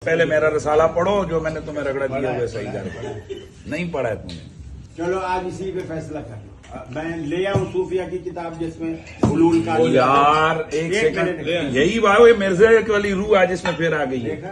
پہلے میرا رسالہ پڑھو، جو میں نے تمہیں رگڑا دیا ہوئے صحیح کر نہیں پڑھا ہے تم نے. چلو آج اسی پہ فیصلہ کر لو. میں لے آؤں صوفیہ کی کتاب جس میں حلول کا یار ایک سیکنڈ، یہی بات ہے مرزا والی روح آج اس میں پھر آ گئی ہے.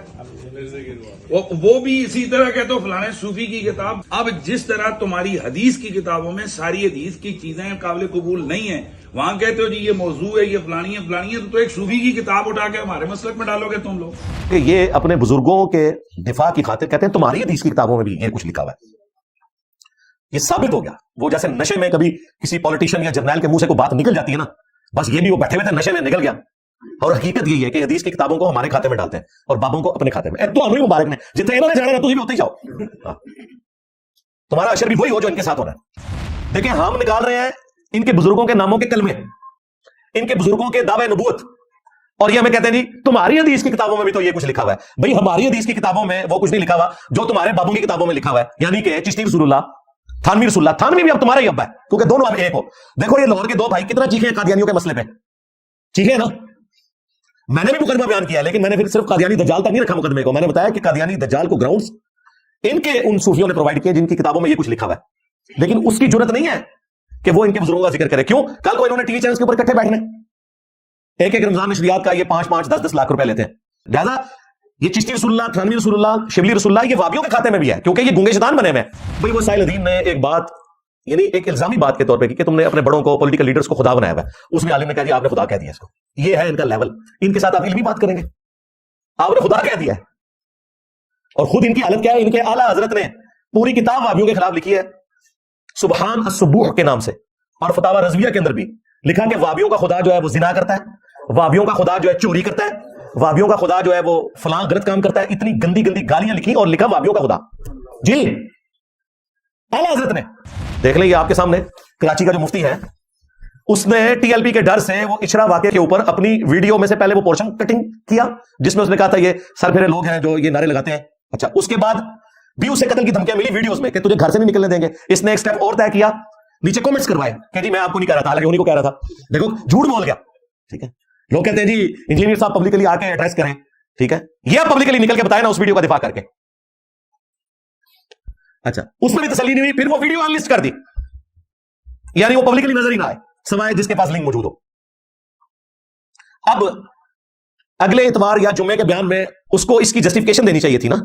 وہ بھی اسی طرح کہتے ہو فلانے صوفی کی کتاب. اب جس طرح تمہاری حدیث کی کتابوں میں ساری حدیث کی چیزیں قابل قبول نہیں ہیں، وہاں کہتے ہو جی یہ موضوع ہے، یہ فلانی ہے فلانی ہے، تو ایک صوفی کی کتاب اٹھا کے ہمارے مسلک میں ڈالو گے تم لوگ. کہ یہ اپنے بزرگوں کے دفاع کی خاطر کہتے ہیں تمہاری حدیث کی کتابوں میں بھی یہ کچھ لکھا ہوا ہے. یہ ثابت ہو گیا. وہ جیسے نشے میں کبھی کسی پولیٹیشین یا جرنیل کے منہ سے کوئی بات نکل جاتی ہے نا، بس یہ بھی وہ بیٹھے ہوئے تھے نشے میں نکل گیا. اور حقیقت یہی ہے کہ حدیث کی کتابوں کو ہمارے کھاتے میں ڈالتے ہیں اور بابوں کو اپنے کھاتے میں. تو ہمیں مبارک نے جتنے انہوں نے جانا تو بھی ہوتے ہی جاؤ، تمہارا اشر بھی وہی ہو جو ان کے ساتھ ہو رہا ہے. دیکھیں ہم نکال رہے ہیں ان کے بزرگوں کے ناموں کے کلمے، ان کے بزرگوں کے دعوے نبوت، اور یہ ہمیں کہتے ہیں جی تمہاری حدیث کی کتابوں میں بھی تو یہ کچھ لکھا ہوا ہے. بھئی ہماری حدیث کی کتابوں میں وہ کچھ نہیں لکھا ہوا جو تمہارے بابوں کی کتابوں میں لکھا ہوا ہے. یعنی کہ چشتی رسول اللہ، تھانوی رسول اللہ. تھانوی بھی اب تمہارا ہی ابا ہے کیونکہ دونوں اب ایک ہو. دیکھو یہ لاہور کے دو بھائی کتنا چیخے ہیں قادیانیوں کے مسئلے پہ، چیخے نا. میں نے بھی مقدمہ بیان کیا لیکن میں نے پھر صرف قادیانی دجال تک نہیں رکھا مقدمے کو. میں نے بتایا کہ قادیانی دجال کو گراؤنڈز ان کے ان صوفیوں نے پرووائڈ کیے جن کی کتابوں میں یہ کچھ لکھا ہوا ہے، لیکن اس کی جرت نہیں ہے کہ وہ ان کے بزرگوں کا ذکر کرے. کیوں؟ کل کو انہوں نے ٹی وی چینلز کے اوپر اکٹھے بیٹھنے، ایک رمضان نشریات کا یہ 5-5 10-10 لاکھ روپے لیتے ہیں. لہٰذا یہ چشتی رسول اللہ، تھانوی رسول اللہ، شبلی رسول اللہ یہ وابیوں کے کھاتے میں بھی ہے کیونکہ یہ گونگے شیطان بنے ہوئے ہیں. بھئی وہ سائل الدین نے ایک بات، یعنی ایک الزامی بات کے طور پہ کہ تم نے اپنے بڑوں کو، پولیٹیکل لیڈرز کو خدا بنایا ہوا ہے. اس میں عالم نے کہا جی آپ نے خدا کہہ دیا اس کو. یہ ہے ان کا لیول. ان کے ساتھ آپ علمی بات کریں گے، آپ نے خدا کہہ دیا ہے. اور خود ان کی حالت کیا ہے؟ ان کے اعلیٰ حضرت نے پوری کتاب وابیوں کے خلاف لکھی ہے سبحان السبوح کے نام سے، اور فتاوی رضویہ کے اندر بھی لکھا کہ وابیوں کا خدا جو ہے وہ زنا کرتا ہے، وابیوں کا خدا جو ہے چوری کرتا ہے، وابیوں کا خدا جو ہے وہ فلاں غلط کام کرتا ہے. اتنی گندی گندی گالیاں لکھی اور لکھا وابیوں کا خدا. جی اعلیٰ حضرت نے. دیکھ لیں یہ آپ کے سامنے کراچی کا جو مفتی ہے، اس نے ٹی ایل پی کے ڈر سے وہ اشرا واقعے کے اوپر اپنی ویڈیو میں سے پہلے وہ پورشن کٹنگ کیا جس میں اس نے کہا تھا یہ سر پھیرے لوگ ہیں جو یہ نعرے لگاتے ہیں. اچھا اس کے بعد بھی اسے قتل کی دھمکیاں ملی ویڈیوز میں کہ تجھے گھر سے نہیں نکلنے دیں گے. اس نے ایک سٹیپ اور طے کیا، نیچے کمنٹس کروائے کہ جی میں آپ کو نہیں کہہ رہا تھا، حالانکہ انہیں کو کہہ رہا تھا. دیکھو جھوٹ بول گیا. ٹھیک ہے، لوگ کہتے ہیں جی انجینئر صاحب پبلکلی آ کے ایڈریس کریں. ٹھیک ہے، یہ آپ پبلکلی نکل کے بتائیں نا اس ویڈیو کا دفاع کر کے. اچھا اس میں بھی تسلی نہیں ہوئی، پھر وہ ویڈیو ان لسٹ کر دی، یعنی وہ پبلکلی نظر ہی نہ آئے سوائے جس کے پاس لنک موجود ہو. اب اگلے اتوار یا جمعے کے بیان میں اس کو اس کی جسٹیفیکیشن دینی چاہیے تھی نا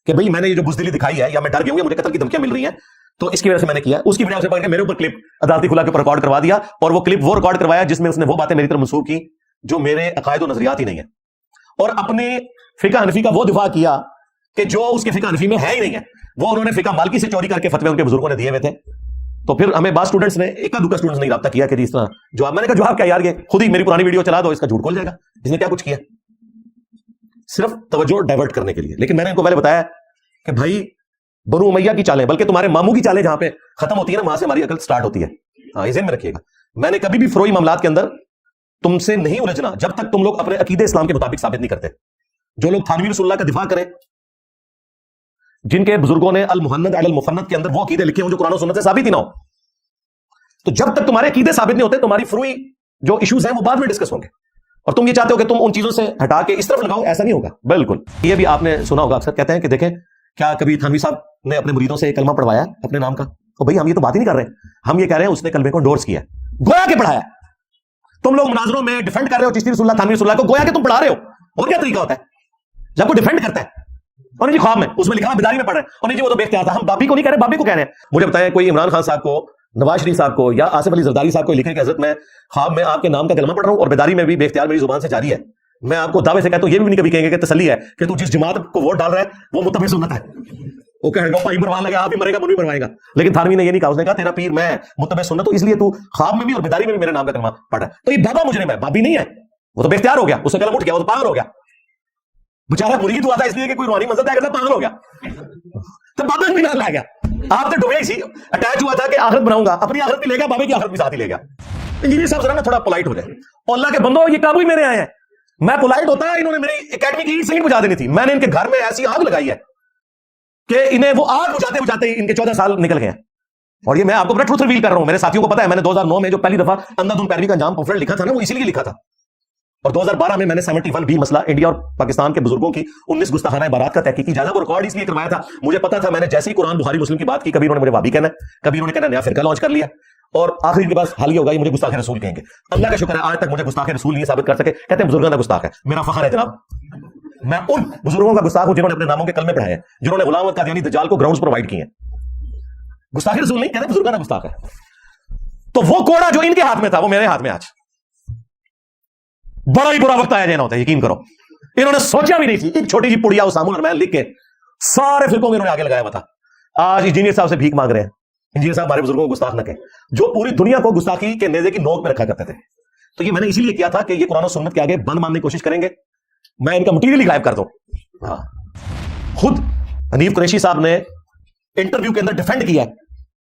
کہ بھئی میں نے یہ جو بزدلی دکھائی ہے یا میں ڈر گیا ہوں یا مجھے قتل کی دھمکیاں مل رہی ہیں تو اس کی وجہ سے میں نے کیا. اس کی وجہ سے پکڑ کے میرے اوپر کلپ عدالتی کھلا کے اوپر ریکارڈ کروا دیا، اور وہ کلپ وہ ریکارڈ کروایا جس میں اس نے وہ باتیں میری طرف منسوخ کی جو میرے عقائد و نظریات ہی نہیں ہیں، اور اپنے فقہ حنفی کا وہ دفاع کیا کہ جو اس کے فقہ حنفی میں ہے ہی نہیں ہے. وہ انہوں نے فقہ مالکی سے چوری کر کے فتوے ان کے بزرگوں نے دیے ہوئے تھے. تو پھر ہمیں بعض اسٹوڈنٹس نے، ایک دوسرا اسٹوڈنٹس نے رابطہ کیا کہ جی اس طرح جواب. میں نے کہا جواب کیا یار، یہ خود ہی میری پرانی ویڈیو چلا دو، اس کا جھوٹ کھول جائے گا جس نے کیا کچھ کیا، صرف توجہ ڈائیورٹ کرنے کے لیے. لیکن میں نے ان کو پہلے بتایا کہ بھائی بنو امیہ کی چالیں، بلکہ تمہارے ماموں کی چالیں جہاں پہ ختم ہوتی ہے نا وہاں سے ہماری عقل سٹارٹ ہوتی ہے. ہاں یہ ذہن میں رکھیے گا. میں نے کبھی بھی فروئی معاملات کے اندر تم سے نہیں الجھنا جب تک تم لوگ اپنے عقیدے اسلام کے مطابق ثابت نہیں کرتے. جو لوگ تھانوی رسول اللہ کا دفاع کریں، جن کے بزرگوں نے المحند علی المفند کے اندر وہ عقیدے لکھے ہوں جو قرآن و سنت سے ثابت ہی نہ ہو، تو جب تک تمہارے عقیدے ثابت نہیں ہوتے تمہاری فروئی جو ایشوز ہیں وہ بعد میں ڈسکس ہوں گے. اور تم یہ چاہتے ہو کہ تم ان چیزوں سے ہٹا کے اس طرف لگاؤ، ایسا نہیں ہوگا. بالکل یہ بھی آپ نے سنا ہوگا، اکثر کہتے ہیں کہ دیکھیں کیا کبھی تھانوی صاحب نے اپنے مریدوں سے کلمہ پڑھوایا اپنے نام کا؟ تو بھائی ہم یہ تو بات ہی نہیں کر رہے، ہم یہ کہہ رہے ہیں اس نے کلمے کو انڈورس کیا، گویا کہ پڑھایا. تم لوگ مناظروں میں ڈیفینڈ کر رہے ہو چشتی رسول اللہ، تھانوی رسول اللہ کو، گویا کہ تم پڑھا رہے ہو. اور کیا طریقہ ہوتا ہے جب کوئی ڈیفینڈ کرتا ہے؟ اور نہیں جی خواب میں اس میں لکھا بیداری میں پڑھ رہے ہیں، اور نہیں جی وہ تو بے اختیار تھا. ہم بابی کو نہیں کہہ رہے، بابی کو کہہ رہے ہیں. مجھے بتائیں کوئی عمران خان صاحب کو، نواز شریف صاحب کو یا آصف علی زرداری صاحب کو لکھے کہ حضرت میں خواب میں آپ کے نام کا کلمہ پڑھ رہا ہوں اور بیداری میں بھی بے اختیار میری زبان سے جاری ہے. میں آپ کو دعوے سے کہتا ہوں، یہ بھی نہیں کبھی کہیں گے کہ تسلی ہے کہ تو جس جماعت کو ووٹ ڈال رہا ہے وہ متبع سنت ہے. وہ کہے گا بھائی مروان لگا، آپ ہی مرے گا، من بھی مروائے گا. لیکن تھانوی نے یہ نہیں کہا، اس نے کہا تیرا پیر میں متبع سنت، تو اس لیے تو خواب میں بھی اور بیداری میں بھی میرے نام کا کلمہ پڑھ رہا ہے. تو یہ بابا مجرم ہے، بابی نہیں ہے. وہ تو بے اختیار ہو گیا، اس سے قلم اٹھ گیا، وہ تو پاگل ہو گیا. بیچارہ مرید ہوا تھا اس لیے کہ کوئی روحانی منزل طے کرتا، پاگل ہو گیا تو بابا بھی نہ لا گیا. آپ تو ڈوبے ہی اٹیچ ہوا تھا کہ آخرت بناؤں گا، اپنی آخرت بھی لے گا، بابے کی آخرت بھی ساتھ ہی لے گا. انجینئر صاحب ذرا نا تھوڑا پولائٹ ہو جائے. اور اللہ کے بندو، یہ کابو ہی میرے آئے ہیں. میں پولائٹ ہوتا ہے، انہوں نے میری اکیڈمی کی سینٹ بجا دینی تھی. میں نے ان کے گھر میں ایسی آگ لگائی ہے کہ انہیں وہ آگ بجاتے بجاتے ان کے 14 سال نکل گئے ہیں. اور یہ میں آپ کو بڑا ٹروتھ ریویل کر رہا ہوں. میرے ساتھیوں کو پتا ہے، میں نے 2009 میں جو پہلی دفعہ اندھا دھند پیروی کا انجام پمفلٹ لکھا تھا نا، وہ اسی لیے لکھا تھا اور 2012 میں نے 71B مسئلہ انڈیا اور پاکستان کے بزرگوں کی 19 گستاخانہ عبارات کا تحقیقی جائزہ وہ ریکارڈ اس لیے کروایا تھا، مجھے پتا تھا میں نے جیسے ہی قرآن بخاری مسلم کی بات کی کبھی انہوں نے مجھے وہابی کہنا ہے، کبھی انہوں نے کہنا نیا فرقہ لانچ کر لیا، اور آخری کے پاس حال یہ ہوگا یہ مجھے گستاخ رسول کہیں گے۔ اللہ کا شکر ہے آج تک مجھے گستاخ رسول نہیں ثابت کر سکے، کہتے ہیں بزرگوں کا گستاخ ہے، میرا فخر ہے جناب، میں ان بزرگوں کا گستاخ ہوں جنہوں نے اپنے ناموں کے کلمے پڑھائے ہیں، جنہوں نے غلام احمد قادیانی دجال کو گراؤنڈز پرووائڈ کیے ہیں۔ گستاخ رسول نہیں کہتے، بزرگوں کا گستاخ ہے۔ تو وہ کوڑا جو ان کے ہاتھ میں تھا وہ میرے ہاتھ میں آج، بڑا ہی برا وقت آیا جانا ہوتا ہے، یقین کرو انہوں نے سوچا بھی نہیں تھی، ایک چھوٹی جی پڑیا اسامہ اور میں لکھ کے سارے فرقوں میں انہوں نے آگے لگایا ہوا تھا۔ آج انجینئر صاحب سے بھیک مانگ رہے ہیں، انجینئر صاحب ہمارے بزرگوں کو گستاخ نہ کہیں، جو پوری دنیا کو گستاخی کے نیزے کی نوک پہ رکھا کرتے تھے۔ تو یہ میں نے اسی لیے کیا تھا کہ یہ قرآن و سنت کے آگے بند ماننے کی کوشش کریں گے، میں ان کا مٹیریل ہی غائب کر دوں۔ خود حنیف قریشی صاحب نے انٹرویو کے اندر ڈیفینڈ کیا ہے،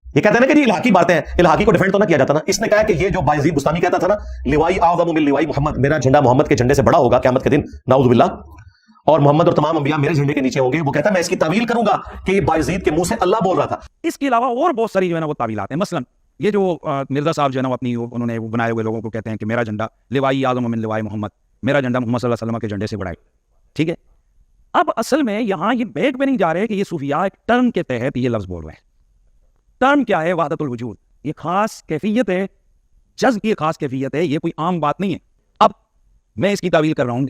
یہ کہتے ہیں نا کہ یہ الحاقی باتیں ہیں، الحاقی کو ڈیفینڈ تو نہ کیا جاتا نا، اس نے کہا کہ یہ جو بایزید بستامی کہتا تھا نا لوائی اعظم من لوائی محمد، میرا جھنڈا محمد کے جھنڈے سے بڑا ہوگا قیامت کے دن نعوذ باللہ، اور محمد اور تمام انبیاء میرے جھنڈے کے نیچے ہوں گے، وہ کہتا ہے میں اس کی تعویل کروں گا کہ یہ بایزید کے منہ سے اللہ بول رہا تھا۔ اس کے علاوہ اور بہت ساری جو ہے نا وہ تعویلات ہیں، مثلا یہ جو مرزا صاحب جو ہے نا وہ اپنی انہوں نے وہ بنائے ہوئے لوگوں کو کہتے ہیں کہ میرا جھنڈا لوائی اعظم من لوائی محمد، میرا جھنڈا محمد صلی اللہ علیہ وسلم کے جھنڈے سے بڑا ہے، ٹھیک ہے۔ اب اصل میں یہاں یہ بیک پہ نہیں جا رہے کہ یہ صوفیاء ایک ٹرم کے تحت یہ لفظ بول رہے ہیں۔ ٹرم کیا ہے؟ وحدت الوجود، یہ خاص کیفیت ہے، جذب کی خاص کیفیت ہے، یہ کوئی عام بات نہیں ہے۔ اب میں اس کی تعویل کر رہا ہوں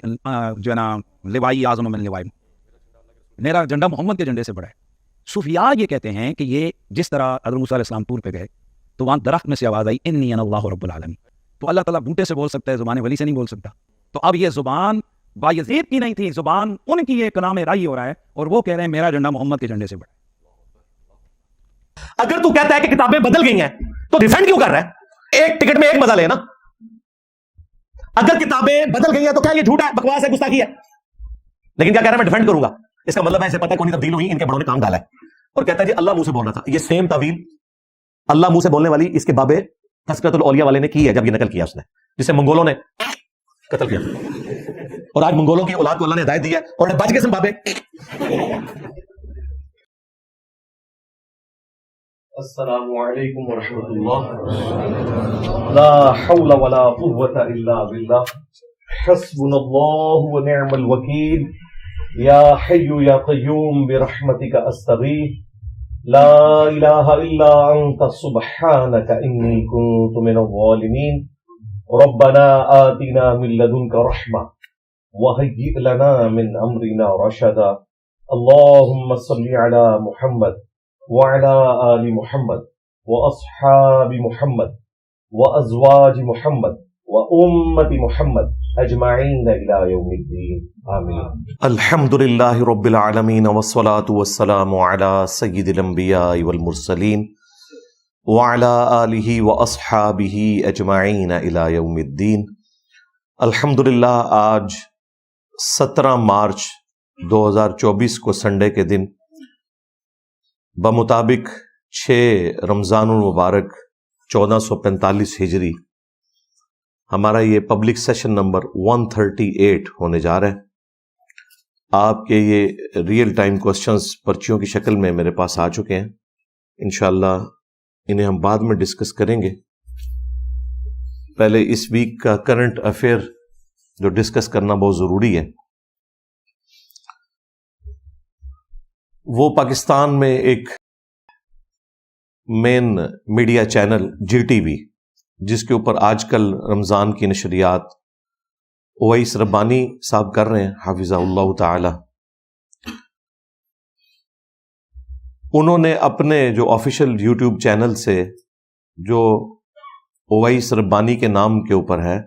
جو ہے نا لوائی اعظم من لوائی، میرا جھنڈا محمد کے جھنڈے سے بڑا ہے۔ صوفیاء یہ کہتے ہیں کہ یہ جس طرح حضرت موسیٰ علیہ السلام طور پہ گئے تو وہاں درخت میں سے آواز آئی انی انا اللہ رب العالمین، تو اللہ تعالیٰ بوٹے سے بول سکتا ہے، زبان ولی سے نہیں بول سکتا۔ تو اب یہ زبان بایزید کی نہیں تھی، زبان ان کی ایک کلام رائی ہو رہا ہے، اور وہ کہہ رہے ہیں میرا جھنڈا محمد کے جھنڈے سے بڑا ہے۔ اگر تو کہتا ہے کہ کتابیں بدل گئی ہیں تو ڈیفینڈ کیوں کر رہا ہے؟ ایک ٹکٹ میں ایک مزہ لینا، اگر کتابیں بدل گئی ہیں تو کیا یہ جھوٹا ہے، بکواس ہے، گستاخی ہے، لیکن کیا کہہ رہا ہے میں ڈیفینڈ کروں گا، اس کا مطلب ہے اسے پتہ ہے کون تبدیل ہوئی، ان کے بڑوں نے کام ڈالا ہے، اور کہتا ہے جی اللہ منہ سے بول رہا تھا۔ یہ سیم تعویل اللہ منہ سے بولنے والی اس کے بابے تذکرۃ الاولیاء والے نے کی ہے، جب یہ نقل کیا اس نے، جسے منگولوں نے قتل کیا، اور آج منگولوں کی اولاد کو اللہ نے ہدایت دی ہے اور بچ گئے سن بابے۔ السلام علیکم ورحمۃ اللہ، لا حول ولا قوة الا باللہ، حسبنا اللہ ونعم الوکیل، یا حی یا قیوم برحمتک استغیث، لا الہ الا انت سبحانک انی کنت من الظالمین، ربنا آتنا من لدنک رحمہ وہیئ لنا من امرنا رشدا، اللہم صل علی محمد وعلى آل محمد وأصحاب محمد وأزواج محمد وأمة محمد أجمعين إلى يوم الدين آمين۔ الحمد للہ رب العالمین والصلاة والسلام على سید الانبیاء والمرسلین وعلى آلہ واصحابہ اجمعین الى یوم الدین۔ الحمد للہ آج 17 مارچ 2024 کو سنڈے کے دن بمطابق 6 رمضان المبارک 1445 ہجری ہمارا یہ پبلک سیشن نمبر 138 ہونے جا رہا ہے۔ آپ کے یہ ریئل ٹائم کوسچنز پرچیوں کی شکل میں میرے پاس آ چکے ہیں، انشاءاللہ انہیں ہم بعد میں ڈسکس کریں گے۔ پہلے اس ویک کا کرنٹ افیئر جو ڈسکس کرنا بہت ضروری ہے، وہ پاکستان میں ایک main media channel G T V, جس کے اوپر آج کل رمضان کی نشریات اویس ربانی صاحب کر رہے ہیں حافظہ اللہ تعالی، انہوں نے اپنے جو آفیشیل یوٹیوب چینل سے جو اویس ربانی کے نام کے اوپر ہے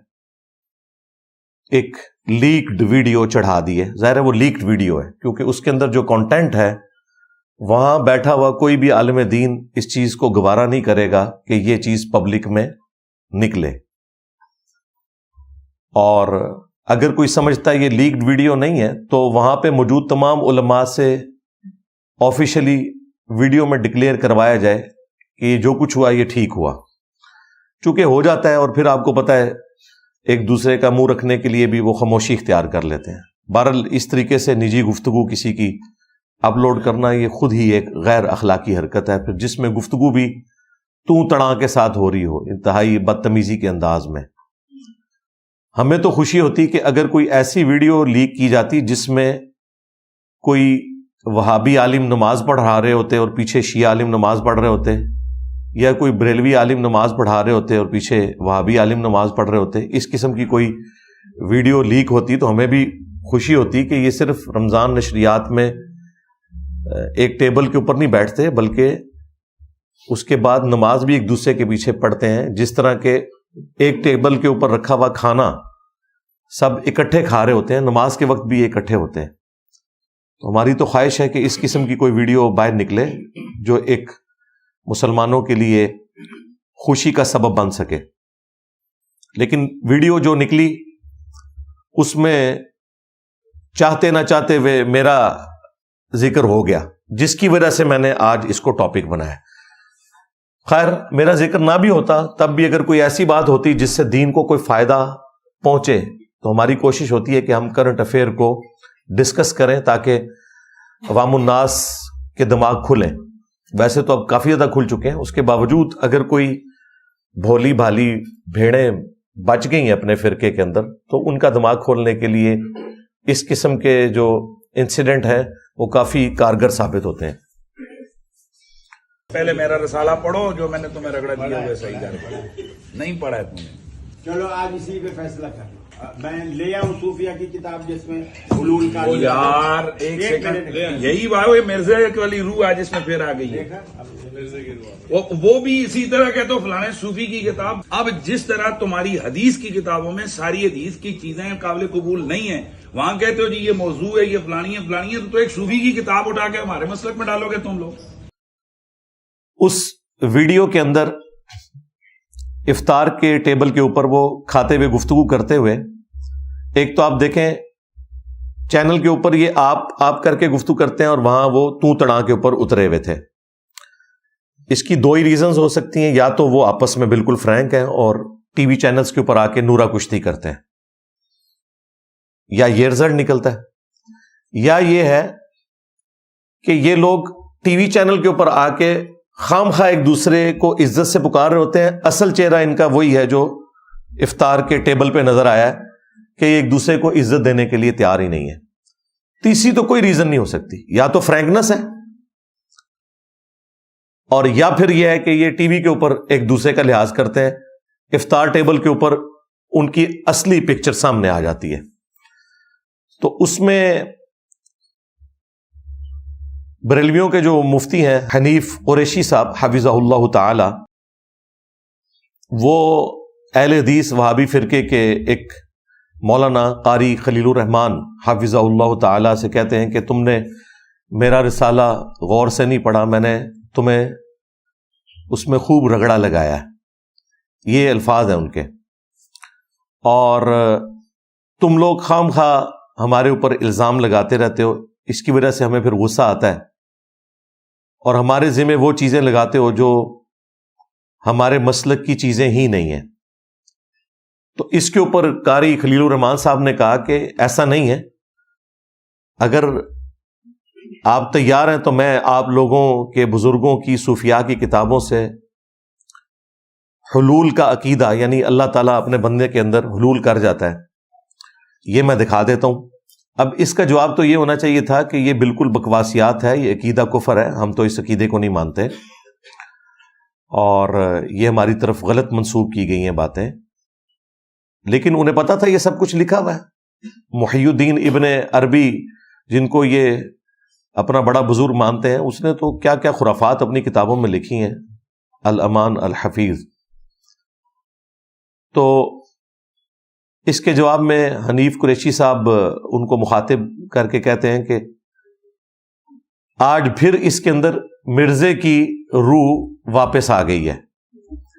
ایک لیکڈ ویڈیو چڑھا دی ہے۔ ظاہر ہے وہ لیکڈ ویڈیو ہے کیونکہ اس کے اندر جو کانٹینٹ ہے وہاں بیٹھا ہوا کوئی بھی عالم دین اس چیز کو گوارا نہیں کرے گا کہ یہ چیز پبلک میں نکلے، اور اگر کوئی سمجھتا ہے یہ لیکڈ ویڈیو نہیں ہے تو وہاں پہ موجود تمام علماء سے آفیشلی ویڈیو میں ڈکلیئر کروایا جائے کہ یہ جو کچھ ہوا یہ ٹھیک ہوا، چونکہ ہو جاتا ہے اور پھر آپ کو پتہ ہے ایک دوسرے کا منہ رکھنے کے لیے بھی وہ خاموشی اختیار کر لیتے ہیں۔ بہرحال اس طریقے سے نجی گفتگو کسی کی اپلوڈ کرنا یہ خود ہی ایک غیر اخلاقی حرکت ہے، پھر جس میں گفتگو بھی تو تڑاں کے ساتھ ہو رہی ہو، انتہائی بدتمیزی کے انداز میں۔ ہمیں تو خوشی ہوتی کہ اگر کوئی ایسی ویڈیو لیک کی جاتی جس میں کوئی وہابی عالم نماز پڑھا رہے ہوتے اور پیچھے شیعہ عالم نماز پڑھ رہے ہوتے، یا کوئی بریلوی عالم نماز پڑھا رہے ہوتے اور پیچھے وہابی عالم نماز پڑھ رہے ہوتے، اس قسم کی کوئی ویڈیو لیک ہوتی تو ہمیں بھی خوشی ہوتی کہ یہ صرف رمضان نشریات میں ایک ٹیبل کے اوپر نہیں بیٹھتے، بلکہ اس کے بعد نماز بھی ایک دوسرے کے پیچھے پڑھتے ہیں، جس طرح کہ ایک ٹیبل کے اوپر رکھا ہوا کھانا سب اکٹھے کھا رہے ہوتے ہیں، نماز کے وقت بھی اکٹھے ہوتے ہیں۔ تو ہماری تو خواہش ہے کہ اس قسم کی کوئی ویڈیو باہر نکلے جو ایک مسلمانوں کے لیے خوشی کا سبب بن سکے، لیکن ویڈیو جو نکلی اس میں چاہتے نہ چاہتے ہوئے میرا ذکر ہو گیا، جس کی وجہ سے میں نے آج اس کو ٹاپک بنایا۔ خیر، میرا ذکر نہ بھی ہوتا تب بھی اگر کوئی ایسی بات ہوتی جس سے دین کو کوئی فائدہ پہنچے تو ہماری کوشش ہوتی ہے کہ ہم کرنٹ افیئر کو ڈسکس کریں تاکہ عوام الناس کے دماغ کھلیں۔ ویسے تو اب کافی زیادہ کھل چکے ہیں، اس کے باوجود اگر کوئی بھولی بھالی بھیڑیں بچ گئی ہیں اپنے فرقے کے اندر تو ان کا دماغ کھولنے کے لیے اس قسم کے جو انسیڈنٹ ہیں وہ کافی کارگر ثابت ہوتے ہیں۔ پہلے میرا رسالہ پڑھو، جو میں نے تمہیں رگڑا دیا وہ صحیح کر پڑھا، نہیں پڑھا ہے تم نے۔ چلو آج اسی پہ فیصلہ کر لو۔ میں لے آؤں صوفیہ کی کتاب جس میں حلول کا یار ایک سیکنڈ، یہی بات ہے، مرزا والی روح آج اس میں پھر آ گئی ہے۔ وہ بھی اسی طرح کہتے ہو فلانے صوفی کی کتاب۔ اب جس طرح تمہاری حدیث کی کتابوں میں ساری حدیث کی چیزیں قابل قبول نہیں ہیں، وہاں کہتے ہو جی یہ موضوع ہے، یہ فلانی ہے فلانی ہے، تو ایک صوفی کی کتاب اٹھا کے ہمارے مسلک میں ڈالو گے تم لوگ۔ اس ویڈیو کے اندر افطار کے ٹیبل کے اوپر وہ کھاتے ہوئے گفتگو کرتے ہوئے، ایک تو آپ دیکھیں چینل کے اوپر یہ آپ کر کے گفتگو کرتے ہیں اور وہاں وہ تو تڑا کے اوپر اترے ہوئے تھے۔ اس کی دو ہی ریزنز ہو سکتی ہیں، یا تو وہ آپس میں بالکل فرینک ہیں اور ٹی وی چینلز کے اوپر آ کے نورا کشتی کرتے ہیں، یا یہ رزلٹ نکلتا ہے، یا یہ ہے کہ یہ لوگ ٹی وی چینل کے اوپر آ کے خام خواہ ایک دوسرے کو عزت سے پکار رہے ہوتے ہیں، اصل چہرہ ان کا وہی ہے جو افطار کے ٹیبل پہ نظر آیا ہے کہ ایک دوسرے کو عزت دینے کے لیے تیار ہی نہیں ہے۔ تیسری تو کوئی ریزن نہیں ہو سکتی، یا تو فرینکنس ہے اور یا پھر یہ ہے کہ یہ ٹی وی کے اوپر ایک دوسرے کا لحاظ کرتے ہیں، افطار ٹیبل کے اوپر ان کی اصلی پکچر سامنے آ جاتی ہے۔ تو اس میں بریلویوں کے جو مفتی ہیں حنیف قریشی صاحب حفظہ اللہ تعالی، وہ اہل حدیث وہابی فرقے کے ایک مولانا قاری خلیل الرحمان حفظہ اللہ تعالی سے کہتے ہیں کہ تم نے میرا رسالہ غور سے نہیں پڑھا، میں نے تمہیں اس میں خوب رگڑا لگایا ہے، یہ الفاظ ہیں ان کے، اور تم لوگ خام خواہ ہمارے اوپر الزام لگاتے رہتے ہو، اس کی وجہ سے ہمیں پھر غصہ آتا ہے اور ہمارے ذمہ وہ چیزیں لگاتے ہو جو ہمارے مسلک کی چیزیں ہی نہیں ہیں۔ تو اس کے اوپر قاری خلیل الرحمان صاحب نے کہا کہ ایسا نہیں ہے، اگر آپ تیار ہیں تو میں آپ لوگوں کے بزرگوں کی صوفیاء کی کتابوں سے حلول کا عقیدہ، یعنی اللہ تعالیٰ اپنے بندے کے اندر حلول کر جاتا ہے، یہ میں دکھا دیتا ہوں۔ اب اس کا جواب تو یہ ہونا چاہیے تھا کہ یہ بالکل بکواسیات ہے، یہ عقیدہ کفر ہے، ہم تو اس عقیدے کو نہیں مانتے اور یہ ہماری طرف غلط منسوب کی گئی ہیں باتیں، لیکن انہیں پتا تھا یہ سب کچھ لکھا ہوا ہے۔ محی الدین ابن عربی، جن کو یہ اپنا بڑا بزرگ مانتے ہیں، اس نے تو کیا کیا خرافات اپنی کتابوں میں لکھی ہیں، الامان الحفیظ۔ تو اس کے جواب میں حنیف قریشی صاحب ان کو مخاطب کر کے کہتے ہیں کہ آج پھر اس کے اندر مرزے کی روح واپس آ گئی ہے،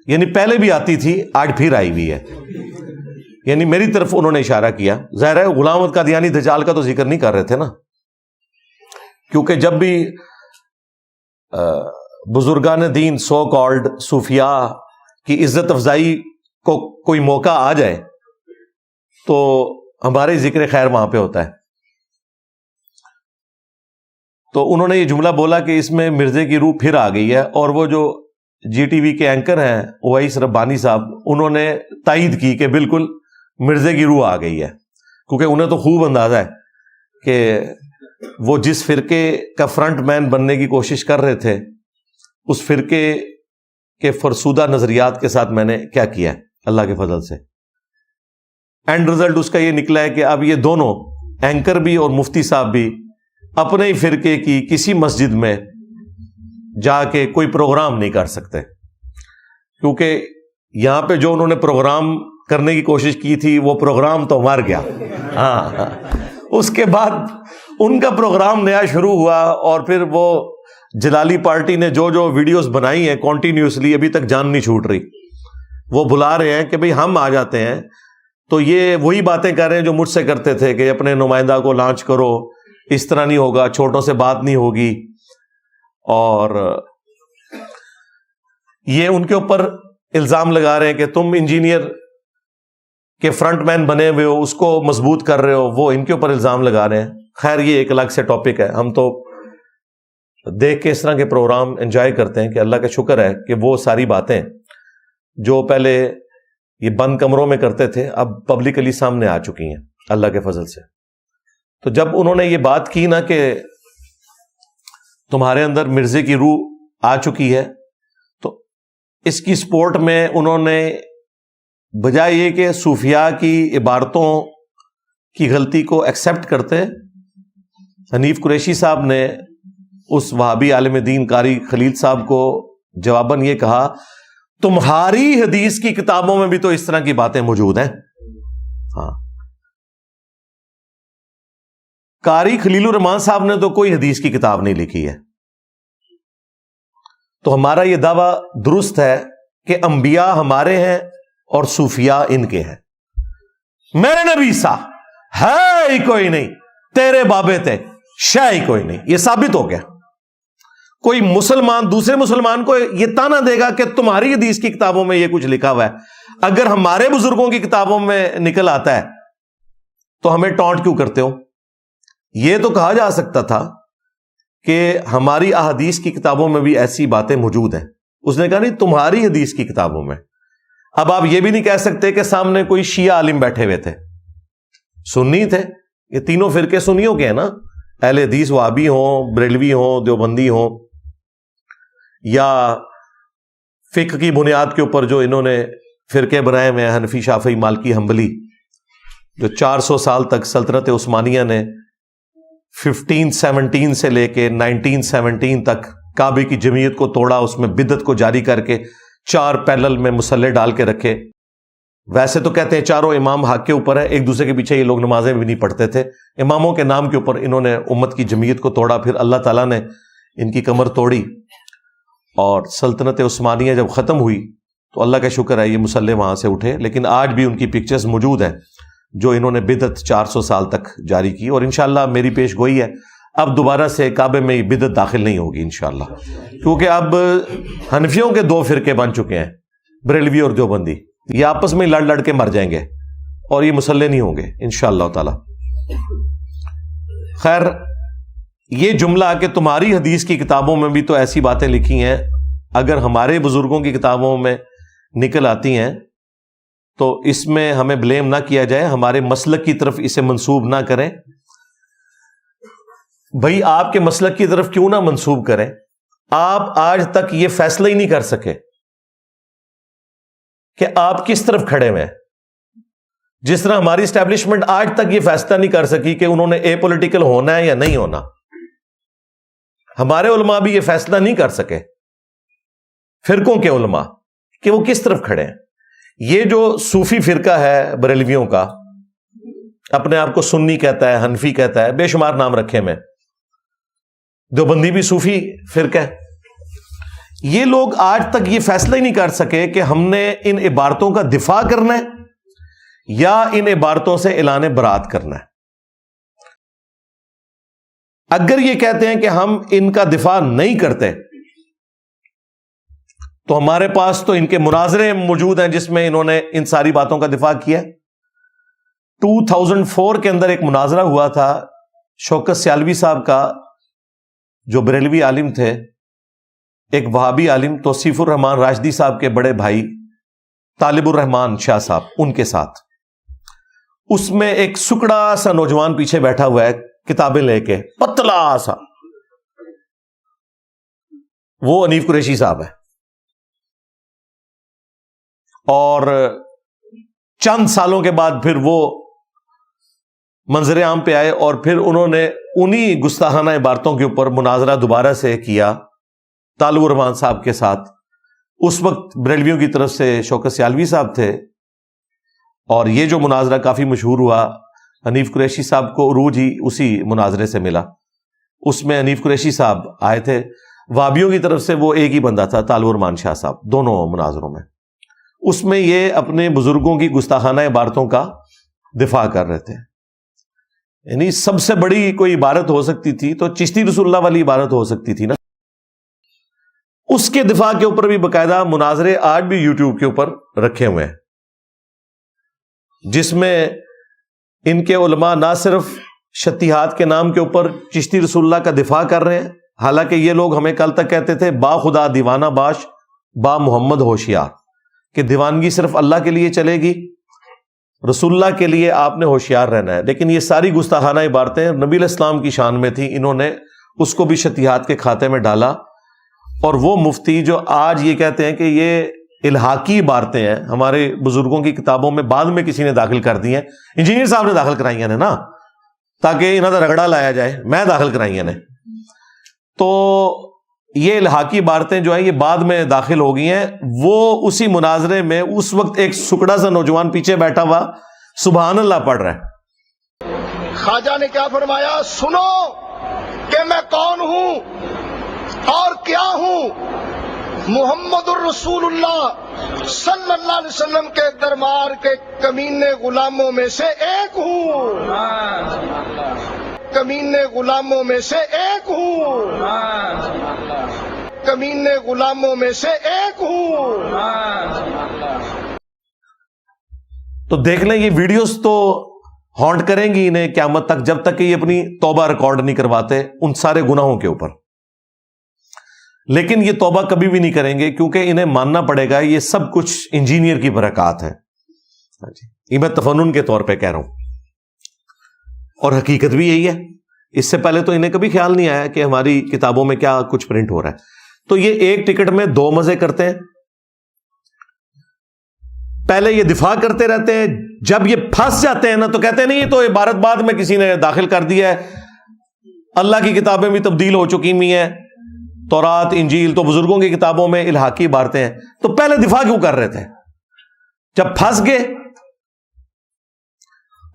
یعنی پہلے بھی آتی تھی، آج پھر آئی ہوئی ہے، یعنی میری طرف انہوں نے اشارہ کیا۔ ظاہر ہے غلام احمد قادیانی دجال کا تو ذکر نہیں کر رہے تھے نا، کیونکہ جب بھی بزرگان دین سو کالڈ صوفیاء کی عزت افزائی کو کوئی موقع آ جائے تو ہمارے ذکر خیر وہاں پہ ہوتا ہے۔ تو انہوں نے یہ جملہ بولا کہ اس میں مرزے کی روح پھر آ گئی ہے، اور وہ جو جی ٹی وی کے اینکر ہیں اویس ربانی صاحب، انہوں نے تائید کی کہ بالکل مرزے کی روح آ گئی ہے، کیونکہ انہیں تو خوب اندازہ ہے کہ وہ جس فرقے کا فرنٹ مین بننے کی کوشش کر رہے تھے، اس فرقے کے فرسودہ نظریات کے ساتھ میں نے کیا کیا ہے اللہ کے فضل سے۔ اینڈ رزلٹ اس کا یہ نکلا ہے کہ اب یہ دونوں اینکر بھی اور مفتی صاحب بھی اپنے ہی فرقے کی کسی مسجد میں جا کے کوئی پروگرام نہیں کر سکتے، کیونکہ یہاں پہ جو انہوں نے پروگرام کرنے کی کوشش کی تھی وہ پروگرام تو مر گیا۔ ہاں، اس کے بعد ان کا پروگرام نیا شروع ہوا، اور پھر وہ جلالی پارٹی نے جو جو ویڈیوز بنائی ہیں کنٹینیوسلی، ابھی تک جان نہیں چھوٹ رہی۔ وہ بلا رہے ہیں کہ بھئی ہم آ جاتے ہیں تو یہ وہی باتیں کر رہے ہیں جو مجھ سے کرتے تھے کہ اپنے نمائندہ کو لانچ کرو، اس طرح نہیں ہوگا، چھوٹوں سے بات نہیں ہوگی، اور یہ ان کے اوپر الزام لگا رہے ہیں کہ تم انجینئر کے فرنٹ مین بنے ہوئے ہو، اس کو مضبوط کر رہے ہو، وہ ان کے اوپر الزام لگا رہے ہیں۔ خیر یہ ایک الگ سے ٹاپک ہے، ہم تو دیکھ کے اس طرح کے پروگرام انجوائے کرتے ہیں کہ اللہ کا شکر ہے کہ وہ ساری باتیں جو پہلے یہ بند کمروں میں کرتے تھے اب پبلکلی سامنے آ چکی ہیں اللہ کے فضل سے۔ تو جب انہوں نے یہ بات کی نا کہ تمہارے اندر مرزے کی روح آ چکی ہے، تو اس کی سپورٹ میں انہوں نے بجائے یہ کہ صوفیاء کی عبارتوں کی غلطی کو ایکسیپٹ کرتے، حنیف قریشی صاحب نے اس وہابی عالم دین قاری خلیل صاحب کو جواباً یہ کہا تمہاری حدیث کی کتابوں میں بھی تو اس طرح کی باتیں موجود ہیں۔ ہاں، قاری خلیل الرحمان صاحب نے تو کوئی حدیث کی کتاب نہیں لکھی ہے۔ تو ہمارا یہ دعویٰ درست ہے کہ انبیاء ہمارے ہیں اور صوفیاء ان کے ہیں۔ میرے نبی سا ہے ہی کوئی نہیں، تیرے بابے تھے شے ہی کوئی نہیں، یہ ثابت ہو گیا۔ کوئی مسلمان دوسرے مسلمان کو یہ تانا دے گا کہ تمہاری حدیث کی کتابوں میں یہ کچھ لکھا ہوا ہے، اگر ہمارے بزرگوں کی کتابوں میں نکل آتا ہے تو ہمیں ٹونٹ کیوں کرتے ہو؟ یہ تو کہا جا سکتا تھا کہ ہماری احادیث کی کتابوں میں بھی ایسی باتیں موجود ہیں۔ اس نے کہا نہیں، تمہاری حدیث کی کتابوں میں۔ اب آپ یہ بھی نہیں کہہ سکتے کہ سامنے کوئی شیعہ عالم بیٹھے ہوئے تھے، سنی تھے، یہ تینوں فرقے سنیوں کے ہیں نا، اہل حدیث وہابی ہوں، بریلوی ہوں، دیوبندی ہوں، یا فقہ کی بنیاد کے اوپر جو انہوں نے فرقے بنائے ہوئے ہیں، حنفی، شافعی، مالکی، حنبلی، جو 400 سال تک سلطنت عثمانیہ نے 1517 سے لے کے 1917 تک کعبے کی جمعیت کو توڑا، اس میں بدعت کو جاری کر کے 4 پیلل میں مسلح ڈال کے رکھے۔ ویسے تو کہتے ہیں چاروں امام حق کے اوپر ہے، ایک دوسرے کے پیچھے یہ لوگ نمازیں بھی نہیں پڑھتے تھے، اماموں کے نام کے اوپر انہوں نے امت کی جمعیت کو توڑا، پھر اللہ تعالیٰ نے ان کی کمر توڑی، اور سلطنت عثمانیہ جب ختم ہوئی تو اللہ کا شکر ہے یہ مسلح وہاں سے اٹھے، لیکن آج بھی ان کی پکچرز موجود ہیں جو انہوں نے بدعت 400 سال تک جاری کی، اور انشاءاللہ میری پیش گوئی ہے اب دوبارہ سے کعبے میں بدعت داخل نہیں ہوگی انشاءاللہ، کیونکہ اب حنفیوں کے 2 فرقے بن چکے ہیں، بریلوی اور دیوبندی، یہ آپس میں لڑ لڑ کے مر جائیں گے اور یہ مسلح نہیں ہوں گے انشاءاللہ تعالی۔ خیر، یہ جملہ کہ تمہاری حدیث کی کتابوں میں بھی تو ایسی باتیں لکھی ہیں، اگر ہمارے بزرگوں کی کتابوں میں نکل آتی ہیں تو اس میں ہمیں بلیم نہ کیا جائے، ہمارے مسلک کی طرف اسے منسوب نہ کریں۔ بھائی آپ کے مسلک کی طرف کیوں نہ منسوب کریں؟ آپ آج تک یہ فیصلہ ہی نہیں کر سکے کہ آپ کس طرف کھڑے ہوئے ہیں، جس طرح ہماری اسٹیبلشمنٹ آج تک یہ فیصلہ نہیں کر سکی کہ انہوں نے اے پولیٹیکل ہونا ہے یا نہیں ہونا، ہمارے علماء بھی یہ فیصلہ نہیں کر سکے، فرقوں کے علماء، کہ وہ کس طرف کھڑے ہیں۔ یہ جو صوفی فرقہ ہے بریلویوں کا، اپنے آپ کو سنی کہتا ہے، حنفی کہتا ہے، بے شمار نام رکھے میں، دیوبندی بھی صوفی فرقہ ہے، یہ لوگ آج تک یہ فیصلہ ہی نہیں کر سکے کہ ہم نے ان عبارتوں کا دفاع کرنا ہے یا ان عبارتوں سے اعلان برات کرنا ہے۔ اگر یہ کہتے ہیں کہ ہم ان کا دفاع نہیں کرتے تو ہمارے پاس تو ان کے مناظرے موجود ہیں جس میں انہوں نے ان ساری باتوں کا دفاع کیا۔ 2004 کے اندر ایک مناظرہ ہوا تھا شوکت سیالوی صاحب کا، جو بریلوی عالم تھے، ایک وہابی عالم توصیف الرحمان راشدی صاحب کے بڑے بھائی طالب الرحمان شاہ صاحب، ان کے ساتھ اس میں ایک سکڑا سا نوجوان پیچھے بیٹھا ہوا ہے کتابیں لے کے، پتلا سا، وہ حنیف قریشی صاحب ہے. اور چند سالوں کے بعد پھر وہ منظر عام پہ آئے اور پھر انہوں نے انہی گستاخانہ عبارتوں کے اوپر مناظرہ دوبارہ سے کیا طالب الرحمان صاحب کے ساتھ. اس وقت بریلویوں کی طرف سے شوکت سیالوی صاحب تھے، اور یہ جو مناظرہ کافی مشہور ہوا، حنیف قریشی صاحب کو عروج ہی اسی مناظرے سے ملا. اس میں حنیف قریشی صاحب آئے تھے، وابیوں کی طرف سے وہ ایک ہی بندہ تھا، طالب الرحمان شاہ صاحب، دونوں مناظروں میں. اس میں یہ اپنے بزرگوں کی گستاخانہ عبارتوں کا دفاع کر رہے تھے. یعنی سب سے بڑی کوئی عبارت ہو سکتی تھی تو چشتی رسول اللہ والی عبارت ہو سکتی تھی نا. اس کے دفاع کے اوپر بھی باقاعدہ مناظرے آج بھی یوٹیوب کے اوپر رکھے ہوئے ہیں، جس میں ان کے علماء نہ صرف شتیہات کے نام کے اوپر چشتی رسول اللہ کا دفاع کر رہے ہیں، حالانکہ یہ لوگ ہمیں کل تک کہتے تھے با خدا دیوانہ باش با محمد ہوشیار، کہ دیوانگی صرف اللہ کے لیے چلے گی، رسول اللہ کے لیے آپ نے ہوشیار رہنا ہے. لیکن یہ ساری گستاخانہ عبارتیں نبی علیہ السلام کی شان میں تھیں، انہوں نے اس کو بھی شتیہات کے کھاتے میں ڈالا. اور وہ مفتی جو آج یہ کہتے ہیں کہ یہ الحاقی عبارتیں ہیں، ہمارے بزرگوں کی کتابوں میں بعد میں کسی نے داخل کر دی ہیں، انجینئر صاحب نے داخل کرائی ہیں نا، تاکہ انہوں کا رگڑا لایا جائے، میں داخل کرائی ہیں. تو یہ الحاقی عبارتیں جو ہیں یہ بعد میں داخل ہو گئی ہیں. وہ اسی مناظرے میں اس وقت ایک سکڑا سا نوجوان پیچھے بیٹھا ہوا سبحان اللہ پڑھ رہا ہے. خواجہ نے کیا فرمایا؟ سنو کہ میں کون ہوں اور کیا ہوں. محمد الرسول اللہ صلی اللہ علیہ وسلم کے دربار کے کمینے غلاموں میں سے ایک ہوں، کمینے غلاموں میں سے ایک ہوں، کمینے غلاموں میں سے ایک ہوں. تو دیکھ لیں یہ ویڈیوز تو ہانٹ کریں گی انہیں قیامت تک، جب تک کہ یہ اپنی توبہ ریکارڈ نہیں کرواتے ان سارے گناہوں کے اوپر. لیکن یہ توبہ کبھی بھی نہیں کریں گے، کیونکہ انہیں ماننا پڑے گا یہ سب کچھ انجینئر کی برکات ہے. یہ میں تفنن کے طور پہ کہہ رہا ہوں، اور حقیقت بھی یہی ہے. اس سے پہلے تو انہیں کبھی خیال نہیں آیا کہ ہماری کتابوں میں کیا کچھ پرنٹ ہو رہا ہے. تو یہ ایک ٹکٹ میں دو مزے کرتے ہیں. پہلے یہ دفاع کرتے رہتے ہیں، جب یہ پھنس جاتے ہیں نا تو کہتے ہیں نہیں یہ تو عبارت بعد میں کسی نے داخل کر دیا ہے، اللہ کی کتابیں بھی تبدیل ہو چکی ہوئی ہیں، تورات انجیل تو بزرگوں کی کتابوں میں الحاقی عبارتیں ہیں. تو پہلے دفاع کیوں کر رہے تھے؟ جب پھنس گئے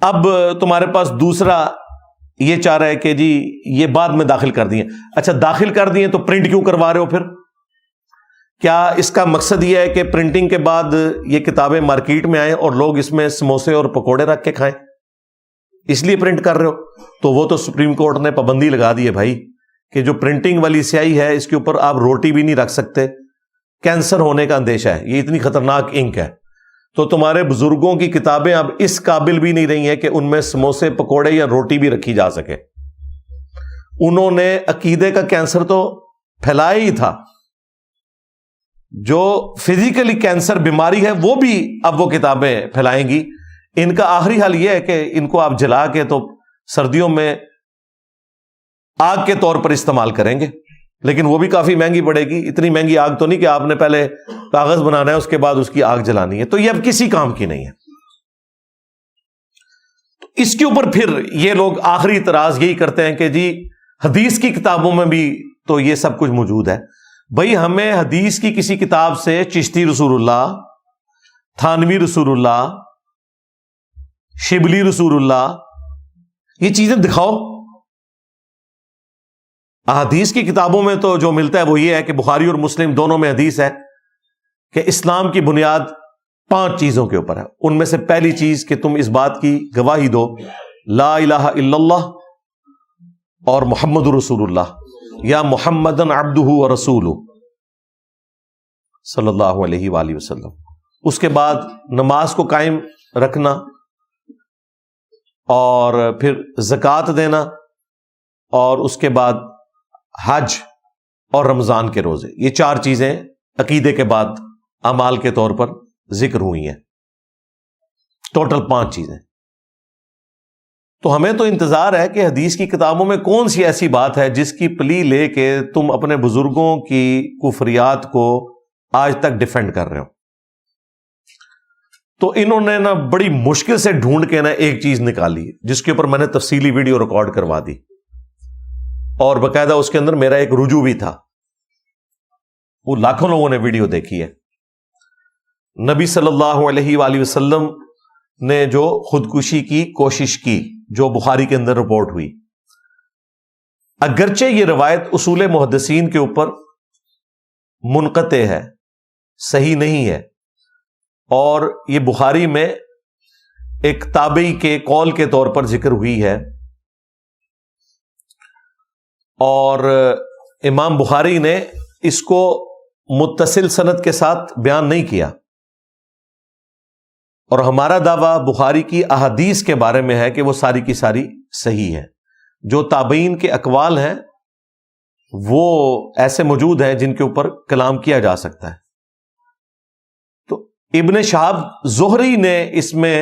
اب تمہارے پاس دوسرا یہ چاہ رہا ہے کہ جی یہ بعد میں داخل کر دیے. اچھا داخل کر دیے تو پرنٹ کیوں کروا رہے ہو پھر؟ کیا اس کا مقصد یہ ہے کہ پرنٹنگ کے بعد یہ کتابیں مارکیٹ میں آئیں اور لوگ اس میں سموسے اور پکوڑے رکھ کے کھائیں، اس لیے پرنٹ کر رہے ہو؟ تو وہ تو سپریم کورٹ نے پابندی لگا دی ہے بھائی کہ جو پرنٹنگ والی سیاہی ہے اس کے اوپر آپ روٹی بھی نہیں رکھ سکتے، کینسر ہونے کا اندیشہ ہے، یہ اتنی خطرناک انک ہے. تو تمہارے بزرگوں کی کتابیں اب اس قابل بھی نہیں رہی ہیں کہ ان میں سموسے پکوڑے یا روٹی بھی رکھی جا سکے. انہوں نے عقیدے کا کینسر تو پھیلایا ہی تھا، جو فزیکلی کینسر بیماری ہے وہ بھی اب وہ کتابیں پھیلائیں گی. ان کا آخری حل یہ ہے کہ ان کو آپ جلا کے تو سردیوں میں آگ کے طور پر استعمال کریں گے، لیکن وہ بھی کافی مہنگی پڑے گی. اتنی مہنگی آگ تو نہیں کہ آپ نے پہلے کاغذ بنانا ہے اس کے بعد اس کی آگ جلانی ہے، تو یہ اب کسی کام کی نہیں ہے. تو اس کے اوپر پھر یہ لوگ آخری اعتراض یہی کرتے ہیں کہ جی حدیث کی کتابوں میں بھی تو یہ سب کچھ موجود ہے. بھائی ہمیں حدیث کی کسی کتاب سے چشتی رسول اللہ، تھانوی رسول اللہ، شبلی رسول اللہ یہ چیزیں دکھاؤ. احادیث کی کتابوں میں تو جو ملتا ہے وہ یہ ہے کہ بخاری اور مسلم دونوں میں حدیث ہے کہ اسلام کی بنیاد 5 چیزوں کے اوپر ہے. ان میں سے پہلی چیز کہ تم اس بات کی گواہی دو لا الہ الا اللہ اور محمد رسول اللہ یا محمدن عبدہ ورسولہ صلی اللہ علیہ وآلہ وسلم. اس کے بعد نماز کو قائم رکھنا اور پھر زکوٰۃ دینا اور اس کے بعد حج اور رمضان کے روزے. یہ 4 چیزیں عقیدے کے بعد اعمال کے طور پر ذکر ہوئی ہیں. ٹوٹل 5 چیزیں. تو ہمیں تو انتظار ہے کہ حدیث کی کتابوں میں کون سی ایسی بات ہے جس کی پلی لے کے تم اپنے بزرگوں کی کفریات کو آج تک ڈیفینڈ کر رہے ہو. تو انہوں نے نا بڑی مشکل سے ڈھونڈ کے نا ایک چیز نکالی جس کے اوپر میں نے تفصیلی ویڈیو ریکارڈ کروا دی, اور باقاعدہ اس کے اندر میرا ایک رجوع بھی تھا. وہ لاکھوں لوگوں نے ویڈیو دیکھی ہے. نبی صلی اللہ علیہ وآلہ وسلم نے جو خودکشی کی کوشش کی, جو بخاری کے اندر رپورٹ ہوئی, اگرچہ یہ روایت اصول محدثین کے اوپر منقطع ہے, صحیح نہیں ہے, اور یہ بخاری میں ایک تابعی کے قول کے طور پر ذکر ہوئی ہے, اور امام بخاری نے اس کو متصل سند کے ساتھ بیان نہیں کیا, اور ہمارا دعویٰ بخاری کی احادیث کے بارے میں ہے کہ وہ ساری کی ساری صحیح ہے. جو تابعین کے اقوال ہیں وہ ایسے موجود ہیں جن کے اوپر کلام کیا جا سکتا ہے. تو ابن شہاب زہری نے اس میں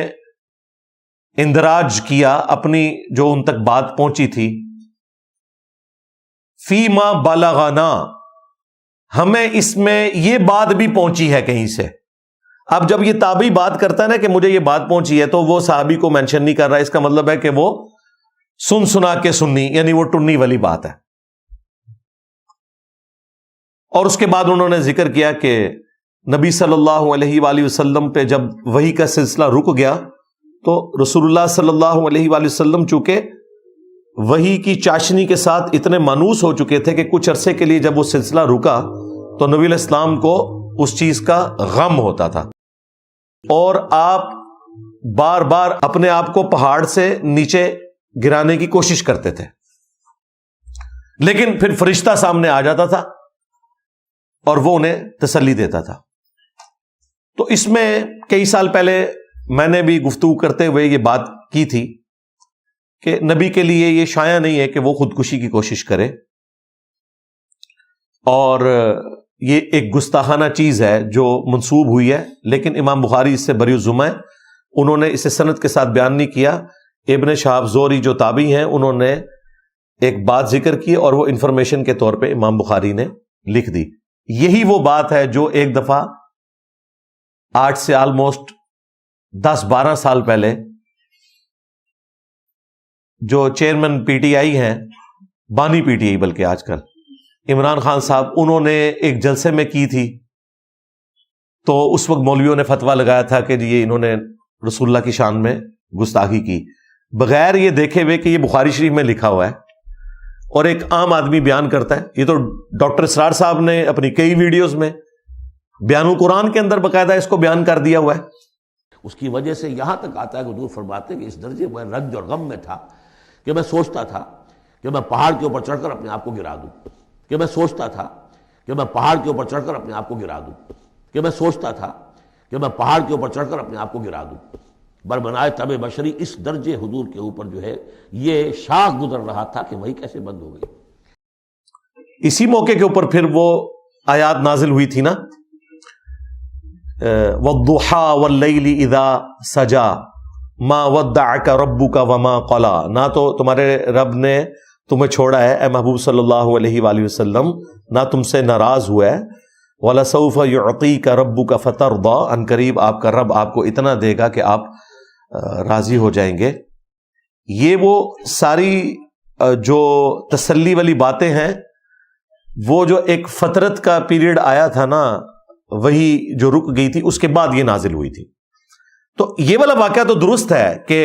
اندراج کیا اپنی جو ان تک بات پہنچی تھی, فی ما بلغنا, ہمیں اس میں یہ بات بھی پہنچی ہے کہیں سے. اب جب یہ تابعی بات کرتا ہے نا کہ مجھے یہ بات پہنچی ہے, تو وہ صحابی کو مینشن نہیں کر رہا, اس کا مطلب ہے کہ وہ سن سنا کے سنی, یعنی وہ ٹنی والی بات ہے. اور اس کے بعد انہوں نے ذکر کیا کہ نبی صلی اللہ علیہ وآلہ وسلم پہ جب وحی کا سلسلہ رک گیا تو رسول اللہ صلی اللہ علیہ وآلہ وسلم چونکہ وحی کی چاشنی کے ساتھ اتنے مانوس ہو چکے تھے کہ کچھ عرصے کے لیے جب وہ سلسلہ رکا تو نبی علیہ السلام کو اس چیز کا غم ہوتا تھا, اور آپ بار بار اپنے آپ کو پہاڑ سے نیچے گرانے کی کوشش کرتے تھے, لیکن پھر فرشتہ سامنے آ جاتا تھا اور وہ انہیں تسلی دیتا تھا. تو اس میں کئی سال پہلے میں نے بھی گفتگو کرتے ہوئے یہ بات کی تھی کہ نبی کے لیے یہ شایع نہیں ہے کہ وہ خودکشی کی کوشش کرے, اور یہ ایک گستاخانہ چیز ہے جو منسوب ہوئی ہے, لیکن امام بخاری اس سے بری الذمہ ہے. انہوں نے اسے سند کے ساتھ بیان نہیں کیا. ابن شہاب زہری جو تابعی ہیں انہوں نے ایک بات ذکر کی اور وہ انفارمیشن کے طور پہ امام بخاری نے لکھ دی. یہی وہ بات ہے جو ایک دفعہ آج سے آلموسٹ 10-12 سال پہلے جو چیئرمین پی ٹی آئی ہیں, بانی پی ٹی آئی بلکہ آج کل, عمران خان صاحب, انہوں نے ایک جلسے میں کی تھی. تو اس وقت مولویوں نے فتویٰ لگایا تھا کہ یہ انہوں نے رسول اللہ کی شان میں گستاخی کی, بغیر یہ دیکھے ہوئے کہ یہ بخاری شریف میں لکھا ہوا ہے, اور ایک عام آدمی بیان کرتا ہے. یہ تو ڈاکٹر اسرار صاحب نے اپنی کئی ویڈیوز میں بیان القرآن کے اندر باقاعدہ اس کو بیان کر دیا ہوا ہے. اس کی وجہ سے یہاں تک آتا ہے کہ حضور فرماتے ہیں کہ اس درجے میں رنج اور غم میں تھا کہ میں سوچتا تھا کہ میں پہاڑ کے اوپر چڑھ کر اپنے آپ کو گرا دوں, کہ میں سوچتا تھا کہ میں پہاڑ کے اوپر چڑھ کر اپنے آپ کو گرا دوں, کہ میں سوچتا تھا کہ میں پہاڑ کے اوپر چڑھ کر اپنے آپ کو گرا دوں. بربنائے طب بشری اس درجے حضور کے اوپر جو ہے یہ شاخ گزر رہا تھا کہ وہی کیسے بند ہو گئی. اسی موقع کے اوپر پھر وہ آیات نازل ہوئی تھی نا, وَالضُّحَىٰ وَاللَّيْلِ إِذَا سَجَىٰ مَا وَدَّعَكَ رَبُّكَ وَمَا قَلَىٰ, نہ تو تمہارے رب نے تمہیں چھوڑا ہے اے محبوب صلی اللہ علیہ وآلہ وسلم, نہ تم سے ناراض ہوا ہے. وَلَسَوْفَ يُعْطِيكَ رَبُّكَ فَتَرْضَىٰ, ان قریب آپ کا رب آپ کو اتنا دے گا کہ آپ راضی ہو جائیں گے. یہ وہ ساری جو تسلی والی باتیں ہیں, وہ جو ایک فترت کا پیریڈ آیا تھا نا, وہی جو رک گئی تھی, اس کے بعد یہ نازل ہوئی تھی. تو یہ والا واقعہ تو درست ہے کہ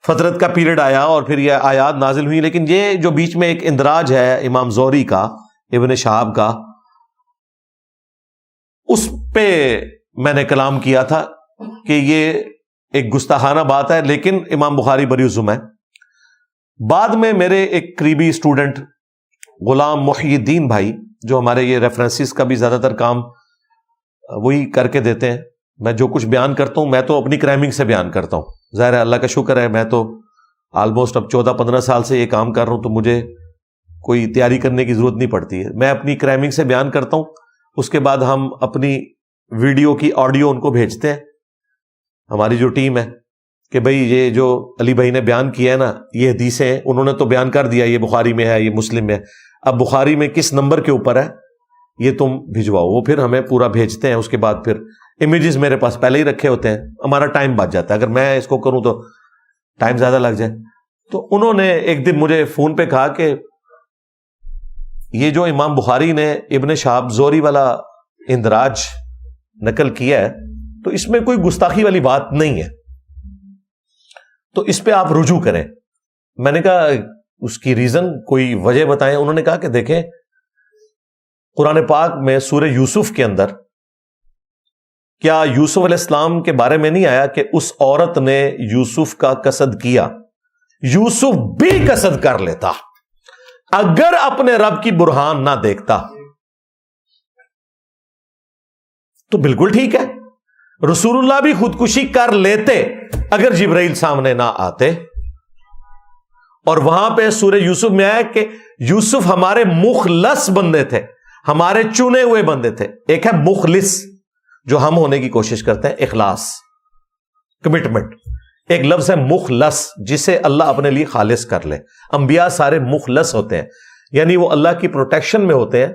فترت کا پیریڈ آیا اور پھر یہ آیات نازل ہوئی, لیکن یہ جو بیچ میں ایک اندراج ہے امام زہری کا, ابن شہاب کا, اس پہ میں نے کلام کیا تھا کہ یہ ایک گستاخانہ بات ہے, لیکن امام بخاری بری الذمہ ہے. بعد میں میرے ایک قریبی اسٹوڈنٹ غلام محی الدین بھائی, جو ہمارے یہ ریفرنسز کا بھی زیادہ تر کام وہی کر کے دیتے ہیں, میں جو کچھ بیان کرتا ہوں میں تو اپنی کرائمنگ سے بیان کرتا ہوں. ظاہر ہے اللہ کا شکر ہے, میں تو آلموسٹ اب 14-15 سال سے یہ کام کر رہا ہوں, تو مجھے کوئی تیاری کرنے کی ضرورت نہیں پڑتی ہے. میں اپنی کرائمنگ سے بیان کرتا ہوں, اس کے بعد ہم اپنی ویڈیو کی آڈیو ان کو بھیجتے ہیں, ہماری جو ٹیم ہے, کہ بھئی یہ جو علی بھائی نے بیان کیا ہے نا یہ حدیثیں انہوں نے تو بیان کر دیا یہ بخاری میں ہے یہ مسلم میں ہے، اب بخاری میں کس نمبر کے اوپر ہے یہ تم بھجواؤ. وہ پھر ہمیں پورا بھیجتے ہیں. اس کے بعد پھر امیجز میرے پاس پہلے ہی رکھے ہوتے ہیں، ہمارا ٹائم بچ جاتا ہے. اگر میں اس کو کروں تو ٹائم زیادہ لگ جائے. تو انہوں نے ایک دن مجھے فون پہ کہا کہ یہ جو امام بخاری نے ابن شہاب زہری والا اندراج نقل کیا ہے تو اس میں کوئی گستاخی والی بات نہیں ہے، تو اس پہ آپ رجوع کریں. میں نے کہا اس کی ریزن کوئی وجہ بتائیں. انہوں نے کہا کہ دیکھیں قرآن پاک میں سورہ یوسف کے اندر کیا یوسف علیہ السلام کے بارے میں نہیں آیا کہ اس عورت نے یوسف کا قصد کیا، یوسف بھی قصد کر لیتا اگر اپنے رب کی برہان نہ دیکھتا. تو بالکل ٹھیک ہے، رسول اللہ بھی خودکشی کر لیتے اگر جبرائیل سامنے نہ آتے. اور وہاں پہ سورہ یوسف میں آیا کہ یوسف ہمارے مخلص بندے تھے، ہمارے چنے ہوئے بندے تھے. ایک ہے مخلص جو ہم ہونے کی کوشش کرتے ہیں، اخلاص، کمٹمنٹ. ایک لفظ ہے مخلص جسے اللہ اپنے لیے خالص کر لے. انبیاء سارے مخلص ہوتے ہیں، یعنی وہ اللہ کی پروٹیکشن میں ہوتے ہیں.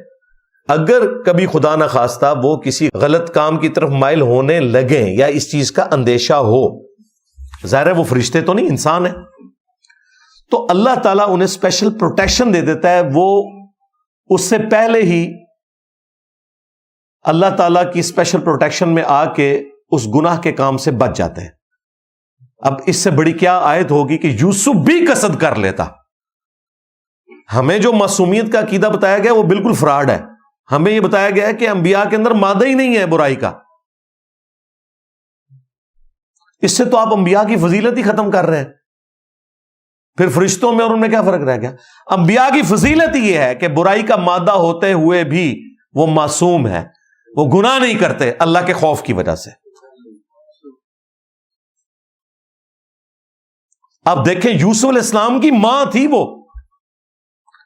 اگر کبھی خدا نہ خواستہ وہ کسی غلط کام کی طرف مائل ہونے لگیں یا اس چیز کا اندیشہ ہو، ظاہر ہے وہ فرشتے تو نہیں، انسان ہے، تو اللہ تعالیٰ انہیں اسپیشل پروٹیکشن دے دیتا ہے. وہ اس سے پہلے ہی اللہ تعالیٰ کی اسپیشل پروٹیکشن میں آ کے اس گناہ کے کام سے بچ جاتے ہیں. اب اس سے بڑی کیا آیت ہوگی کہ یوسف بھی قصد کر لیتا. ہمیں جو معصومیت کا عقیدہ بتایا گیا وہ بالکل فراڈ ہے. ہمیں یہ بتایا گیا ہے کہ انبیاء کے اندر مادہ ہی نہیں ہے برائی کا. اس سے تو آپ انبیاء کی فضیلت ہی ختم کر رہے ہیں. پھر فرشتوں میں اور ان میں کیا فرق رہ گیا؟ انبیاء کی فضیلت یہ ہے کہ برائی کا مادہ ہوتے ہوئے بھی وہ معصوم ہے، وہ گناہ نہیں کرتے اللہ کے خوف کی وجہ سے. اب دیکھیں یوسف علیہ السلام کی ماں تھی، وہ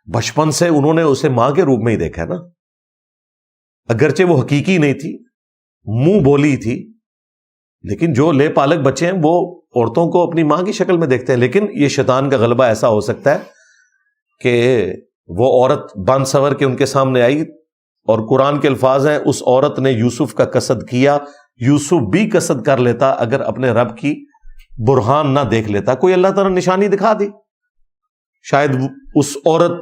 بچپن سے انہوں نے اسے ماں کے روپ میں ہی دیکھا ہے نا. اگرچہ وہ حقیقی نہیں تھی، منہ بولی تھی، لیکن جو لے پالک بچے ہیں وہ عورتوں کو اپنی ماں کی شکل میں دیکھتے ہیں. لیکن یہ شیطان کا غلبہ ایسا ہو سکتا ہے کہ وہ عورت بن سور کے ان کے سامنے آئی، اور قرآن کے الفاظ ہیں اس عورت نے یوسف کا قصد کیا، یوسف بھی قصد کر لیتا اگر اپنے رب کی برہان نہ دیکھ لیتا. کوئی اللہ تعالیٰ نشانی دکھا دی، شاید اس عورت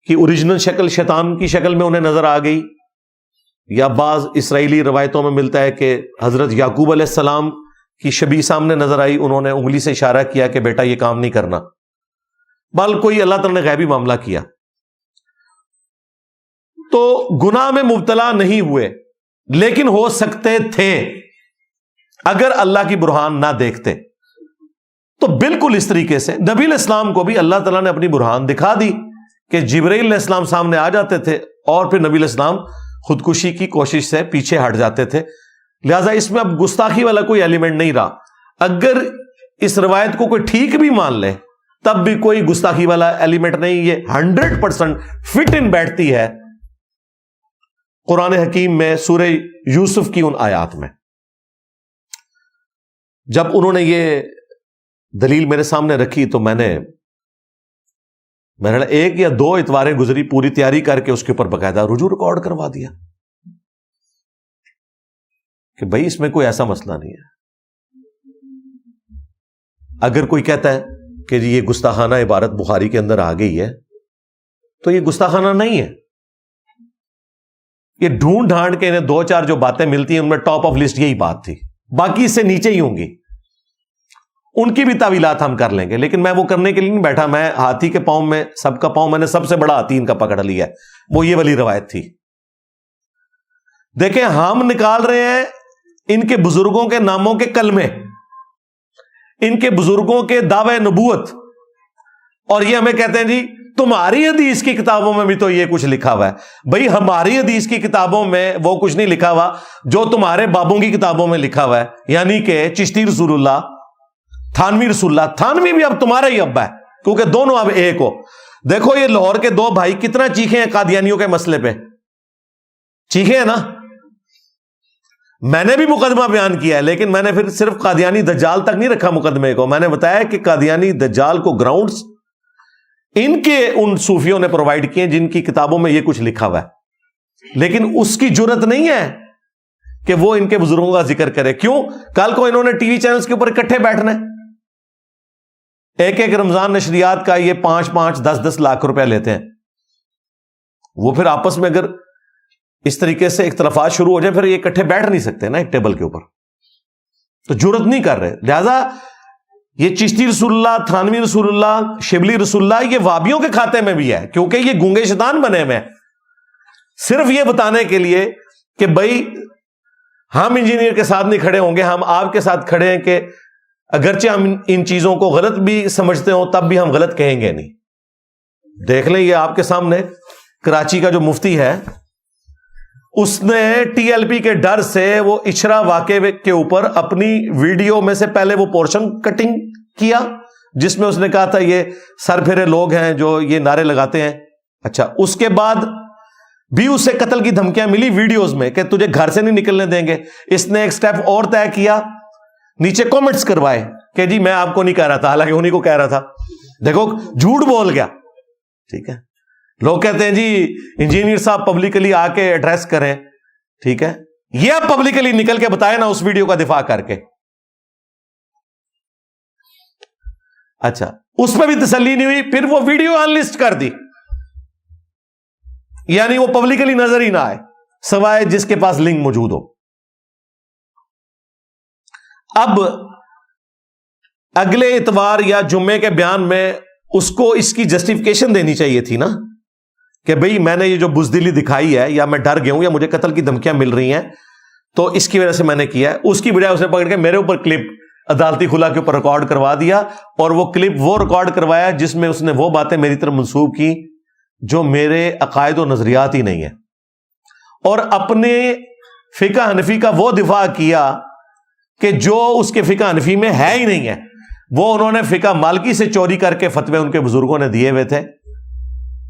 کی اوریجنل شکل شیطان کی شکل میں انہیں نظر آ گئی. یا بعض اسرائیلی روایتوں میں ملتا ہے کہ حضرت یعقوب علیہ السلام کی شبیہ سامنے نظر آئی، انہوں نے انگلی سے اشارہ کیا کہ بیٹا یہ کام نہیں کرنا. بل کوئی اللہ تعالیٰ نے غیبی معاملہ کیا. تو گناہ میں مبتلا نہیں ہوئے، لیکن ہو سکتے تھے اگر اللہ کی برہان نہ دیکھتے. تو بالکل اس طریقے سے نبی علیہ السلام کو بھی اللہ تعالیٰ نے اپنی برہان دکھا دی کہ جبرائیل علیہ السلام سامنے آ جاتے تھے اور پھر نبی علیہ السلام خودکشی کی کوشش سے پیچھے ہٹ جاتے تھے. لہذا اس میں اب گستاخی والا کوئی ایلیمنٹ نہیں رہا. اگر اس روایت کو کوئی ٹھیک بھی مان لے تب بھی کوئی گستاخی والا ایلیمنٹ نہیں. یہ 100% فٹ ان بیٹھتی ہے قرآن حکیم میں سورہ یوسف کی ان آیات میں. جب انہوں نے یہ دلیل میرے سامنے رکھی تو میں نے ایک یا دو اتواریں گزری، پوری تیاری کر کے اس کے اوپر باقاعدہ رجوع ریکارڈ کروا دیا کہ بھائی اس میں کوئی ایسا مسئلہ نہیں ہے. اگر کوئی کہتا ہے کہ یہ گستاخانہ عبارت بخاری کے اندر آ گئی ہے تو یہ گستاخانہ نہیں ہے. یہ ڈھونڈ ڈھانڈ کے انہیں دو چار جو باتیں ملتی ہیں ان میں ٹاپ آف لسٹ یہی بات تھی، باقی اس سے نیچے ہی ہوں گی. ان کی بھی تعویلات ہم کر لیں گے، لیکن میں وہ کرنے کے لیے نہیں بیٹھا. میں ہاتھی کے پاؤں میں سب کا پاؤں، میں نے سب سے بڑا ہاتھی ان کا پکڑ لیا ہے، وہ یہ والی روایت تھی. دیکھیں ہم نکال رہے ہیں ان کے بزرگوں کے ناموں کے کلمے، ان کے بزرگوں کے دعوے نبوت، اور یہ ہمیں کہتے ہیں جی تمہاری حدیث کی کتابوں میں بھی تو یہ کچھ لکھا ہوا ہے. بھائی ہماری حدیث کی کتابوں میں وہ کچھ نہیں لکھا ہوا جو تمہارے بابوں کی کتابوں میں لکھا ہوا ہے. یعنی کہ چشتی رسول اللہ، تھانوی رسول اللہ. تھانوی بھی اب تمہارا ہی ابا ہے کیونکہ دونوں اب ایک ہو. دیکھو یہ لاہور کے دو بھائی کتنا چیخے ہیں قادیانیوں کے مسئلے پہ، چیخے ہیں نا. میں نے بھی مقدمہ بیان کیا ہے، لیکن میں نے پھر صرف قادیانی دجال تک نہیں رکھا مقدمے کو. میں نے بتایا کہ قادیانی دجال کو گراؤنڈز ان کے ان صوفیوں نے پرووائڈ کیے جن کی کتابوں میں یہ کچھ لکھا ہوا ہے، لیکن اس کی جرت نہیں ہے کہ وہ ان کے بزرگوں کا ذکر کرے. کیوں؟ کل کو انہوں نے ٹی وی چینلز کے اوپر اکٹھے بیٹھنا ہے. ایک ایک رمضان نشریات کا یہ 5-5 10-10 لاکھ روپے لیتے ہیں. وہ پھر آپس میں اگر اس طریقے سے اختلافات شروع ہو جائیں پھر یہ اکٹھے بیٹھ نہیں سکتے نا ایک ٹیبل کے اوپر، تو جرت نہیں کر رہے. لہذا یہ چشتی رسول اللہ، تھانوی رسول اللہ، شبلی رسول اللہ یہ وابیوں کے کھاتے میں بھی ہے، کیونکہ یہ گونگے شیطان بنے ہوئے ہیں صرف یہ بتانے کے لیے کہ بھائی ہم انجینئر کے ساتھ نہیں کھڑے ہوں گے، ہم آپ کے ساتھ کھڑے ہیں کہ اگرچہ ہم ان چیزوں کو غلط بھی سمجھتے ہوں تب بھی ہم غلط کہیں گے نہیں. دیکھ لیں یہ آپ کے سامنے کراچی کا جو مفتی ہے اس نے ٹی ایل پی کے ڈر سے وہ اچھرا واقعے کے اوپر اپنی ویڈیو میں سے پہلے وہ پورشن کٹنگ کیا جس میں اس نے کہا تھا یہ سر پھیرے لوگ ہیں جو یہ نعرے لگاتے ہیں. اچھا، اس کے بعد بھی اسے قتل کی دھمکیاں ملی ویڈیوز میں کہ تجھے گھر سے نہیں نکلنے دیں گے. اس نے ایک سٹیپ اور طے کیا، نیچے کومنٹس کروائے کہ جی میں آپ کو نہیں کہہ رہا تھا، حالانکہ انہیں کو کہہ رہا تھا. دیکھو جھوٹ بول گیا. ٹھیک ہے، لوگ کہتے ہیں جی انجینئر صاحب پبلکلی آ کے ایڈریس کریں. ٹھیک ہے، یہ آپ پبلکلی نکل کے بتائے نا اس ویڈیو کا دفاع کر کے. اچھا، اس پہ بھی تسلی نہیں ہوئی، پھر وہ ویڈیو ان لسٹ کر دی، یعنی وہ پبلکلی نظر ہی نہ آئے سوائے جس کے پاس لنک موجود ہو. اب اگلے اتوار یا جمعے کے بیان میں اس کو اس کی جسٹیفیکیشن دینی چاہیے تھی نا کہ بھئی میں نے یہ جو بزدلی دکھائی ہے یا میں ڈر گیا ہوں یا مجھے قتل کی دھمکیاں مل رہی ہیں تو اس کی وجہ سے میں نے کیا ہے. اس کی بجائے اسے پکڑ کے میرے اوپر کلپ عدالتی خلا کے اوپر ریکارڈ کروا دیا، اور وہ کلپ وہ ریکارڈ کروایا جس میں اس نے وہ باتیں میری طرف منسوب کی جو میرے عقائد و نظریات ہی نہیں ہیں، اور اپنے فقہ حنفی کا وہ دفاع کیا کہ جو اس کے فقہ حنفی میں ہے ہی نہیں ہے. وہ انہوں نے فقہ مالکی سے چوری کر کے فتوے ان کے بزرگوں نے دیے ہوئے تھے.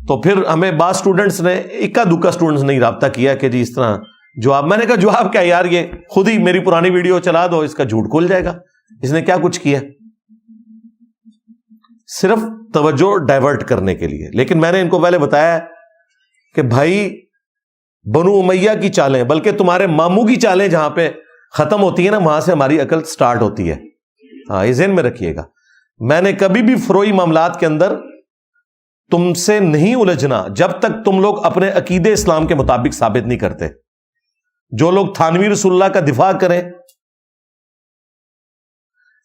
تو پھر ہمیں بعض سٹوڈنٹس نے اکا دکا سٹوڈنٹس نے رابطہ کیا کہ جی اس طرح جواب. میں نے کہا جواب کیا یار، یہ خود ہی میری پرانی ویڈیو چلا دو، اس کا جھوٹ کھل جائے گا. اس نے کیا کچھ کیا، صرف توجہ ڈائیورٹ کرنے کے لیے. لیکن میں نے ان کو پہلے بتایا کہ بھائی بنو امیہ کی چالیں، بلکہ تمہارے ماموں کی چالیں جہاں پہ ختم ہوتی ہیں نا وہاں سے ہماری عقل سٹارٹ ہوتی ہے. ہاں، یہ ذہن میں رکھیے گا. میں نے کبھی بھی فروئی معاملات کے اندر تم سے نہیں الجھنا جب تک تم لوگ اپنے عقیدے اسلام کے مطابق ثابت نہیں کرتے. جو لوگ تھانوی رسول اللہ کا دفاع کریں،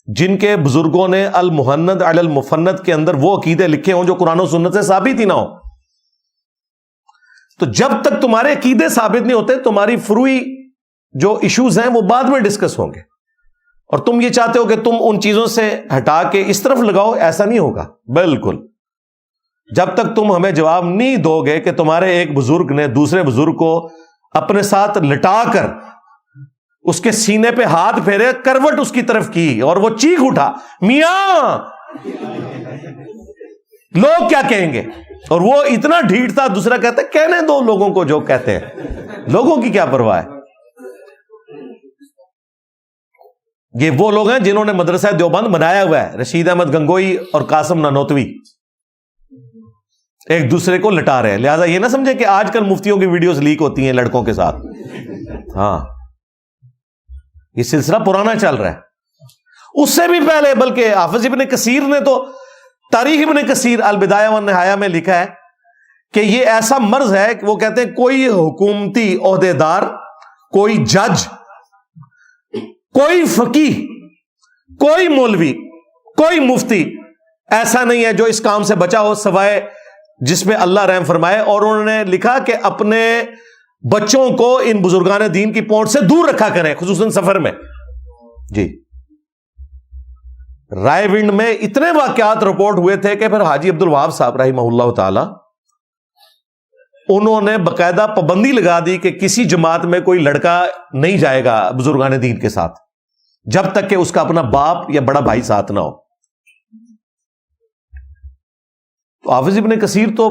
جن کے بزرگوں نے المہند علی المفند کے اندر وہ عقیدے لکھے ہوں جو قرآن و سنت سے ثابت ہی نہ ہو، تو جب تک تمہارے عقیدے ثابت نہیں ہوتے تمہاری فروئی جو ایشوز ہیں وہ بعد میں ڈسکس ہوں گے. اور تم یہ چاہتے ہو کہ تم ان چیزوں سے ہٹا کے اس طرف لگاؤ، ایسا نہیں ہوگا بالکل. جب تک تم ہمیں جواب نہیں دو گے کہ تمہارے ایک بزرگ نے دوسرے بزرگ کو اپنے ساتھ لٹا کر اس کے سینے پہ ہاتھ پھیرے، کروٹ اس کی طرف کی اور وہ چیخ اٹھا میاں لوگ کیا کہیں گے، اور وہ اتنا ڈھیٹ تھا، دوسرا کہتا ہے کہنے دو لوگوں کو جو کہتے ہیں، لوگوں کی کیا پرواہ ہے. یہ وہ لوگ ہیں جنہوں نے مدرسہ دیوبند بنایا ہوا ہے، رشید احمد گنگوئی اور قاسم نانوتوی ایک دوسرے کو لٹا رہے ہیں. لہذا یہ نہ سمجھے کہ آج کل مفتیوں کی ویڈیوز لیک ہوتی ہیں لڑکوں کے ساتھ. ہاں، یہ سلسلہ پرانا چل رہا ہے. اس سے بھی پہلے بلکہ حافظ ابن کثیر نے تو تاریخ ابن کثیر البدایہ والنہایہ میں لکھا ہے کہ یہ ایسا مرض ہے کہ وہ کہتے ہیں کوئی حکومتی عہدے دار، کوئی جج، کوئی فقیہ، کوئی مولوی، کوئی مفتی ایسا نہیں ہے جو اس کام سے بچا ہو سوائے جس میں اللہ رحم فرمائے. اور انہوں نے لکھا کہ اپنے بچوں کو ان بزرگان دین کی پہنچ سے دور رکھا کریں، خصوصاً سفر میں. جی، رائے ونڈ میں اتنے واقعات رپورٹ ہوئے تھے کہ پھر حاجی عبد الوہاب صاحب رحمہ اللہ تعالی انہوں نے باقاعدہ پابندی لگا دی کہ کسی جماعت میں کوئی لڑکا نہیں جائے گا بزرگان دین کے ساتھ جب تک کہ اس کا اپنا باپ یا بڑا بھائی ساتھ نہ ہو. تو حافظ ابن کثیر تو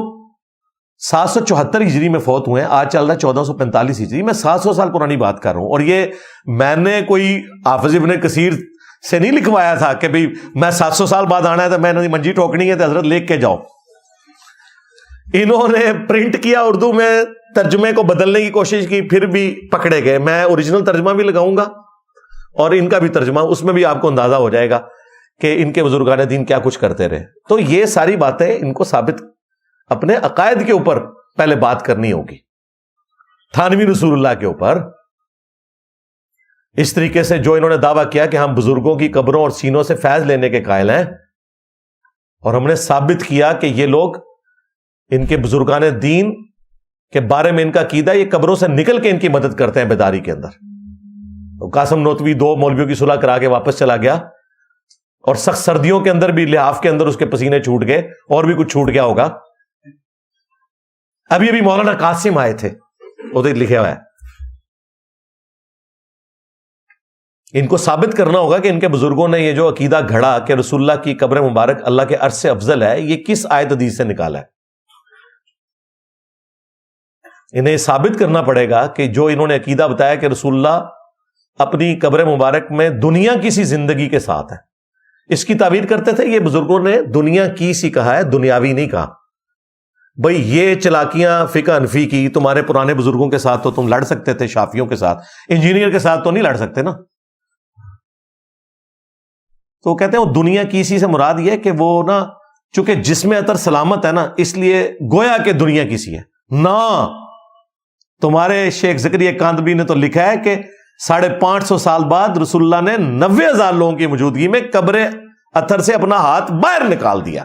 774 ہجری میں فوت ہوئے ہیں, آج چل رہا ہے 1445 ہجری. میں 700 سال پرانی بات کر رہا ہوں, اور یہ میں نے کوئی حافظ ابن کثیر سے نہیں لکھوایا تھا کہ بھئی میں 700 سال بعد آنا ہے تو میں نے منجی ٹھوکنی ہے تو حضرت لکھ کے جاؤ. انہوں نے پرنٹ کیا اردو میں, ترجمے کو بدلنے کی کوشش کی, پھر بھی پکڑے گئے. میں اوریجنل ترجمہ بھی لگاؤں گا اور ان کا بھی ترجمہ, اس میں بھی آپ کو اندازہ ہو جائے گا کہ ان کے بزرگان دین کیا کچھ کرتے رہے. تو یہ ساری باتیں ان کو ثابت اپنے عقائد کے اوپر پہلے بات کرنی ہوگی, تھانوی رسول اللہ کے اوپر. اس طریقے سے جو انہوں نے دعویٰ کیا کہ ہم بزرگوں کی قبروں اور سینوں سے فیض لینے کے قائل ہیں, اور ہم نے ثابت کیا کہ یہ لوگ ان کے بزرگان دین کے بارے میں ان کا عقیدہ یہ قبروں سے نکل کے ان کی مدد کرتے ہیں بیداری کے اندر. قاسم نوتوی 2 مولویوں کی صلح کرا کے واپس چلا گیا, اور سخت سردیوں کے اندر بھی لحاف کے اندر اس کے پسینے چھوٹ گئے, اور بھی کچھ چھوٹ گیا ہوگا. ابھی مولانا قاسم آئے تھے, وہ تو لکھا ہوا ہے. ان کو ثابت کرنا ہوگا کہ ان کے بزرگوں نے یہ جو عقیدہ گھڑا کہ رسول اللہ کی قبر مبارک اللہ کے عرش سے افضل ہے, یہ کس آیت حدیث سے نکالا ہے. انہیں ثابت کرنا پڑے گا کہ جو انہوں نے عقیدہ بتایا کہ رسول اللہ اپنی قبر مبارک میں دنیا کی سی زندگی کے ساتھ ہے, اس کی تعبیر کرتے تھے. یہ بزرگوں نے دنیا کی سی کہا ہے, دنیاوی نہیں کہا. بھئی یہ چلاکیاں فقہ حنفی کی تمہارے پرانے بزرگوں کے ساتھ تو تم لڑ سکتے تھے, شافیوں کے ساتھ, انجینئر کے ساتھ تو نہیں لڑ سکتے نا. تو کہتے ہیں وہ دنیا کی سی سے مراد یہ کہ وہ نا چونکہ جسم اطہر سلامت ہے نا, اس لیے گویا کہ دنیا کی سی ہے نا. تمہارے شیخ زکریا کاندبی نے تو لکھا ہے کہ 550 سال بعد رسول اللہ نے 90,000 لوگوں کی موجودگی میں قبر اطہر سے اپنا ہاتھ باہر نکال دیا,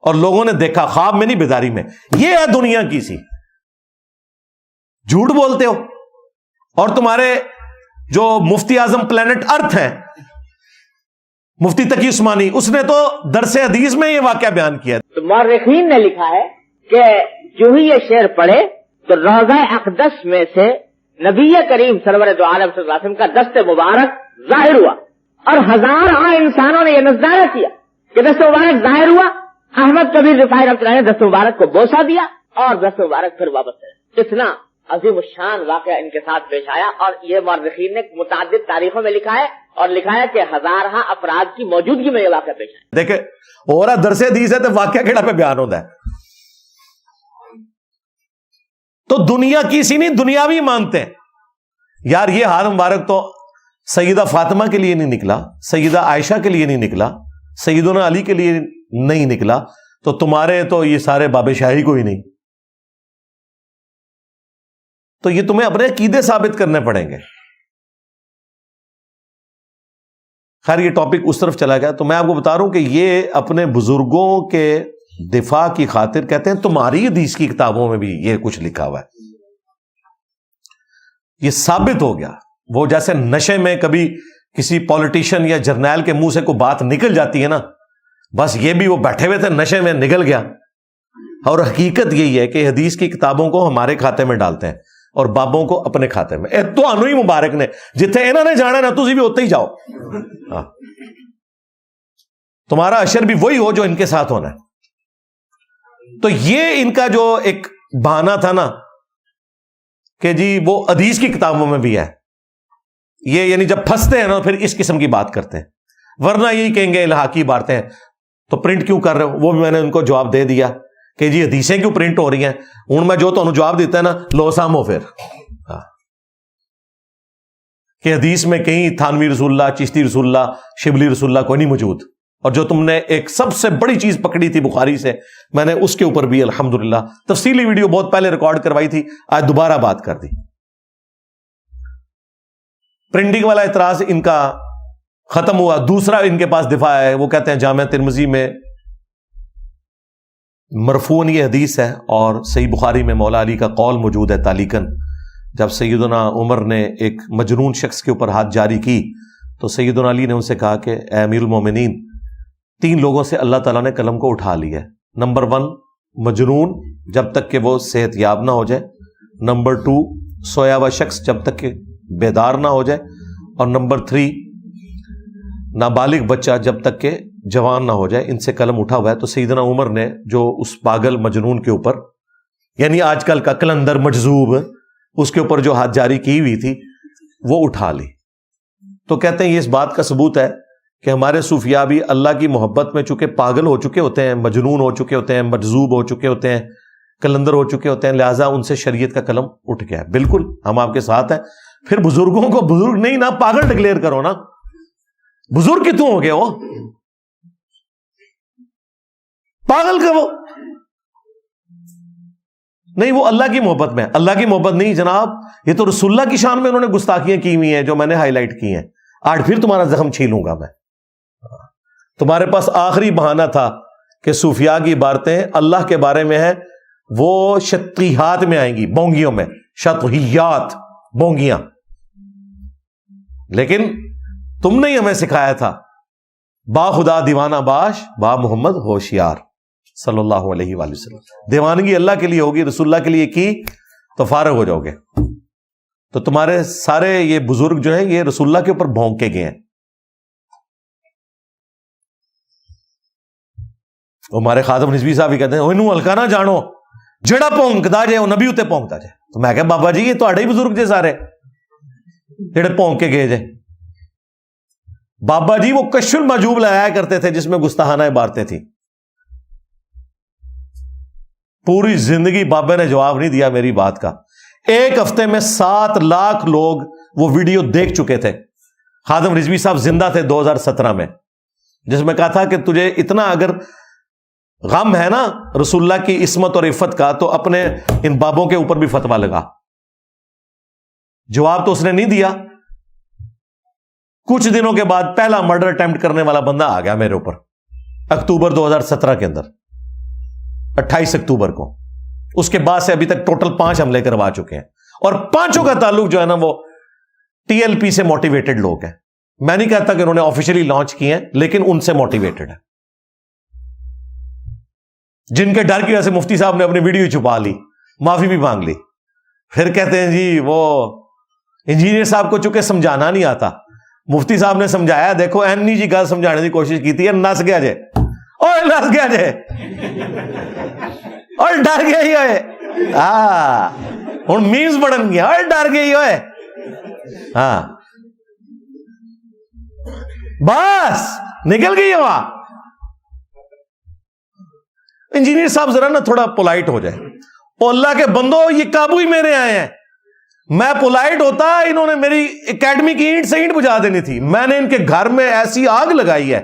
اور لوگوں نے دیکھا, خواب میں نہیں بیداری میں. یہ ہے دنیا کی سی. جھوٹ بولتے ہو. اور تمہارے جو مفتی اعظم پلانٹ ارتھ ہے, مفتی تقی عثمانی, اس نے تو درس حدیث میں یہ واقعہ بیان کیا. تو مورخین نے لکھا ہے کہ جو ہی یہ شعر پڑھے تو روضہ اقدس میں سے نبی کریم سرور دو عالم صلی اللہ علیہ وسلم کا دست مبارک ظاہر ہوا, اور ہزاروں انسانوں نے یہ نظارہ کیا کہ دست مبارک ظاہر ہوا. احمد کبیر رفاعی رحمۃ اللہ نے دست مبارک کو بوسہ دیا اور دست مبارک پھر واپس کرے. اتنا عظیم الشان واقعہ ان کے ساتھ پیش آیا, اور یہ مورخین نے متعدد تاریخوں میں لکھا ہے, اور لکھا ہے کہ ہزارہ افراد کی موجودگی میں یہ واقعہ پیش آیا. دیکھیں اور درس حدیث ہے تو واقعہ کیڑا پہ بیان ہوتا ہے. تو دنیا کی سی نہیں, دنیاوی مانتے ہیں. یار یہ ہاتھ مبارک تو سیدہ فاطمہ کے لیے نہیں نکلا, سیدہ عائشہ کے لیے نہیں نکلا, سیدنا علی کے لیے نہیں نکلا, تو تمہارے تو یہ سارے باب شاہی کو ہی نہیں. تو یہ تمہیں اپنے عقیدے ثابت کرنے پڑیں گے. خیر یہ ٹاپک اس طرف چلا گیا, تو میں آپ کو بتا رہا ہوں کہ یہ اپنے بزرگوں کے دفاع کی خاطر کہتے ہیں تمہاری حدیث کی کتابوں میں بھی یہ کچھ لکھا ہوا ہے. یہ ثابت ہو گیا. وہ جیسے نشے میں کبھی کسی پولیٹیشین یا جرنیل کے منہ سے کوئی بات نکل جاتی ہے نا, بس یہ بھی وہ بیٹھے ہوئے تھے نشے میں نکل گیا. اور حقیقت یہی ہے کہ حدیث کی کتابوں کو ہمارے کھاتے میں ڈالتے ہیں اور بابوں کو اپنے کھاتے میں. تو انو ہی مبارک نے جتنے انہوں نے جانا نا, تسی بھی ہوتے ہی جاؤ. ہاں تمہارا اشر بھی وہی ہو جو ان کے ساتھ ہونا ہے. تو یہ ان کا جو ایک بہانہ تھا نا کہ جی وہ حدیث کی کتابوں میں بھی ہے, یہ یعنی جب پھنستے ہیں نا پھر اس قسم کی بات کرتے ہیں. ورنہ یہی کہیں گے الحاقی باتیں ہیں تو پرنٹ کیوں کر رہے ہو. وہ بھی میں نے ان کو جواب دے دیا کہ جی حدیثیں کیوں پرنٹ ہو رہی ہیں. ہوں میں جو تو جواب دیتا ہے نا لو سامو پھر کہ حدیث میں کہیں تھانوی رسول اللہ, چشتی رسول اللہ, شبلی رسول اللہ کوئی نہیں موجود. اور جو تم نے ایک سب سے بڑی چیز پکڑی تھی بخاری سے, میں نے اس کے اوپر بھی الحمدللہ تفصیلی ویڈیو بہت پہلے ریکارڈ کروائی تھی, آج دوبارہ بات کر دی. پرنٹنگ والا اعتراض ان کا ختم ہوا. دوسرا ان کے پاس دفاع ہے, وہ کہتے ہیں جامع ترمذی میں مرفوعاً یہ حدیث ہے اور صحیح بخاری میں مولا علی کا قول موجود ہے تعلیقاً. جب سیدنا عمر نے ایک مجنون شخص کے اوپر ہاتھ جاری کی تو سیدنا علی نے ان سے کہا کہ اے امیر المومنین, 3 لوگوں سے اللہ تعالیٰ نے قلم کو اٹھا لیا ہے. نمبر 1 مجنون جب تک کہ وہ صحت یاب نہ ہو جائے, نمبر 2 سویا ہوا شخص جب تک کہ بیدار نہ ہو جائے, اور نمبر 3 نابالغ بچہ جب تک کہ جوان نہ ہو جائے. ان سے قلم اٹھا ہوا ہے. تو سیدنا عمر نے جو اس پاگل مجنون کے اوپر یعنی آج کل کا کلندر مجذوب، اس کے اوپر جو ہاتھ جاری کی ہوئی تھی وہ اٹھا لی. تو کہتے ہیں یہ اس بات کا ثبوت ہے کہ ہمارے صوفیاء بھی اللہ کی محبت میں چونکہ پاگل ہو چکے ہوتے ہیں، مجنون ہو چکے ہوتے ہیں، مجذوب ہو چکے ہوتے ہیں، کلندر ہو چکے ہوتے ہیں، لہٰذا ان سے شریعت کا قلم اٹھ گیا ہے. بالکل ہم آپ کے ساتھ ہیں. پھر بزرگوں کو بزرگ نہیں نا، پاگل ڈکلیئر کرو نا. بزرگ کتوں ہو گئے وہ؟ پاگل کا وہ نہیں، وہ اللہ کی محبت میں. اللہ کی محبت نہیں جناب، یہ تو رسول اللہ کی شان میں انہوں نے گستاخیاں کی ہوئی ہیں جو میں نے ہائی لائٹ کی ہیں. آج پھر تمہارا زخم چھیلوں گا میں. تمہارے پاس آخری بہانہ تھا کہ صوفیاء کی عبارتیں اللہ کے بارے میں ہیں، وہ شطیحات میں آئیں گی، بونگیوں میں، شطحیات، بونگیاں. لیکن تم نے ہمیں سکھایا تھا با خدا دیوانہ باش، با محمد ہوشیار صلی اللہ علیہ وآلہ وسلم. دیوانگی اللہ کے لیے ہوگی، رسول اللہ کے لیے کی تو فارغ ہو جاؤ گے. تو تمہارے سارے یہ بزرگ جو ہیں یہ رسول اللہ کے اوپر بھونک کے گئے ہیں. ہمارے خادم رضوی صاحب بھی کہتے ہیں انہوں ہلکا نہ جانو، جڑا پونکتا جائے وہ نبی اتنے پونکتا جائے. تو میں کہا بابا جی یہ تہاڈے ہی بزرگ جے سارے جڑے پونک کے گئے جائے. بابا جی وہ کشف المحجوب لایا کرتے تھے جس میں گستاخانہ عبارتیں تھیں. پوری زندگی بابا نے جواب نہیں دیا میری بات کا. ایک ہفتے میں 7 لاکھ لوگ وہ ویڈیو دیکھ چکے تھے. خادم رضوی صاحب زندہ تھے 2017 میں، جس میں کہا تھا کہ تجھے اتنا اگر غم ہے نا رسول اللہ کی عصمت اور عفت کا تو اپنے ان بابوں کے اوپر بھی فتویٰ لگا. جواب تو اس نے نہیں دیا. کچھ دنوں کے بعد پہلا مرڈر اٹیمپٹ کرنے والا بندہ آ گیا میرے اوپر، اکتوبر 2017 کے اندر، 28 اکتوبر کو. اس کے بعد سے ابھی تک ٹوٹل 5 حملے کروا چکے ہیں، اور 5 کا تعلق جو ہے نا وہ ٹی ایل پی سے موٹیویٹڈ لوگ ہیں. میں نہیں کہتا کہ انہوں نے آفیشلی لانچ کیے ہیں، لیکن ان سے موٹیویٹڈ ہے، جن کے ڈر کی وجہ سے مفتی صاحب نے اپنی ویڈیو چھپا لی، معافی بھی مانگ لی. پھر کہتے ہیں جی وہ انجینئر صاحب کو چونکہ سمجھانا نہیں آتا، مفتی صاحب نے سمجھایا. دیکھو اینی جی گل سمجھانے کی کوشش کی تھی، نس گیا جے، اور نس گیا جے، اور ڈر گیا ہی ہوئے. ہاں ہوں میمز بڑھن گیا، اور ڈر گئی ہوئے. ہاں بس نکل گئی ہوا. انجینئر صاحب ذرا نا تھوڑا پولائٹ ہو جائے. اور اللہ کے بندو یہ قابو ہی میرے آئے ہیں. میں پولائٹ ہوتا انہوں نے میری اکیڈمی کی اینٹ سے اینٹ بجھا دینی تھی. میں نے ان کے گھر میں ایسی آگ لگائی ہے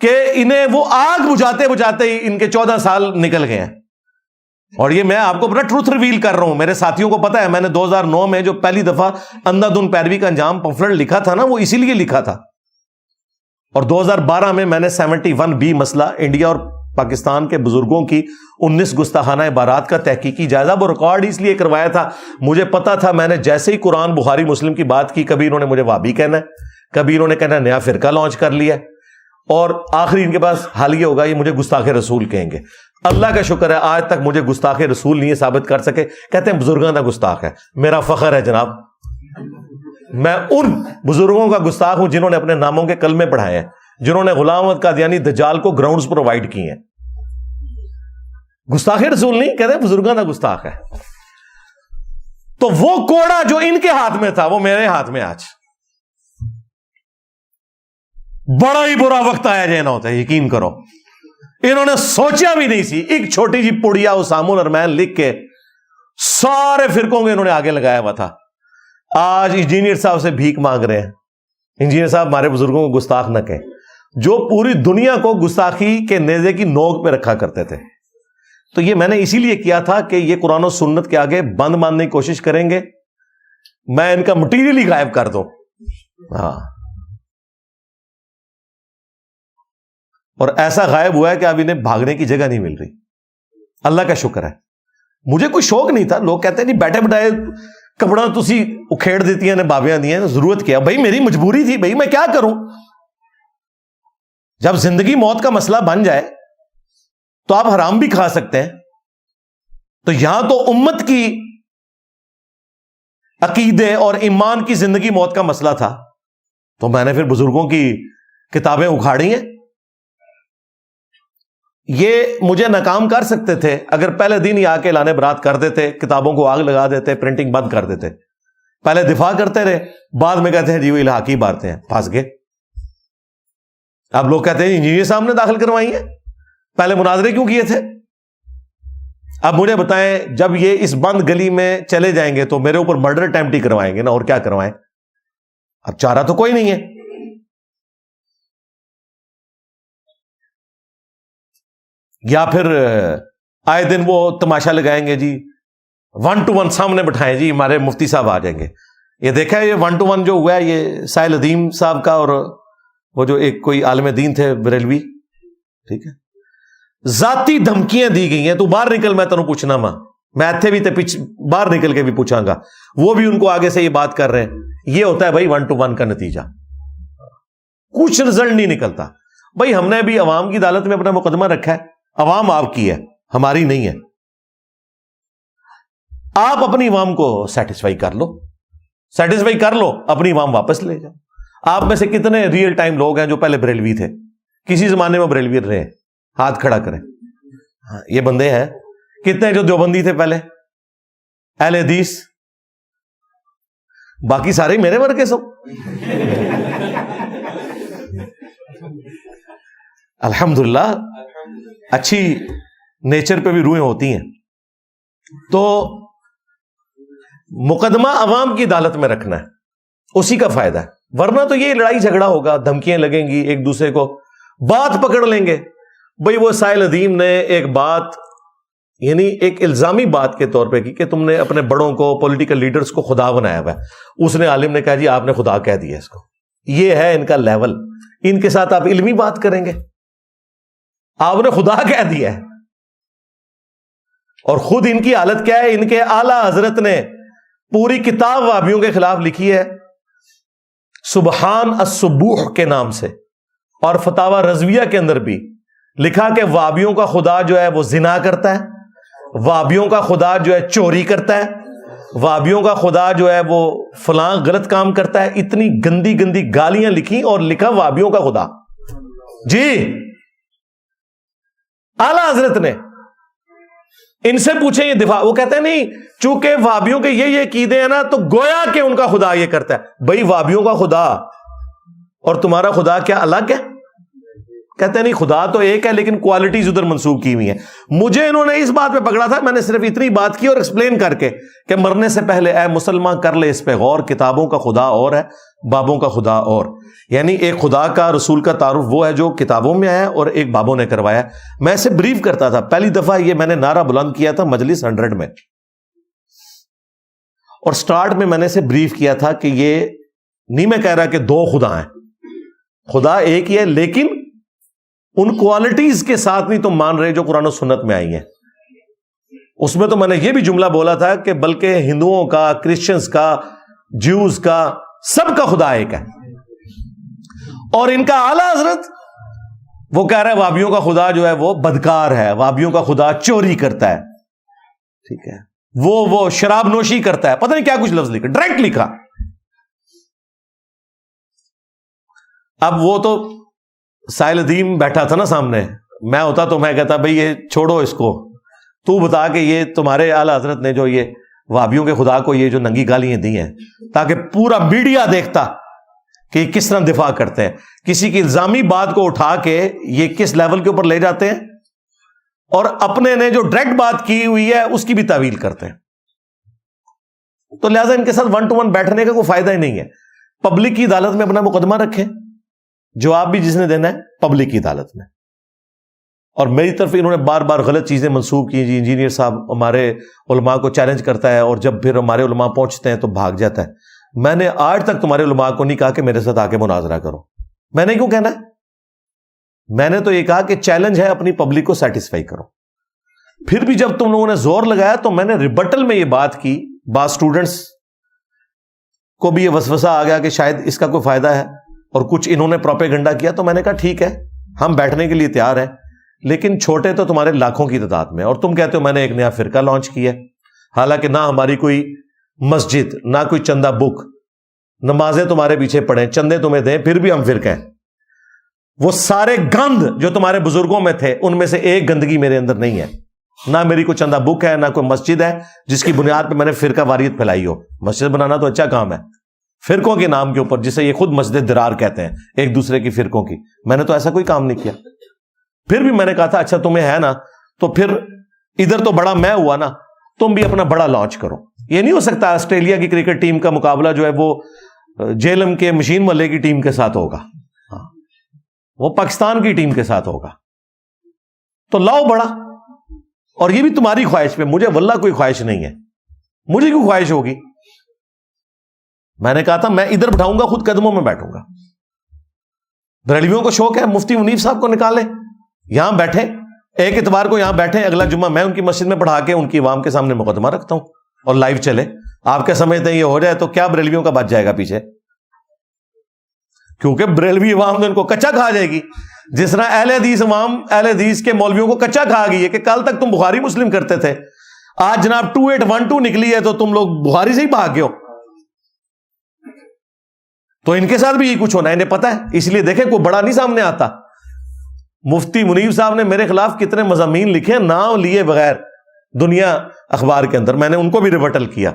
کہ انہیں وہ آگ بجھاتے بجھاتے ہی ان کے 14 سال نکل گئے ہیں. اور یہ میں آپ کو بڑا ٹروتھ ریویل کر رہا ہوں. میرے ساتھیوں کو پتا ہے میں نے 2009 میں جو پہلی دفعہ اندھا دھند پیروی کا انجام پمفلٹ لکھا تھا نا، وہ اسی لیے لکھا تھا. اور 2012 میں نے 71B مسئلہ انڈیا اور پاکستان کے بزرگوں کی 19 گستاخانہ عبارات کا تحقیقی جائزہ وہ ریکارڈ اس لیے کروایا تھا. مجھے پتا تھا میں نے جیسے ہی قرآن بخاری مسلم کی بات کی، کبھی انہوں نے مجھے وہابی کہنا ہے، کبھی انہوں نے کہنا نیا فرقہ لانچ کر لیا، اور آخری ان کے پاس حال یہ ہوگا یہ مجھے گستاخ رسول کہیں گے. اللہ کا شکر ہے آج تک مجھے گستاخ رسول نہیں ثابت کر سکے. کہتے ہیں بزرگوں کا گستاخ ہے. میرا فخر ہے جناب، میں ان بزرگوں کا گستاخ ہوں جنہوں نے اپنے ناموں کے کلمے پڑھائے ہیں، جنہوں نے غلام احمد قادیانی دجال کو گراؤنڈز پرووائڈ کیے ہیں. گستاخ رسول نہیں، کہتے ہیں بزرگوں کا گستاخ ہے. تو وہ کوڑا جو ان کے ہاتھ میں تھا وہ میرے ہاتھ میں آج. بڑا ہی برا وقت آیا جائے نہ ہوتا ہے، یقین کرو. انہوں نے سوچا بھی نہیں سی. ایک چھوٹی جی پڑیا اسام الرحمن لکھ کے سارے فرقوں کے انہوں نے آگے لگایا ہوا تھا. آج انجینئر صاحب سے بھیک مانگ رہے ہیں. انجینئر صاحب ہمارے بزرگوں کو گستاخ نہ کہیں، جو پوری دنیا کو گستاخی کے نیزے کی نوک پہ رکھا کرتے تھے. تو یہ میں نے اسی لیے کیا تھا کہ یہ قرآن و سنت کے آگے بند ماننے کی کوشش کریں گے، میں ان کا مٹیریل ہی غائب کر دوں. ہاں، اور ایسا غائب ہوا ہے کہ اب انہیں بھاگنے کی جگہ نہیں مل رہی. اللہ کا شکر ہے. مجھے کوئی شوق نہیں تھا. لوگ کہتے ہیں نہیں بیٹھے بٹھائے کپڑا تسی اکھیڑ دیتی ہیں، بابیاں دی ہیں، ضرورت کیا؟ بھائی میری مجبوری تھی، بھائی میں کیا کروں. جب زندگی موت کا مسئلہ بن جائے تو آپ حرام بھی کھا سکتے ہیں. تو یہاں تو امت کی عقیدے اور ایمان کی زندگی موت کا مسئلہ تھا، تو میں نے پھر بزرگوں کی کتابیں اکھاڑی ہیں. یہ مجھے ناکام کر سکتے تھے اگر پہلے دن ہی آ کے اعلان برات کر دیتے, کتابوں کو آگ لگا دیتے, پرنٹنگ بند کر دیتے. پہلے دفاع کرتے رہے, بعد میں کہتے ہیں جی وہ الحاقی باتیں ہیں, پھنس گئے. اب لوگ کہتے ہیں انجینئر صاحب نے داخل کروائی ہیں, پہلے مناظرے کیوں کیے تھے؟ اب مجھے بتائیں, جب یہ اس بند گلی میں چلے جائیں گے تو میرے اوپر مرڈر اٹیمپٹ ہی کروائیں گے نا, اور کیا کروائیں؟ اب چارہ تو کوئی نہیں ہے. یا پھر آئے دن وہ تماشا لگائیں گے جی, 1 to 1 سامنے بٹھائیں جی ہمارے مفتی صاحب آ جائیں گے. یہ دیکھا ہے یہ 1 to 1 جو ہوا ہے یہ ساحل ادیم صاحب کا اور وہ جو ایک کوئی عالم دین تھے بریلوی, ٹھیک ہے, ذاتی دھمکیاں دی گئی ہیں, تو باہر نکل, میں تینوں پوچھنا ماں, میں اتھے بھی تے باہر نکل کے بھی پوچھاں گا. وہ بھی ان کو آگے سے یہ بات کر رہے ہیں. یہ ہوتا ہے بھائی 1 to 1 کا نتیجہ, کچھ رزلٹ نہیں نکلتا. بھائی ہم نے بھی عوام کی عدالت میں اپنا مقدمہ رکھا ہے, عوام آپ کی ہے, ہماری نہیں ہے. آپ اپنی عوام کو سیٹسفائی کر لو, اپنی عوام واپس لے جاؤ. آپ میں سے کتنے ریئل ٹائم لوگ ہیں جو پہلے بریلوی تھے, کسی زمانے میں بریلوی رہے, ہاتھ کھڑا کریں. یہ بندے ہیں. کتنے جو دیوبندی تھے پہلے, اہل حدیث, باقی سارے میرے ورگے سو. الحمدللہ اچھی نیچر پہ بھی روحیں ہوتی ہیں. تو مقدمہ عوام کی عدالت میں رکھنا ہے, اسی کا فائدہ ہے. ورنہ تو یہ لڑائی جھگڑا ہوگا, دھمکیاں لگیں گی, ایک دوسرے کو بات پکڑ لیں گے. بھئی وہ ساحل ادیم نے ایک بات, یعنی ایک الزامی بات کے طور پہ کی کہ تم نے اپنے بڑوں کو, پولیٹیکل لیڈرز کو خدا بنایا ہوا ہے. اس نے عالم نے کہا جی آپ نے خدا کہہ دیا اس کو. یہ ہے ان کا لیول. ان کے ساتھ آپ علمی بات کریں گے, آپ نے خدا کہہ دیا ہے. اور خود ان کی حالت کیا ہے, ان کے اعلی حضرت نے پوری کتاب وہابیوں کے خلاف لکھی ہے سبحان السبوح کے نام سے, اور فتاوی رضویہ کے اندر بھی لکھا کہ وہابیوں کا خدا جو ہے وہ زنا کرتا ہے, وہابیوں کا خدا جو ہے چوری کرتا ہے, وہابیوں کا خدا جو ہے وہ فلاں غلط کام کرتا ہے. اتنی گندی گندی گالیاں لکھی اور لکھا وہابیوں کا خدا. جی اعلی حضرت نے. ان سے پوچھیں یہ دفاع, وہ کہتے ہیں نہیں چونکہ وہابیوں کے یہ عقیدے ہیں نا تو گویا کہ ان کا خدا یہ کرتا ہے. بھائی وہابیوں کا خدا اور تمہارا خدا کیا الگ ہے؟ کہتے ہیں نہیں خدا تو ایک ہے لیکن کوالٹیز ادھر منسوب کی ہوئی ہیں. مجھے انہوں نے اس بات پہ پکڑا تھا, میں نے صرف اتنی بات کی اور ایکسپلین کر کے کہ مرنے سے پہلے اے مسلمان کر لے اس پہ غور, کتابوں کا خدا اور ہے, بابوں کا خدا اور. یعنی ایک خدا کا رسول کا تعارف وہ ہے جو کتابوں میں آیا اور ایک بابوں نے کروایا. میں اسے بریف کرتا تھا. پہلی دفعہ یہ میں نے نعرہ بلند کیا تھا مجلس 100 میں, اور سٹارٹ میں نے اسے بریف کیا تھا کہ یہ نہیں میں کہہ رہا کہ 2 خدا ہیں, خدا ایک ہی ہے, لیکن ان کوالٹیز کے ساتھ نہیں تم مان رہے جو قرآن و سنت میں آئی ہیں. اس میں تو میں نے یہ بھی جملہ بولا تھا کہ بلکہ ہندوؤں کا, کرسچنز کا, جیوز کا, سب کا خدا ایک ہے. اور ان کا اعلی حضرت وہ کہہ رہا ہے وہابیوں کا خدا جو ہے وہ بدکار ہے, وہابیوں کا خدا چوری کرتا ہے, ٹھیک ہے, وہ شراب نوشی کرتا ہے, پتہ نہیں کیا کچھ لفظ لکھا, ڈائریکٹ لکھا. اب وہ تو ساحل ادیم بیٹھا تھا نا سامنے, میں ہوتا تو میں کہتا بھئی یہ چھوڑو اس کو, تو بتا کہ یہ تمہارے اعلی حضرت نے جو یہ وہابیوں کے خدا کو یہ جو ننگی گالیاں دی ہیں, تاکہ پورا میڈیا دیکھتا کہ یہ کس طرح دفاع کرتے ہیں. کسی کی الزامی بات کو اٹھا کے یہ کس لیول کے اوپر لے جاتے ہیں, اور اپنے نے جو ڈائریکٹ بات کی ہوئی ہے اس کی بھی تعویل کرتے ہیں. تو لہٰذا ان کے ساتھ 1 to 1 بیٹھنے کا کوئی فائدہ ہی نہیں ہے. پبلک کی عدالت میں اپنا مقدمہ رکھیں, جواب بھی جس نے دینا ہے پبلک کی عدالت میں. اور میری طرف انہوں نے بار بار غلط چیزیں منسوب کی. جی انجینئر صاحب ہمارے علماء کو چیلنج کرتا ہے اور جب پھر ہمارے علماء پہنچتے ہیں تو بھاگ جاتا ہے. میں نے آج تک تمہارے علماء کو نہیں کہا کہ میرے ساتھ آ کے مناظرہ کرو. میں نے کیوں کہنا ہے؟ میں نے تو یہ کہا کہ چیلنج ہے, اپنی پبلک کو سیٹسفائی کرو. پھر بھی جب تم لوگوں نے زور لگایا تو میں نے ریبٹل میں یہ بات کی. بعض اسٹوڈنٹس کو بھی یہ وسوسہ آ گیا کہ شاید اس کا کوئی فائدہ ہے, اور کچھ انہوں نے پروپیگنڈا کیا. تو میں نے کہا ٹھیک ہے ہم بیٹھنے کے لیے تیار ہیں, لیکن چھوٹے تو تمہارے لاکھوں کی تعداد میں, اور تم کہتے ہو میں نے ایک نیا فرقہ لانچ کیا, حالانکہ نہ ہماری کوئی مسجد, نہ کوئی چندہ بک, نمازیں تمہارے پیچھے پڑھیں, چندے تمہیں دیں, پھر بھی ہم فرقہ ہیں. وہ سارے گند جو تمہارے بزرگوں میں تھے ان میں سے ایک گندگی میرے اندر نہیں ہے. نہ میری کوئی چندہ بک ہے، نہ کوئی مسجد ہے جس کی بنیاد پہ میں نے فرقہ واریت پھیلائی ہو. مسجد بنانا تو اچھا کام ہے فرقوں کے نام کے اوپر، جسے یہ خود مسجد درار کہتے ہیں ایک دوسرے کی فرقوں کی. میں نے تو ایسا کوئی کام نہیں کیا. پھر بھی میں نے کہا تھا اچھا تمہیں ہے نا تو پھر ادھر تو بڑا میں ہوا نا، تم بھی اپنا بڑا لانچ کرو. یہ نہیں ہو سکتا آسٹریلیا کی کرکٹ ٹیم کا مقابلہ جو ہے وہ جیلم کے مشین ملے کی ٹیم کے ساتھ ہوگا، وہ پاکستان کی ٹیم کے ساتھ ہوگا. تو لاؤ بڑا. اور یہ بھی تمہاری خواہش پہ، مجھے واللہ کوئی خواہش نہیں ہے. مجھے کیوں خواہش ہوگی؟ میں نے کہا تھا میں ادھر بٹھاؤں گا، خود قدموں میں بیٹھوں گا. بریلویوں کو شوق ہے مفتی منیف صاحب کو نکالے یہاں بیٹھے، ایک اتوار کو یہاں بیٹھے، اگلا جمعہ میں ان کی مسجد میں پڑھا کے ان کی عوام کے سامنے مقدمہ رکھتا ہوں اور لائیو چلے. آپ کیا سمجھتے ہیں یہ ہو جائے تو کیا بریلویوں کا بچ جائے گا پیچھے؟ کیونکہ بریلوی عوام تو ان کو کچا کھا جائے گی، جس طرح اہل حدیث عوام اہل حدیث کے مولویوں کو کچا کھا گئی ہے کہ کل تک تم بخاری مسلم کرتے تھے، آج جناب 2812 نکلی ہے تو تم لوگ بخاری سے ہی بھاگ گئے ہو. تو ان کے ساتھ بھی یہ کچھ ہونا ہے، انہیں پتا ہے. اس لیے دیکھیں کوئی بڑا نہیں سامنے آتا. مفتی منیف صاحب نے میرے خلاف کتنے مضامین لکھے نام لیے بغیر دنیا اخبار کے اندر، میں نے ان کو بھی ریبٹل کیا.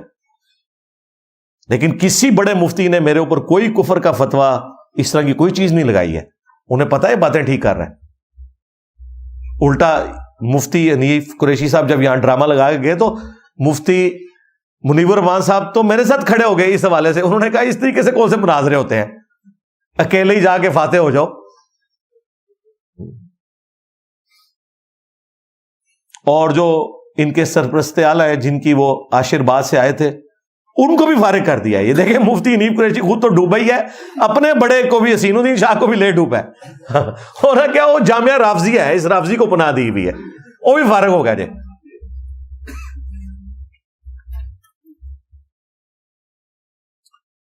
لیکن کسی بڑے مفتی نے میرے اوپر کوئی کفر کا فتویٰ اس طرح کی کوئی چیز نہیں لگائی ہے. انہیں پتا ہے باتیں ٹھیک کر رہے ہیں. الٹا مفتی حنیف قریشی صاحب جب یہاں ڈرامہ لگا کے گئے تو مفتی منیور رحمان صاحب تو میرے ساتھ کھڑے ہو گئے اس حوالے سے. انہوں نے کہا اس طریقے سے کون سے مناظرے ہوتے ہیں، اکیلے ہی جا کے فاتح ہو جاؤ. اور جو ان کے سرپرست اعلیٰ ہے جن کی وہ آشیرباد سے آئے تھے ان کو بھی فارغ کر دیا. یہ دیکھیں مفتی حنیف قریشی خود تو ڈوبا ہی ہے، اپنے بڑے کو بھی حسین الدین شاہ کو بھی لے ڈوبا ہے. اور کیا وہ جامعہ رافضیہ ہے، اس رافضی کو پناہ دی ہوئی ہے، وہ بھی فارغ ہو گیا. جی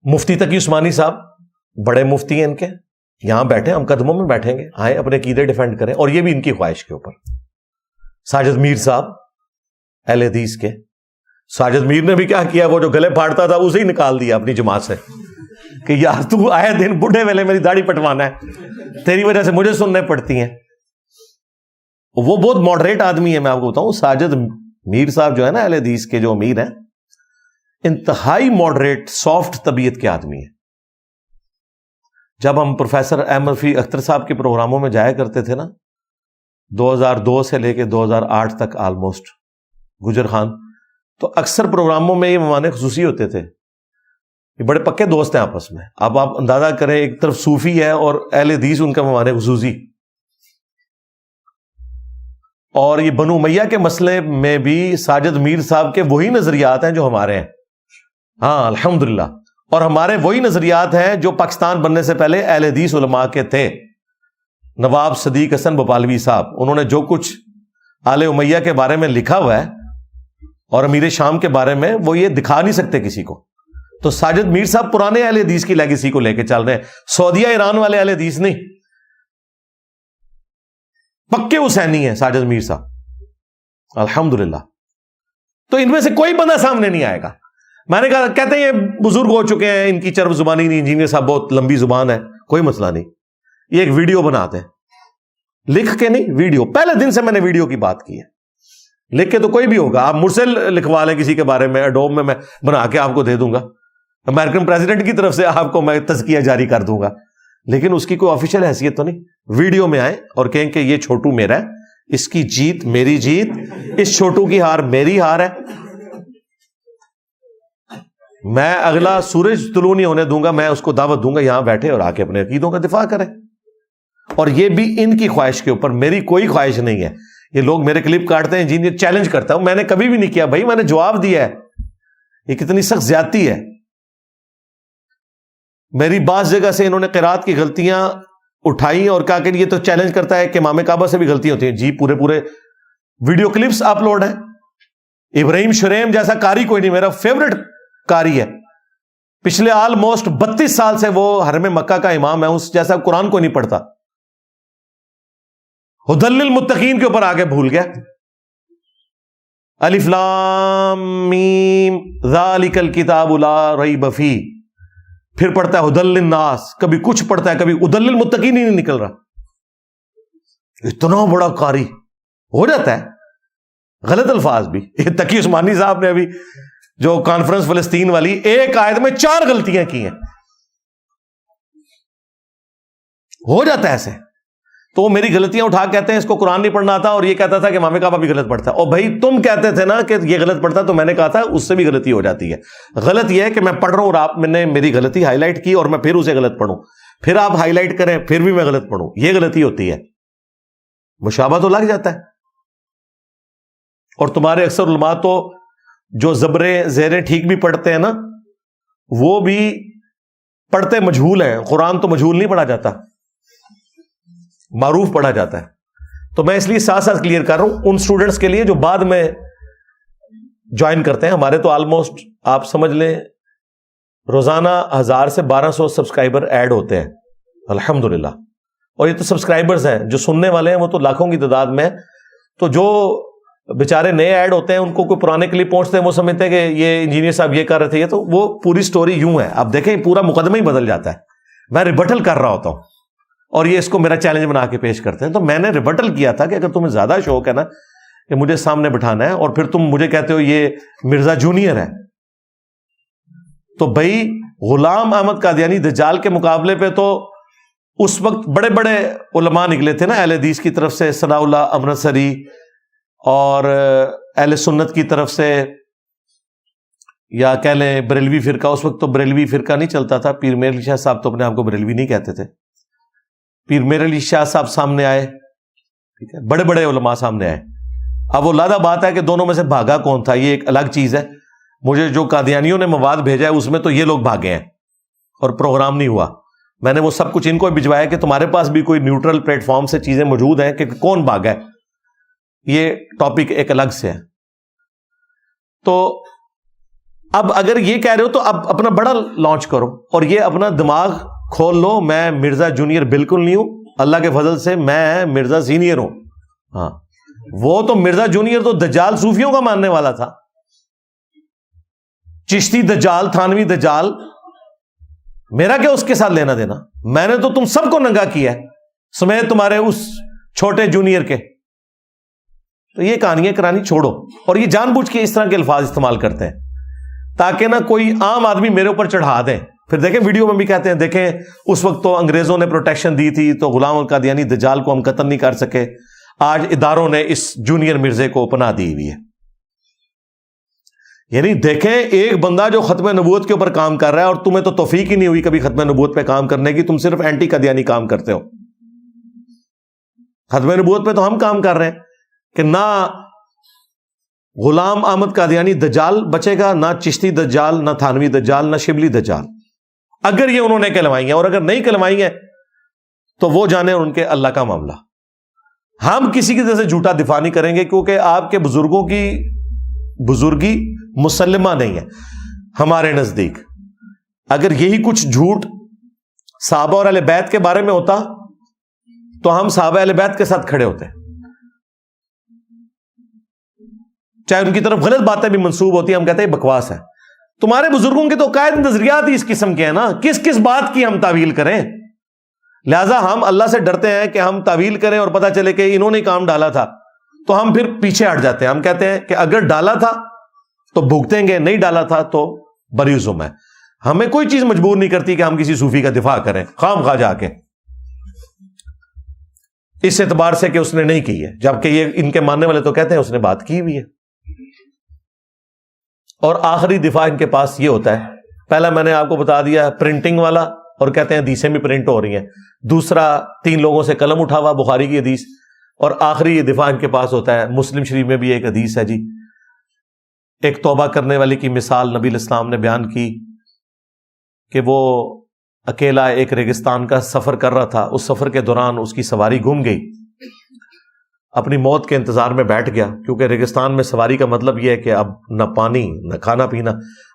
مفتی تقی عثمانی صاحب بڑے مفتی ہیں ان کے، یہاں بیٹھے، ہم قدموں میں بیٹھیں گے، آئے اپنے عقیدے ڈیفینڈ کریں. اور یہ بھی ان کی خواہش کے اوپر. ساجد میر صاحب اہل حدیث کے، ساجد میر نے بھی کیا کیا، وہ جو گلے پھاڑتا تھا اسے ہی نکال دیا اپنی جماعت سے کہ یار تو آئے دن بڈھے ویلے میری داڑھی پٹوانا ہے، تیری وجہ سے مجھے سننے پڑتی ہیں. وہ بہت ماڈریٹ آدمی ہے. میں آپ کو بتاؤں ساجد میر صاحب جو ہے نا اہل حدیث کے جو امیر ہیں، انتہائی ماڈریٹ سافٹ طبیعت کے آدمی ہیں. جب ہم پروفیسر احمد فی اختر صاحب کے پروگراموں میں جایا کرتے تھے نا 2002 سے لے کے 2008 تک آلموسٹ گجر خان، تو اکثر پروگراموں میں یہ مہمان خصوصی ہوتے تھے. یہ بڑے پکے دوست ہیں آپس میں. اب آپ اندازہ کریں ایک طرف صوفی ہے اور اہل حدیث ان کا مہمان خصوصی. اور یہ بنو امیہ کے مسئلے میں بھی ساجد میر صاحب کے وہی نظریات ہیں جو ہمارے ہیں. ہاں الحمدللہ. اور ہمارے وہی نظریات ہیں جو پاکستان بننے سے پہلے اہل حدیث علماء کے تھے. نواب صدیق حسن بھوپالوی صاحب، انہوں نے جو کچھ آل امیہ کے بارے میں لکھا ہوا ہے اور امیر شام کے بارے میں، وہ یہ دکھا نہیں سکتے کسی کو. تو ساجد میر صاحب پرانے اہل حدیث کی لیگیسی کو لے کے چل رہے ہیں، سعودیہ ایران والے اہل حدیث نہیں. پکے حسینی ہیں ساجد میر صاحب الحمدللہ. تو ان میں سے کوئی بندہ سامنے نہیں آئے گا. میں نے کہا کہتے ہیں یہ بزرگ ہو چکے ہیں، ان کی چرب زبانی نہیں، انجینئر صاحب بہت لمبی زبان ہے. کوئی مسئلہ نہیں، یہ ایک ویڈیو بناتے ہیں، لکھ کے نہیں، ویڈیو. پہلے دن سے میں نے ویڈیو کی بات کی ہے. لکھ کے تو کوئی بھی ہوگا، آپ مجھ سے لکھوا لیں کسی کے بارے میں، ایڈوب میں بنا کے آپ کو دے دوں گا. امریکن پریزیڈنٹ کی طرف سے آپ کو میں تزکیہ جاری کر دوں گا، لیکن اس کی کوئی آفیشیل حیثیت تو نہیں. ویڈیو میں آئیں اور کہیں کہ یہ چھوٹو میرا ہے، اس کی جیت میری جیت، اس چھوٹو کی ہار میری ہار ہے. میں اگلا سورج طلوع نہیں ہونے دوں گا، میں اس کو دعوت دوں گا یہاں بیٹھے اور آ کے اپنے عقیدوں کا دفاع کرے. اور یہ بھی ان کی خواہش کے اوپر، میری کوئی خواہش نہیں ہے. یہ لوگ میرے کلپ کاٹتے ہیں، انجینئر چیلنج کرتا ہوں، میں نے کبھی بھی نہیں کیا بھائی، میں نے جواب دیا ہے. یہ کتنی سخت زیادتی ہے. میری بعض جگہ سے انہوں نے قرات کی غلطیاں اٹھائی اور کہا کہ یہ تو چیلنج کرتا ہے کہ امام کعبہ سے بھی غلطیاں ہوتی ہیں. جی پورے ویڈیو کلپس اپلوڈ ہیں. ابراہیم شریم جیسا قاری کوئی نہیں، میرا فیورٹ قاری ہے. پچھلے آلموسٹ 32 سال سے وہ حرم مکہ کا امام ہے، اس جیسا قرآن کوئی نہیں پڑھتا. ہدی للمتقین کے اوپر آگے بھول گیا. الف لام میم ذالک الکتاب لا ریب فیہ، پھر پڑھتا ہے ہدی للناس، کبھی کچھ پڑھتا ہے، کبھی ہدی للمتقین ہی نہیں نکل رہا. اتنا بڑا قاری ہو جاتا ہے. غلط الفاظ بھی. تقی عثمانی صاحب نے ابھی جو کانفرنس فلسطین والی ایک آیت میں 4 غلطیاں کی ہیں. ہو جاتا ہے ایسے. تو وہ میری غلطیاں اٹھا کہتے ہیں اس کو قرآن نہیں پڑھنا آتا, اور یہ کہتا تھا کہ امام کعبہ بھی غلط پڑھتا ہے. اور بھائی تم کہتے تھے نا کہ یہ غلط پڑھتا ہے, تو میں نے کہا تھا اس سے بھی غلطی ہو جاتی ہے. غلط یہ ہے کہ میں پڑھ رہا ہوں اور آپ نے میری غلطی ہائی لائٹ کی اور میں پھر اسے غلط پڑھوں, پھر آپ ہائی لائٹ کریں پھر بھی میں غلط پڑھوں, یہ غلطی ہوتی ہے. مشابہ تو لگ جاتا ہے. اور تمہارے اکثر علماء تو جو زبریں زیریں ٹھیک بھی پڑھتے ہیں نا, وہ بھی پڑھتے مجہول ہیں. قرآن تو مجہول نہیں پڑھا جاتا, معروف پڑھا جاتا ہے. تو میں اس لیے ساتھ ساتھ کلیئر کر رہا ہوں ان اسٹوڈنٹس کے لیے جو بعد میں جوائن کرتے ہیں. ہمارے تو آلموسٹ آپ سمجھ لیں روزانہ 1000 سے 1200 سبسکرائبر ایڈ ہوتے ہیں الحمدللہ. اور یہ تو سبسکرائبرز ہیں, جو سننے والے ہیں وہ تو لاکھوں کی تعداد میں. تو جو بیچارے نئے ایڈ ہوتے ہیں ان کو کوئی پرانے کلپ پہنچتے ہیں, وہ سمجھتے ہیں کہ یہ انجینئر صاحب یہ کر رہے تھے, یہ تو وہ پوری سٹوری یوں ہے. اب دیکھیں پورا مقدمہ ہی بدل جاتا ہے. میں ریبٹل کر رہا ہوتا ہوں اور یہ اس کو میرا چیلنج بنا کے پیش کرتے ہیں. تو میں نے ریبٹل کیا تھا کہ اگر تمہیں زیادہ شوق ہے نا کہ مجھے سامنے بٹھانا ہے, اور پھر تم مجھے کہتے ہو یہ مرزا جونیئر ہے, تو بھائی غلام احمد قادیانی دجال کے مقابلے پہ تو اس وقت بڑے بڑے علماء نکلے تھے نا اہل حدیث کی طرف سے, ثناء اللہ امرتسری, اور اہل سنت کی طرف سے یا کہہ لیں بریلوی فرقہ. اس وقت تو بریلوی فرقہ نہیں چلتا تھا, پیر میر علی شاہ صاحب تو اپنے آپ کو بریلوی نہیں کہتے تھے. پیر میر علی شاہ صاحب سامنے آئے, ٹھیک ہے, بڑے بڑے علماء سامنے آئے. اب وہ لادہ بات ہے کہ دونوں میں سے بھاگا کون تھا, یہ ایک الگ چیز ہے. مجھے جو قادیانیوں نے مواد بھیجا ہے اس میں تو یہ لوگ بھاگے ہیں اور پروگرام نہیں ہوا. میں نے وہ سب کچھ ان کو بھجوایا کہ تمہارے پاس بھی کوئی نیوٹرل پلیٹ فارم سے چیزیں موجود ہیں کہ کون بھاگا ہے. یہ ٹاپک ایک الگ سے ہے. تو اب اگر یہ کہہ رہے ہو تو اب اپنا بڑا لانچ کرو اور یہ اپنا دماغ کھول لو. میں مرزا جونیئر بالکل نہیں ہوں, اللہ کے فضل سے میں مرزا سینئر ہوں. ہاں, وہ تو مرزا جونیئر تو دجال صوفیوں کا ماننے والا تھا. چشتی دجال, تھانوی دجال, میرا کیا اس کے ساتھ لینا دینا. میں نے تو تم سب کو ننگا کیا ہے سمیت تمہارے اس چھوٹے جونیئر کے. تو یہ کہانیاں کرانی چھوڑو. اور یہ جان بوجھ کے اس طرح کے الفاظ استعمال کرتے ہیں تاکہ نہ کوئی عام آدمی میرے اوپر چڑھا دیں. پھر دیکھیں ویڈیو میں بھی کہتے ہیں دیکھیں اس وقت تو انگریزوں نے پروٹیکشن دی تھی تو غلام القادیانی دجال کو ہم قتل نہیں کر سکے. آج اداروں نے اس جونیئر مرزے کو پناہ دی ہوئی ہے. یعنی دیکھیں ایک بندہ جو ختم نبوت کے اوپر کام کر رہا ہے, اور تمہیں تو توفیق ہی نہیں ہوئی کبھی ختم نبوت پہ کام کرنے کی, تم صرف اینٹی قادیانی کام کرتے ہو. ختم نبوت پہ تو ہم کام کر رہے ہیں کہ نہ غلام احمد قادیانی دجال بچے گا, نہ چشتی دجال, نہ تھانوی دجال, نہ شبلی دجال, اگر یہ انہوں نے کلمائی ہیں. اور اگر نہیں کلمائی ہیں تو وہ جانے ان کے اللہ کا معاملہ. ہم کسی کی طرح سے جھوٹا دفاع نہیں کریں گے کیونکہ آپ کے بزرگوں کی بزرگی مسلمہ نہیں ہے ہمارے نزدیک. اگر یہی کچھ جھوٹ صحابہ اور اہل بیت کے بارے میں ہوتا تو ہم صحابہ اہل بیت کے ساتھ کھڑے ہوتے, چاہے ان کی طرف غلط باتیں بھی منسوب ہوتی ہیں, ہم کہتے ہیں بکواس ہے. تمہارے بزرگوں کے تو قائد نظریات ہی اس قسم کے ہیں نا, کس کس بات کی ہم تعویل کریں. لہذا ہم اللہ سے ڈرتے ہیں کہ ہم تعویل کریں اور پتہ چلے کہ انہوں نے کام ڈالا تھا تو ہم پھر پیچھے ہٹ جاتے ہیں. ہم کہتے ہیں کہ اگر ڈالا تھا تو بھگتیں گے, نہیں ڈالا تھا تو بری ذمہ ہے. ہمیں کوئی چیز مجبور نہیں کرتی کہ ہم کسی صوفی کا دفاع کریں خام خواہ جا کے اس اعتبار سے کہ اس نے نہیں کی ہے, جبکہ یہ ان کے ماننے والے تو کہتے ہیں اس نے بات کی ہوئی ہے. اور آخری دفاع ان کے پاس یہ ہوتا ہے, پہلا میں نے آپ کو بتا دیا پرنٹنگ والا, اور کہتے ہیں حدیثیں بھی پرنٹ ہو رہی ہیں. دوسرا 3 لوگوں سے قلم اٹھا ہوا بخاری کی حدیث. اور آخری یہ دفاع ان کے پاس ہوتا ہے مسلم شریف میں بھی ایک حدیث ہے جی, ایک توبہ کرنے والے کی مثال نبی علیہ السلام نے بیان کی کہ وہ اکیلا ایک ریگستان کا سفر کر رہا تھا. اس سفر کے دوران اس کی سواری گم گئی, اپنی موت کے انتظار میں بیٹھ گیا, کیونکہ ریگستان میں سواری کا مطلب یہ ہے کہ اب نہ پانی نہ کھانا پینا.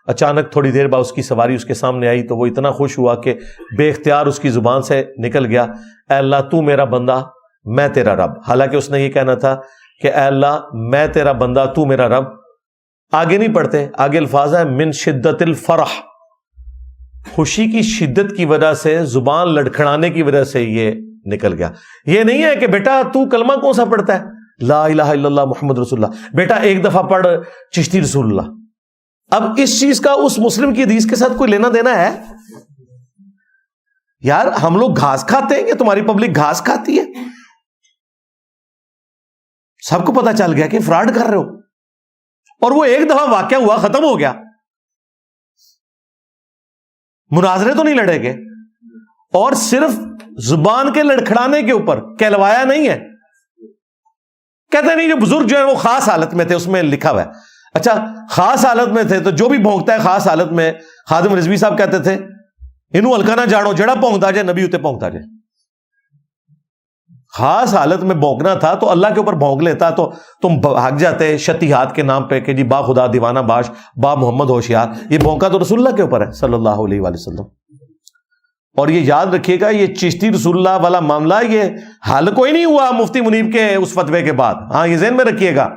اچانک تھوڑی دیر بعد اس کی سواری اس کے سامنے آئی تو وہ اتنا خوش ہوا کہ بے اختیار اس کی زبان سے نکل گیا, اے اللہ تو میرا بندہ میں تیرا رب. حالانکہ اس نے یہ کہنا تھا کہ اے اللہ میں تیرا بندہ تو میرا رب. آگے نہیں پڑھتے, آگے الفاظ ہے من شدت الفرح, خوشی کی شدت کی وجہ سے, زبان لڑکھڑانے کی وجہ سے یہ نکل گیا. یہ نہیں ہے کہ بیٹا تو کلمہ کون سا پڑھتا ہے؟ لا الہ الا اللہ محمد رسول اللہ. بیٹا ایک دفعہ پڑھ چشتی رسول اللہ. اب اس چیز کا اس مسلم کی حدیث کے ساتھ کوئی لینا دینا ہے؟ یار ہم لوگ گھاس کھاتے ہیں کہ تمہاری پبلک گھاس کھاتی ہے؟ سب کو پتا چل گیا کہ فراڈ کر رہے ہو. اور وہ ایک دفعہ واقعہ ہوا, ختم ہو گیا. مناظرے تو نہیں لڑے گے, اور صرف زبان کے لڑکھڑانے کے اوپر کہلوایا نہیں ہے. کہتے نہیں جو بزرگ جو ہے وہ خاص حالت میں تھے, اس میں لکھا ہوا ہے. اچھا خاص حالت میں تھے تو جو بھی بھونکتا ہے خاص حالت میں, خادم رضوی صاحب کہتے تھے انہوں ہلکا نہ جاڑو, جڑا بھونکتا جائے نبی اتے بھونکتا جائے. خاص حالت میں بھونکنا تھا تو اللہ کے اوپر بھونک لیتا تو تم بھاگ جاتے شتیہات کے نام پہ کہ جی با خدا دیوانہ باش, با محمد ہوشیار. یہ بھونکا تو رسول اللہ کے اوپر ہے صلی اللہ علیہ وآلہ وسلم. اور یہ یاد رکھیے گا, یہ چشتی رسول اللہ والا معاملہ یہ حل کوئی نہیں ہوا مفتی منیب کے اس فتوے کے بعد. ہاں یہ ذہن میں رکھیے گا,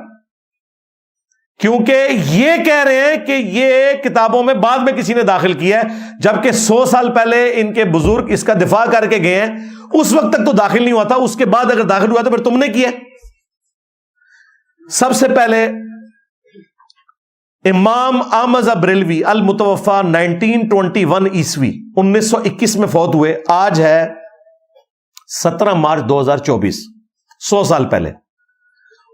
کیونکہ یہ کہہ رہے ہیں کہ یہ کتابوں میں بعد میں کسی نے داخل کیا ہے, جبکہ 100 سال پہلے ان کے بزرگ اس کا دفاع کر کے گئے ہیں. اس وقت تک تو داخل نہیں ہوا تھا, اس کے بعد اگر داخل ہوا تو پھر تم نے کیا. سب سے پہلے امام احمد بریلوی المتوفا 1921 عیسوی 1921 میں فوت ہوئے. آج ہے 17 مارچ 2024, 100 سال پہلے.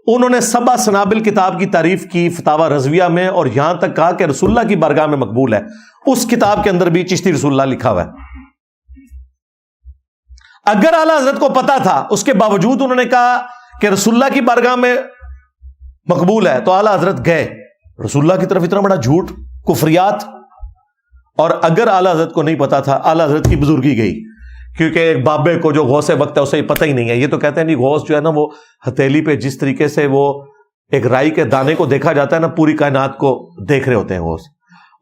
انہوں نے سبع سنابل کتاب کی تعریف کی فتاوی رضویہ میں, اور یہاں تک کہا کہ رسول اللہ کی بارگاہ میں مقبول ہے. اس کتاب کے اندر بھی چشتی رسول اللہ لکھا ہوا ہے. اگر اعلی حضرت کو پتا تھا, اس کے باوجود انہوں نے کہا کہ رسول اللہ کی بارگاہ میں مقبول ہے, تو اعلی حضرت گئے رسول اللہ کی طرف. اتنا بڑا جھوٹ, کفریات. اور اگر اعلی حضرت کو نہیں پتا تھا, اعلی حضرت کی بزرگی گئی, کیونکہ ایک بابے کو جو غوث وقت ہے اسے پتہ ہی نہیں ہے. یہ تو کہتے ہیں نہیں غوث جو ہے نا وہ ہتھیلی پہ جس طریقے سے وہ ایک رائی کے دانے کو دیکھا جاتا ہے نا, پوری کائنات کو دیکھ رہے ہوتے ہیں غوث.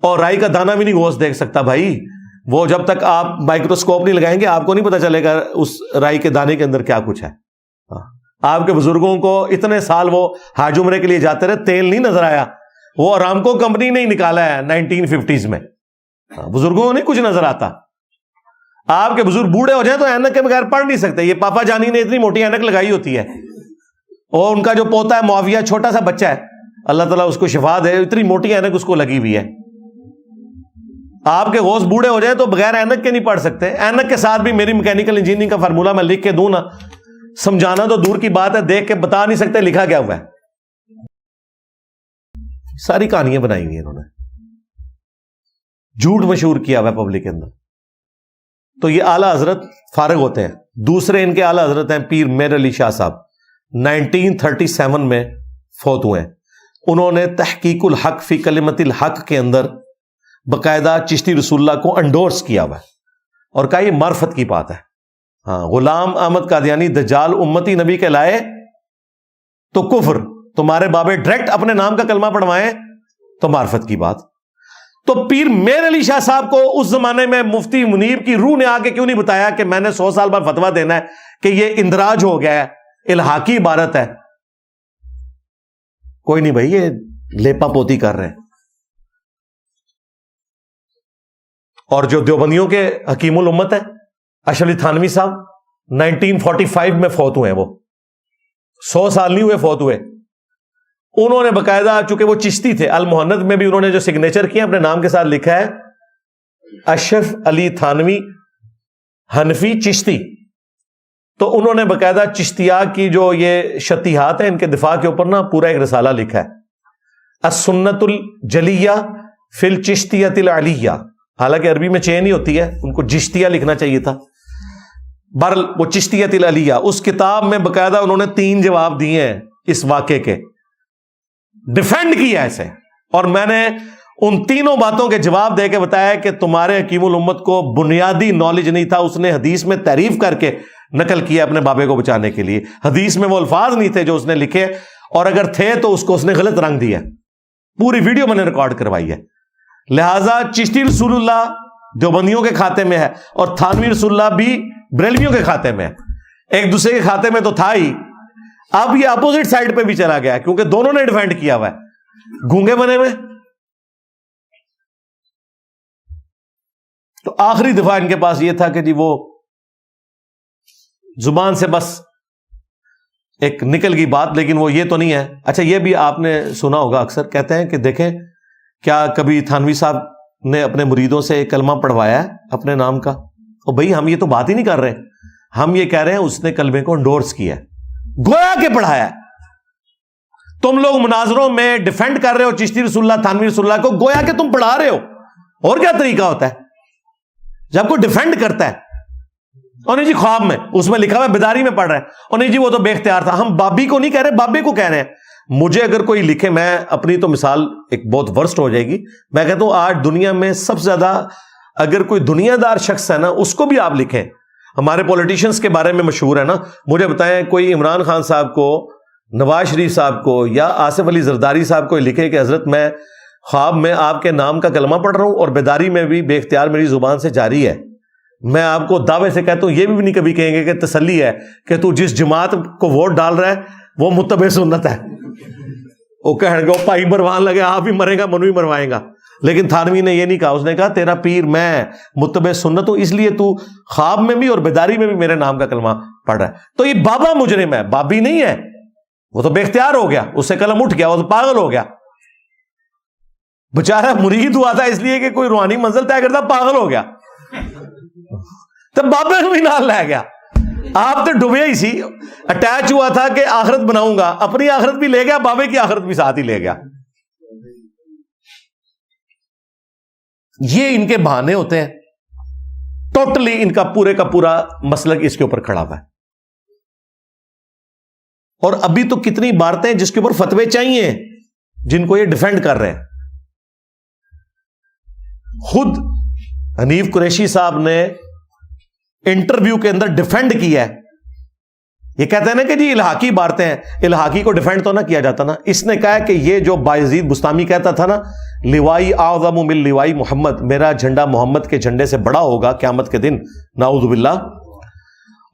اور رائی کا دانہ بھی نہیں غوث دیکھ سکتا بھائی. وہ جب تک آپ مائکروسکوپ نہیں لگائیں گے آپ کو نہیں پتا چلے گا اس رائی کے دانے کے اندر کیا کچھ ہے. آپ کے بزرگوں کو اتنے سال وہ حج عمرے کے لیے جاتے رہے, تیل نہیں نظر آیا. وہ ارامکو کمپنی نہیں نکالا ہے 1950s میں. بزرگوں کو نہیں کچھ نظر آتا. آپ کے بزرگ بوڑھے ہو جائیں تو اینک کے بغیر پڑھ نہیں سکتے. یہ پاپا جانی نے اتنی موٹی اینک لگائی ہوتی ہے, اور ان کا جو پوتا ہے معاویہ چھوٹا سا بچہ ہے, اللہ تعالیٰ اس کو شفا دے, اتنی موٹی اینک اس کو لگی ہوئی ہے. آپ کے غوث بوڑھے ہو جائیں تو بغیر اینک کے نہیں پڑھ سکتے. اینک کے ساتھ بھی میری میکینیکل انجینئرنگ کا فارمولا میں لکھ کے دوں نا, سمجھانا تو دور کی بات ہے, دیکھ کے بتا نہیں سکتے لکھا کیا ہوا ہے. ساری کہانیاں بنائی ہوئی انہوں نے, جھوٹ مشہور کیا ہوا ہے پبلک کے اندر. تو یہ اعلیٰ حضرت فارغ ہوتے ہیں. دوسرے ان کے اعلیٰ حضرت ہیں پیر میر علی شاہ صاحب, 1937 میں فوت ہوئے ہیں. انہوں نے تحقیق الحق فی کلمت الحق کے اندر باقاعدہ چشتی رسول اللہ کو انڈورس کیا ہوا ہے, اور کہا یہ معرفت کی بات ہے. ہاں, غلام احمد قادیانی دجال امتی نبی کے لائے تو کفر, تمہارے بابے ڈائریکٹ اپنے نام کا کلمہ پڑھوائیں تو معرفت کی بات. تو پیر میر علی شاہ صاحب کو اس زمانے میں مفتی منیب کی روح نے آ کے کیوں نہیں بتایا کہ میں نے 100 سال بعد فتویٰ دینا ہے کہ یہ اندراج ہو گیا ہے, الحاقی عبارت ہے. کوئی نہیں بھائی, یہ لیپا پوتی کر رہے ہیں. اور جو دیوبندیوں کے حکیم الامت ہے اشرف علی تھانوی صاحب 1945 میں فوت ہوئے ہیں. وہ 100 سال نہیں ہوئے فوت ہوئے. انہوں نے باقاعدہ, چونکہ وہ چشتی تھے, المحند میں بھی انہوں نے جو سگنیچر کیا اپنے نام کے ساتھ لکھا ہے اشرف علی تھانوی حنفی چشتی. تو انہوں نے باقاعدہ چشتیہ کی جو یہ شتیہات ہیں ان کے دفاع کے اوپر نا پورا ایک رسالہ لکھا ہے, السنت الجلیہ فی الچشتیۃ العلیہ. حالانکہ عربی میں چین ہی ہوتی ہے, ان کو جشتیہ لکھنا چاہیے تھا. برل وہ چشتیۃ العلیہ, اس کتاب میں باقاعدہ انہوں نے 3 جواب دیے ہیں اس واقعے کے, ڈیفینڈ کیا ایسے. اور میں نے ان تینوں باتوں کے جواب دے کے بتایا کہ تمہارے حکیم الامت کو بنیادی نالج نہیں تھا, اس نے حدیث میں تعریف کر کے نقل کیا اپنے بابے کو بچانے کے لیے. حدیث میں وہ الفاظ نہیں تھے جو اس نے لکھے, اور اگر تھے تو اس کو اس نے غلط رنگ دیا. پوری ویڈیو میں نے ریکارڈ کروائی ہے. لہذا چشتی رسول اللہ دیوبندیوں کے کھاتے میں ہے, اور تھانوی رسول اللہ بھی بریلویوں کے کھاتے میں ہے. ایک دوسرے کے کھاتے میں تو تھا ہی, اب یہ اپوزٹ سائڈ پہ بھی چلا گیا کیونکہ دونوں نے ڈیفینڈ کیا ہوا ہے, گونگے بنے ہوئے. تو آخری دفعہ ان کے پاس یہ تھا کہ جی وہ زبان سے بس ایک نکل گئی بات، لیکن وہ یہ تو نہیں ہے. اچھا یہ بھی آپ نے سنا ہوگا، اکثر کہتے ہیں کہ دیکھیں کیا کبھی تھانوی صاحب نے اپنے مریدوں سے ایک کلمہ پڑھوایا ہے اپنے نام کا؟ اور بھائی ہم یہ تو بات ہی نہیں کر رہے، ہم یہ کہہ رہے ہیں اس نے کلمے کو انڈورس کیا ہے، گویا کہ پڑھایا ہے. تم لوگ مناظروں میں ڈیفینڈ کر رہے ہو چشتی رسول اللہ، تھانوی رسول اللہ کو، گویا کہ تم پڑھا رہے ہو. اور کیا طریقہ ہوتا ہے جب کوئی ڈیفینڈ کرتا ہے؟ اور نہیں جی خواب میں، اس میں لکھا ہوا ہے بیداری میں پڑھ رہے ہیں، اور نہیں جی وہ تو بے اختیار تھا. ہم بابی کو نہیں کہہ رہے، بابے کو کہہ رہے ہیں. مجھے اگر کوئی لکھے، میں اپنی تو مثال ایک بہت ورسٹ ہو جائے گی، میں کہتا ہوں آج دنیا میں سب سے زیادہ اگر کوئی دنیا دار شخص ہے نا، اس کو بھی آپ لکھیں. ہمارے پولیٹیشینز کے بارے میں مشہور ہے نا، مجھے بتائیں کوئی عمران خان صاحب کو، نواز شریف صاحب کو یا آصف علی زرداری صاحب کو لکھے کہ حضرت میں خواب میں آپ کے نام کا کلمہ پڑھ رہا ہوں اور بیداری میں بھی بے اختیار میری زبان سے جاری ہے. میں آپ کو دعوے سے کہتا ہوں یہ بھی نہیں کبھی کہیں گے کہ تسلی ہے کہ تو جس جماعت کو ووٹ ڈال رہا ہے وہ متبع سنت ہے. وہ کہیں گے پائی مروان لگے، آپ بھی مرے گا منو بھی مروائے گا. لیکن تھانوی نے یہ نہیں کہا، اس نے کہا تیرا پیر میں متبع سنت ہوں، اس لیے تو خواب میں بھی اور بیداری میں بھی میرے نام کا کلمہ پڑھ رہا ہے. تو یہ بابا مجرم ہے، بابی نہیں ہے. وہ تو بے اختیار ہو گیا، اس سے قلم اٹھ گیا، وہ تو پاگل ہو گیا. بیچارہ مرید ہوا تھا اس لیے کہ کوئی روحانی منزل طے کرتا، پاگل ہو گیا تو بابے کو بھی نال لے گیا. آپ تو ڈوبے ہی سی، اٹیچ ہوا تھا کہ آخرت بناؤں گا، اپنی آخرت بھی لے گیا، بابے کی آخرت بھی ساتھ ہی لے گیا. یہ ان کے بہانے ہوتے ہیں. ٹوٹلی ان کا پورے کا پورا مسلک اس کے اوپر کھڑا ہوا ہے. اور ابھی تو کتنی عبارتیں جس کے اوپر فتوے چاہیے جن کو یہ ڈیفینڈ کر رہے ہیں. خود حنیف قریشی صاحب نے انٹرویو کے اندر ڈیفینڈ کیا ہے. یہ کہتے ہیں نا کہ جی الحاقی عبارتیں ہیں، الحاقی کو ڈیفینڈ تو نہ کیا جاتا نا. اس نے کہا کہ یہ جو بایزید بستامی کہتا تھا نا، لوائی اعظم من لوائی محمد، میرا جھنڈا محمد کے جھنڈے سے بڑا ہوگا قیامت کے دن، نعوذ باللہ،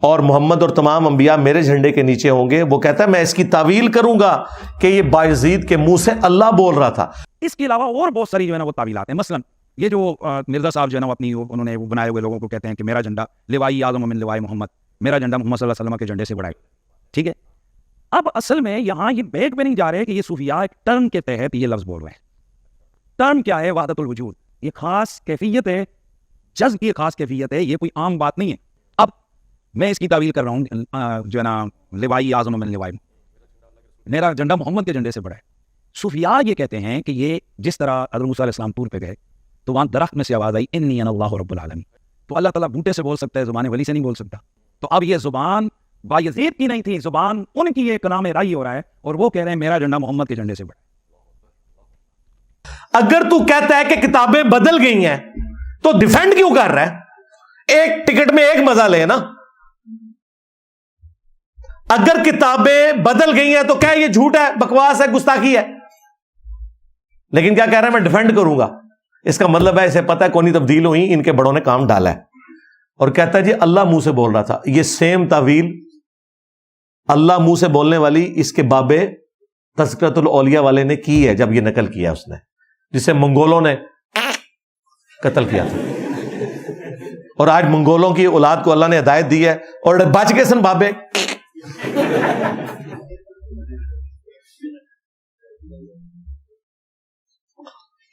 اور محمد اور تمام انبیاء میرے جھنڈے کے نیچے ہوں گے. وہ کہتا ہے میں اس کی تعویل کروں گا کہ یہ بایزید کے منہ سے اللہ بول رہا تھا. اس کے علاوہ اور بہت ساری جو ہے نا وہ تعویلات ہیں. مثلا یہ جو مرزا صاحب جو ہے نا اپنی انہوں نے بنائے ہوئے لوگوں کو کہتے ہیں کہ میرا جھنڈا لوائی اعظم من لوائی محمد، میرا جھنڈا محمد صلی اللہ علیہ وسلم کے جھنڈے سے بڑا ہے. ٹھیک ہے، اب اصل میں یہاں یہ بیک پہ نہیں جا رہے کہ یہ صوفیاء ایک ٹرم کے تحت یہ لفظ بول رہے ہیں. ٹرم کیا ہے؟ وحدت الوجود. یہ خاص کیفیت ہے، جذب کی خاص کیفیت ہے، یہ کوئی عام بات نہیں ہے. اب میں اس کی تعویل کر رہا ہوں جو ہے نا لوائی اعظم من لوائی، میرا جھنڈا محمد کے جھنڈے سے بڑا ہے. صوفیاء یہ کہتے ہیں کہ یہ جس طرح حضرت موسیٰ علیہ السلام طور پہ گئے تو وہاں درخت میں سے آواز آئی انی انا اللہ رب العالمین، تو اللہ تعالیٰ بوٹے سے بول سکتا ہے، زبان ولی سے نہیں بول سکتا. تو اب یہ زبان بایزید کی نہیں تھی، زبان ان کی یہ کلام رائی ہو رہا ہے، اور وہ کہہ رہے ہیں میرا جھنڈا محمد کے جھنڈے سے بڑا. اگر تو کہتا ہے کہ کتابیں بدل گئی ہیں تو ڈیفینڈ کیوں کر رہا ہے؟ ایک ٹکٹ میں ایک مزہ لے نا. اگر کتابیں بدل گئی ہیں تو کیا یہ جھوٹ ہے، بکواس ہے، گستاخی ہے. لیکن کیا کہہ رہا ہے؟ میں ڈیفینڈ کروں گا. اس کا مطلب ہے اسے پتہ ہے کونی تبدیل ہوئی، ان کے بڑوں نے کام ڈالا ہے. اور کہتا ہے جی اللہ منہ سے بول رہا تھا. یہ سیم تعویل اللہ منہ سے بولنے والی اس کے بابے تذکرۃ الاولیاء والے نے کی ہے جب یہ نقل کیا اس نے، جسے منگولوں نے قتل کیا تھا. اور آج منگولوں کی اولاد کو اللہ نے ہدایت دی ہے اور بچ گئے سن بابے.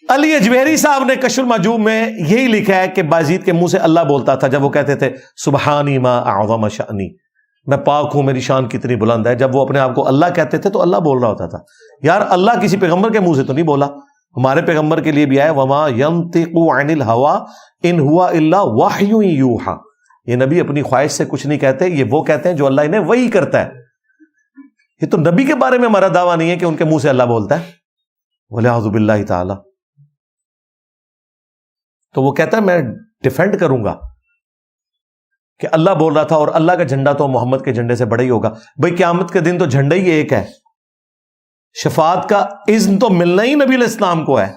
علی اجمیری صاحب نے کشف المحجوب میں یہی لکھا ہے کہ بایزید کے منہ سے اللہ بولتا تھا جب وہ کہتے تھے سبحانی ما اعظم شأنی، میں پاک ہوں، میری شان کتنی بلند ہے. جب وہ اپنے آپ کو اللہ کہتے تھے تو اللہ بول رہا ہوتا تھا. یار اللہ کسی پیغمبر کے منہ سے تو نہیں بولا، ہمارے پیغمبر کے لیے بھی آیا وما ينطق عن الهوى ان هو الا وحی یوحى. یہ نبی اپنی خواہش سے کچھ نہیں کہتے، یہ وہ کہتے ہیں جو اللہ انہیں وحی کرتا ہے. یہ تو نبی کے بارے میں ہمارا دعویٰ نہیں ہے کہ ان کے منہ سے اللہ بولتا ہے، والعیاذ باللہ تعالی. تو وہ کہتا ہے میں ڈیفینڈ کروں گا کہ اللہ بول رہا تھا اور اللہ کا جھنڈا تو محمد کے جھنڈے سے بڑا ہی ہوگا. بھئی قیامت کے دن تو جھنڈا ہی ایک ہے، شفاعت کا اذن تو ملنا ہی نبی علیہ السلام کو ہے.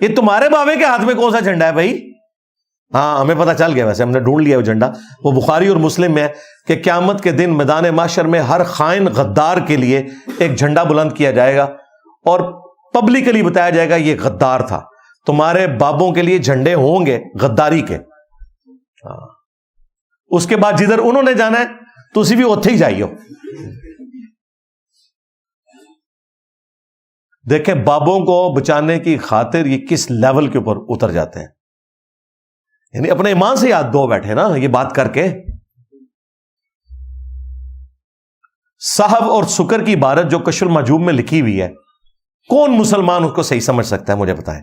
یہ تمہارے بابے کے ہاتھ میں کون سا جھنڈا ہے بھائی؟ ہاں ہمیں پتہ چل گیا، ویسے ہم نے ڈھونڈ لیا وہ جھنڈا. وہ بخاری اور مسلم میں ہے کہ قیامت کے دن میدان محشر میں ہر خائن غدار کے لیے ایک جھنڈا بلند کیا جائے گا اور پبلکلی بتایا جائے گا یہ غدار تھا. تمہارے بابوں کے لیے جھنڈے ہوں گے غداری کے. اس کے بعد جدھر انہوں نے جانا ہے تسی بھی اوتھے ہی جائیو. دیکھیں بابوں کو بچانے کی خاطر یہ کس لیول کے اوپر اتر جاتے ہیں. یعنی اپنے ایمان سے یاد دو بیٹھے نا یہ بات کر کے. صحب اور سکر کی عبارت جو کشف المحجوب میں لکھی ہوئی ہے, کون مسلمان اس کو صحیح سمجھ سکتا ہے؟ مجھے بتائیں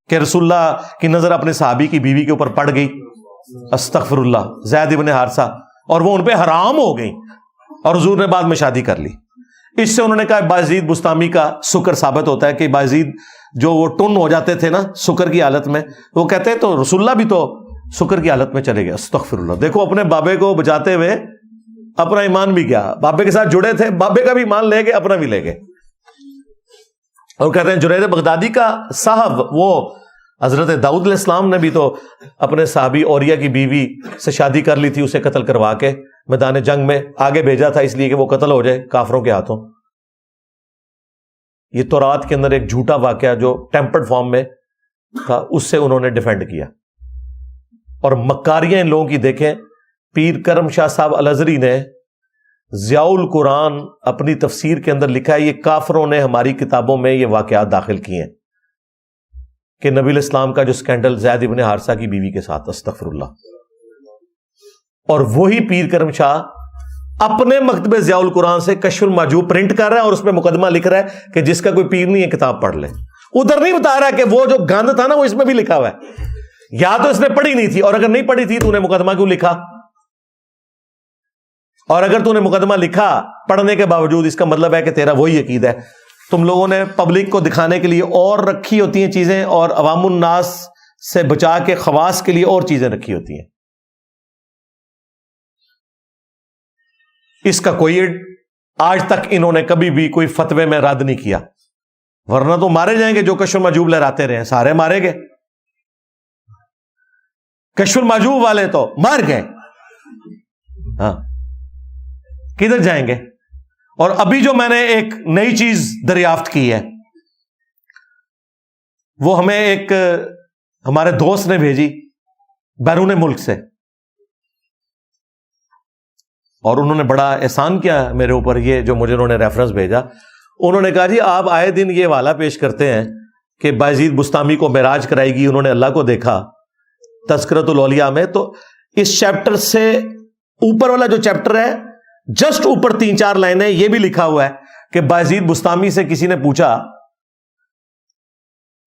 کہ رسول اللہ کی نظر اپنے صحابی کی بیوی کے اوپر پڑ گئی, استغفر اللہ, زید ابن حارثہ, اور وہ ان پہ حرام ہو گئی اور حضور نے بعد میں شادی کر لی. اس سے انہوں نے کہا بایزید بستامی کا سکر ثابت ہوتا ہے کہ بایزید جو وہ ٹن ہو جاتے تھے نا سکر کی حالت میں, وہ کہتے ہیں تو رسول اللہ بھی تو سکر کی حالت میں چلے گئے. استغفر اللہ. دیکھو اپنے بابے کو بچاتے ہوئے اپنا ایمان بھی گیا, بابے کے ساتھ جڑے تھے, بابے کا بھی ایمان لے گئے, اپنا بھی لے گئے. اور کہتے ہیں جنید بغدادی کا صاحب, وہ حضرت داؤد علیہ السلام نے بھی تو اپنے صحابی اوریہ کی بیوی سے شادی کر لی تھی, اسے قتل کروا کے میدان جنگ میں آگے بھیجا تھا اس لیے کہ وہ قتل ہو جائے کافروں کے ہاتھوں. یہ تورات کے اندر ایک جھوٹا واقعہ جو ٹیمپرڈ فارم میں تھا, اس سے انہوں نے ڈیفینڈ کیا. اور مکاریاں ان لوگوں کی دیکھیں. پیر کرم شاہ صاحب الازری نے ضیاء القرآن اپنی تفسیر کے اندر لکھا ہے یہ کافروں نے ہماری کتابوں میں یہ واقعات داخل کیے ہیں کہ نبی علیہ السلام کا جو سکینڈل زید ابن حارثہ کی بیوی کے ساتھ, استغفر اللہ. اور وہی پیر کرم شاہ اپنے مکتبہ ضیاء القرآن سے کشف المحجوب پرنٹ کر رہا ہے اور اس میں مقدمہ لکھ رہا ہے کہ جس کا کوئی پیر نہیں ہے کتاب پڑھ لے. ادھر نہیں بتا رہا کہ وہ جو گند تھا نا وہ اس میں بھی لکھا ہوا ہے, یا تو اس نے پڑھی نہیں تھی, اور اگر نہیں پڑھی تھی تو نے مقدمہ کیوں لکھا, اور اگر تو نے مقدمہ لکھا پڑھنے کے باوجود اس کا مطلب ہے کہ تیرا وہی عقیدہ ہے. تم لوگوں نے پبلک کو دکھانے کے لیے اور رکھی ہوتی ہیں چیزیں, اور عوام الناس سے بچا کے خواص کے لیے اور چیزیں رکھی ہوتی ہیں. اس کا کوئی آج تک انہوں نے کبھی بھی کوئی فتوے میں رد نہیں کیا, ورنہ تو مارے جائیں گے. جو کشف المحجوب لہراتے رہے سارے مارے گئے. کشف المحجوب والے تو مار گئے, ہاں کدھر جائیں گے؟ اور ابھی جو میں نے ایک نئی چیز دریافت کی ہے وہ ہمیں ایک ہمارے دوست نے بھیجی بیرون ملک سے, اور انہوں نے بڑا احسان کیا میرے اوپر. یہ جو مجھے انہوں نے ریفرنس بھیجا, انہوں نے کہا جی آپ آئے دن یہ والا پیش کرتے ہیں کہ بایزید بستامی کو معراج کرائے گی, انہوں نے اللہ کو دیکھا تذکرۃ الاولیاء میں. تو اس چیپٹر سے اوپر والا جو چیپٹر ہے جسٹ اوپر 3-4 لائنیں یہ بھی لکھا ہوا ہے کہ بایزید بستامی سے کسی نے پوچھا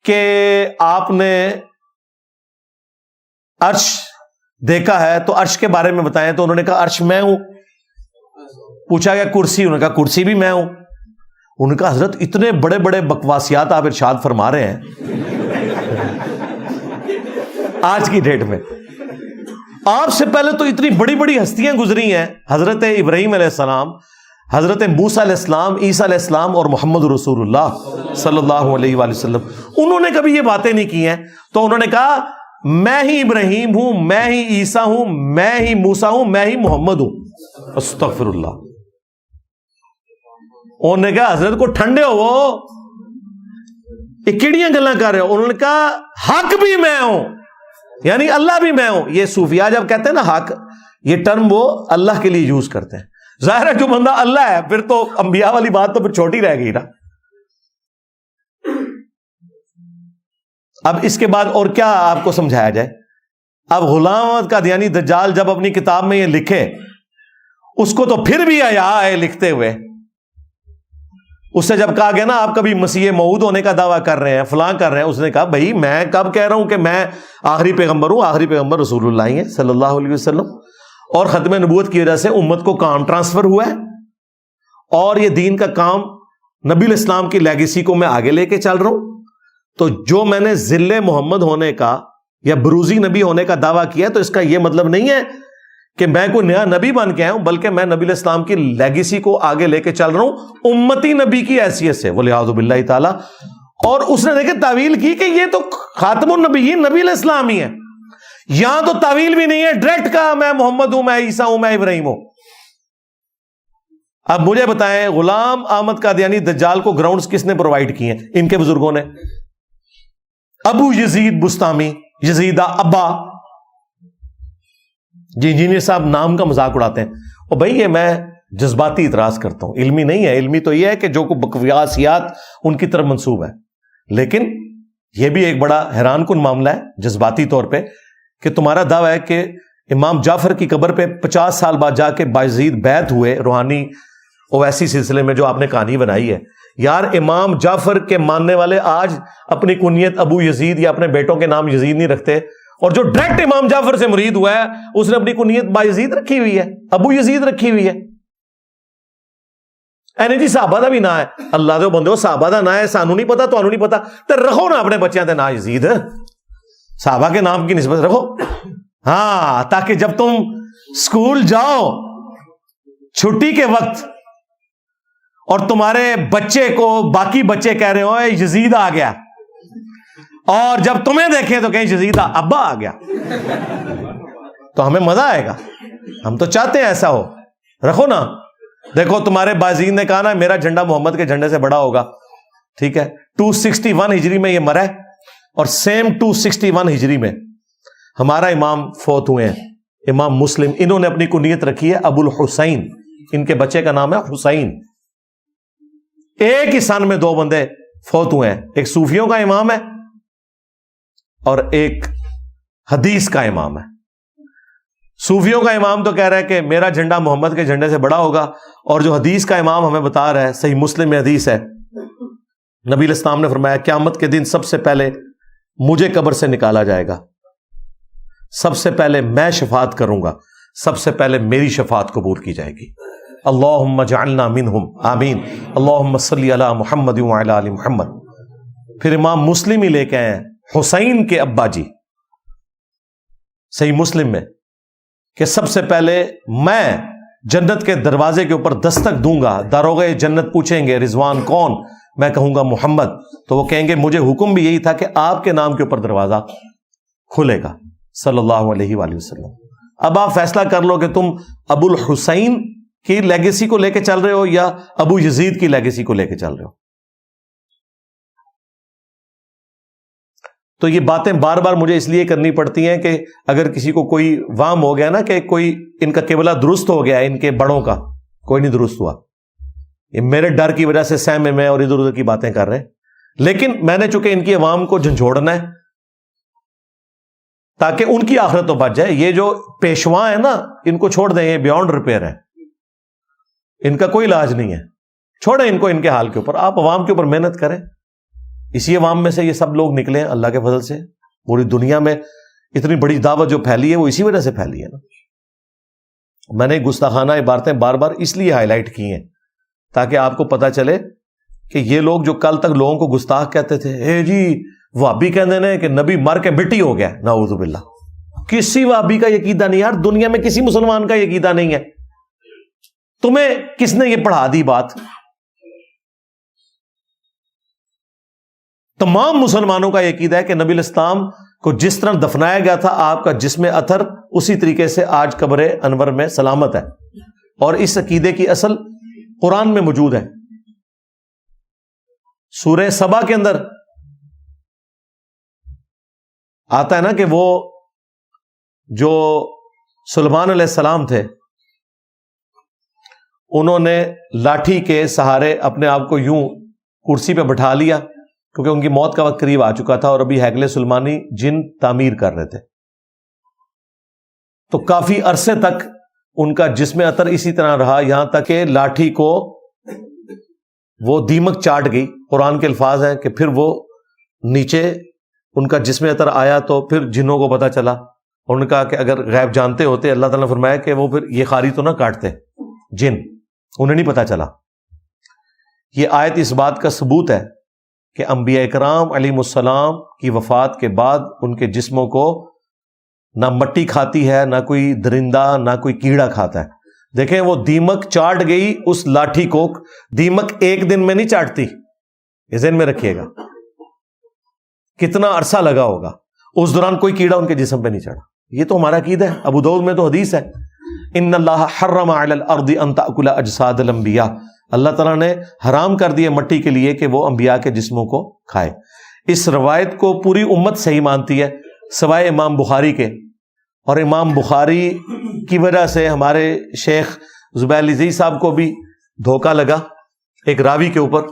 کہ آپ نے عرش دیکھا ہے تو عرش کے بارے میں بتائیں. تو انہوں نے کہا عرش میں ہوں. پوچھا گیا کرسی, انہوں نے کہا کرسی بھی میں ہوں. انہوں نے کہا حضرت اتنے بڑے بڑے بکواسیات آپ ارشاد فرما رہے ہیں آج کی ڈیٹ میں. آپ سے پہلے تو اتنی بڑی بڑی ہستیاں گزری ہیں, حضرت ابراہیم علیہ السلام, حضرت موسیٰ علیہ السلام, عیسیٰ علیہ السلام اور محمد رسول اللہ صلی اللہ علیہ وآلہ وسلم. انہوں نے کبھی یہ باتیں نہیں کی ہیں. تو انہوں نے کہا میں ہی ابراہیم ہوں, میں ہی عیسیٰ ہوں, میں ہی موسیٰ ہوں, میں ہی محمد ہوں. استغفر اللہ. انہوں نے کہا حضرت کو ٹھنڈے ہو, یہ کیڑیاں گلاں کر رہے ہو. انہوں نے کہا حق بھی میں ہوں, یعنی اللہ بھی میں ہوں. یہ صوفیاء جب کہتے ہیں نا حق, یہ ٹرم وہ اللہ کے لیے یوز کرتے ہیں. ظاہر ہے جو بندہ اللہ ہے پھر تو انبیاء والی بات تو پھر چھوٹی رہ گئی نا. اب اس کے بعد اور کیا آپ کو سمجھایا جائے. اب غلام احمد قادیانی دجال جب اپنی کتاب میں یہ لکھے, اس کو تو پھر بھی حیا ہے لکھتے ہوئے. اس سے جب کہا گیا نا آپ کبھی مسیح موعود ہونے کا دعویٰ کر رہے ہیں, فلاں کر رہے ہیں, اس نے کہا بھائی میں کب کہہ رہا ہوں کہ میں آخری پیغمبر ہوں. آخری پیغمبر رسول اللہ ہی ہیں صلی اللہ علیہ وسلم, اور ختم نبوت کی وجہ سے امت کو کام ٹرانسفر ہوا ہے, اور یہ دین کا کام نبی علیہ السلام کی لیگیسی کو میں آگے لے کے چل رہا ہوں. تو جو میں نے ذل محمد ہونے کا یا بروزی نبی ہونے کا دعویٰ کیا, تو اس کا یہ مطلب نہیں ہے کہ میں کوئی نیا نبی بن کے آیا ہوں, بلکہ میں نبی علیہ السلام کی لیگیسی کو آگے لے کے چل رہا ہوں امتی نبی کی حیثیت سے, ولیعوذ باللہ تعالی. اور اس نے دیکھے تعویل کی کہ یہ تو خاتم النبیین نبی علیہ السلام ہی ہے. یہاں تو تعویل بھی نہیں ہے, ڈائریکٹ کہا میں محمد ہوں, میں عیسیٰ ہوں, میں ابراہیم ہوں. اب مجھے بتائیں غلام احمد قادیانی دجال کو گراؤنڈز کس نے پرووائڈ کیے ہیں؟ ان کے بزرگوں نے. ابو یزید بستامی, یزیدہ ابا, جی انجینئر صاحب نام کا مذاق اڑاتے ہیں. اور بھائی یہ میں جذباتی اعتراض کرتا ہوں, علمی نہیں ہے. علمی تو یہ ہے کہ جو کو بکواسیات ان کی طرف منسوب ہے, لیکن یہ بھی ایک بڑا حیران کن معاملہ ہے جذباتی طور پہ کہ تمہارا دعویٰ ہے کہ امام جعفر کی قبر پہ 50 سال بعد جا کے بایزید بیعت ہوئے روحانی اویسی سلسلے میں, جو آپ نے کہانی بنائی ہے. یار امام جعفر کے ماننے والے آج اپنی کنیت ابو یزید یا اپنے بیٹوں کے نام یزید نہیں رکھتے, اور جو ڈائریکٹ امام جعفر سے مرید ہوا ہے اس نے اپنی کنیت بایزید رکھی ہوئی ہے, ابو یزید رکھی ہوئی ہے. جی صحابہ دا بھی نہ ہے, اللہ دے بندے صحابہ دا نہ ہے, سانو نہیں پتا تانوں نہیں پتا, تے رکھو نا اپنے بچیاں دے نا یزید, صحابہ کے نام کی نسبت رکھو. ہاں, تاکہ جب تم اسکول جاؤ چھٹی کے وقت اور تمہارے بچے کو باقی بچے کہہ رہے ہو یزید آ گیا, اور جب تمہیں دیکھیں تو کہیں یزید ابا آ گیا, تو ہمیں مزہ آئے گا. ہم تو چاہتے ہیں ایسا ہو. رکھو نا. دیکھو تمہارے بازین نے کہا نا میرا جھنڈا محمد کے جھنڈے سے بڑا ہوگا, ٹھیک ہے. 261 ہجری میں یہ مرا ہے, اور سیم 261 ہجری میں ہمارا امام فوت ہوئے ہیں, امام مسلم. انہوں نے اپنی کنیت رکھی ہے ابو الحسین, ان کے بچے کا نام ہے حسین. ایک ہی سن میں 2 بندے فوت ہوئے ہیں, ایک صوفیوں کا امام ہے اور ایک حدیث کا امام ہے. صوفیوں کا امام تو کہہ رہا ہے کہ میرا جھنڈا محمد کے جھنڈے سے بڑا ہوگا, اور جو حدیث کا امام ہمیں بتا رہا ہے, صحیح مسلم میں حدیث ہے, نبی علیہ السلام نے فرمایا قیامت کے دن سب سے پہلے مجھے قبر سے نکالا جائے گا, سب سے پہلے میں شفاعت کروں گا, سب سے پہلے میری شفاعت قبول کی جائے گی. اللہم اجعلنا منہم آمین. اللہم صلی علی محمد وعلی آل محمد. پھر امام مسلم ہی لے کے آئے ہیں حسین کے ابا جی, صحیح مسلم میں, کہ سب سے پہلے میں جنت کے دروازے کے اوپر دستک دوں گا, داروغ جنت پوچھیں گے رضوان کون, میں کہوں گا محمد, تو وہ کہیں گے مجھے حکم بھی یہی تھا کہ آپ کے نام کے اوپر دروازہ کھلے گا صلی اللہ علیہ وآلہ وسلم. اب آپ فیصلہ کر لو کہ تم ابو الحسین کی لیگیسی کو لے کے چل رہے ہو یا ابو یزید کی لیگیسی کو لے کے چل رہے ہو. تو یہ باتیں بار بار مجھے اس لیے کرنی پڑتی ہیں کہ اگر کسی کو کوئی وہم ہو گیا نا کہ کوئی ان کا قبلہ درست ہو گیا, ان کے بڑوں کا کوئی نہیں درست ہوا, یہ میرے ڈر کی وجہ سے سہم میں اور ادھر ادھر کی باتیں کر رہے ہیں. لیکن میں نے چونکہ ان کی عوام کو جھنجھوڑنا ہے تاکہ ان کی آخرت تو بچ جائے. یہ جو پیشوا ہیں نا, ان کو چھوڑ دیں, یہ بیونڈ ریپیئر ہے, ان کا کوئی علاج نہیں ہے, چھوڑیں ان کو ان کے حال کے اوپر. آپ عوام کے اوپر محنت کریں. اسی عوام میں سے یہ سب لوگ نکلے ہیں اللہ کے فضل سے. پوری دنیا میں اتنی بڑی دعوت جو پھیلی ہے وہ اسی وجہ سے پھیلی ہے نا. میں نے گستاخانہ عبارتیں بار بار اس لیے ہائی لائٹ کی ہیں تاکہ آپ کو پتا چلے کہ یہ لوگ جو کل تک لوگوں کو گستاخ کہتے تھے, اے جی وہابی کہتے ہیں کہ نبی مر کے مٹی ہو گیا, نعوذ باللہ. کسی وہابی کا یہ عقیدہ نہیں یار, دنیا میں کسی مسلمان کا یہ عقیدہ نہیں ہے. تمہیں کس نے یہ پڑھا دی بات؟ تمام مسلمانوں کا یہ عقیدہ ہے کہ نبی الاسلام کو جس طرح دفنایا گیا تھا آپ کا جسم اثر اسی طریقے سے آج قبر انور میں سلامت ہے, اور اس عقیدے کی اصل قرآن میں موجود ہے. سورہ سبا کے اندر آتا ہے نا کہ وہ جو سلیمان علیہ السلام تھے انہوں نے لاٹھی کے سہارے اپنے آپ کو یوں کرسی پہ بٹھا لیا کیونکہ ان کی موت کا وقت قریب آ چکا تھا اور ابھی ہیکل سلیمانی جن تعمیر کر رہے تھے. تو کافی عرصے تک ان کا جسم اثر اسی طرح رہا, یہاں تک کہ لاٹھی کو وہ دیمک چاٹ گئی. قرآن کے الفاظ ہیں کہ پھر وہ نیچے ان کا جسم اثر آیا تو پھر جنوں کو پتا چلا. انہوں نے کہا کہ اگر غیب جانتے ہوتے اللہ تعالیٰ نے فرمایا کہ وہ پھر یہ خاری تو نہ کاٹتے جن, انہیں نہیں پتا چلا. یہ آیت اس بات کا ثبوت ہے کہ انبیاء کرام علیہ السلام کی وفات کے بعد ان کے جسموں کو نہ مٹی کھاتی ہے, نہ کوئی درندہ, نہ کوئی کیڑا کھاتا ہے. دیکھیں وہ دیمک چاٹ گئی اس لاٹھی کو, دیمک ایک دن میں نہیں چاٹتی, یہ ذہن میں رکھیے گا. کتنا عرصہ لگا ہوگا, اس دوران کوئی کیڑا ان کے جسم پہ نہیں چڑھا. یہ تو ہمارا عقیدہ ہے. ابو داؤد میں تو حدیث ہے, ان اللہ حرم علی الارض ان تأکل اجساد الانبیاء, اللہ تعالیٰ نے حرام کر دیے مٹی کے لیے کہ وہ انبیاء کے جسموں کو کھائے. اس روایت کو پوری امت صحیح مانتی ہے سوائے امام بخاری کے, اور امام بخاری کی وجہ سے ہمارے شیخ زبیر لذیذ صاحب کو بھی دھوکہ لگا ایک راوی کے اوپر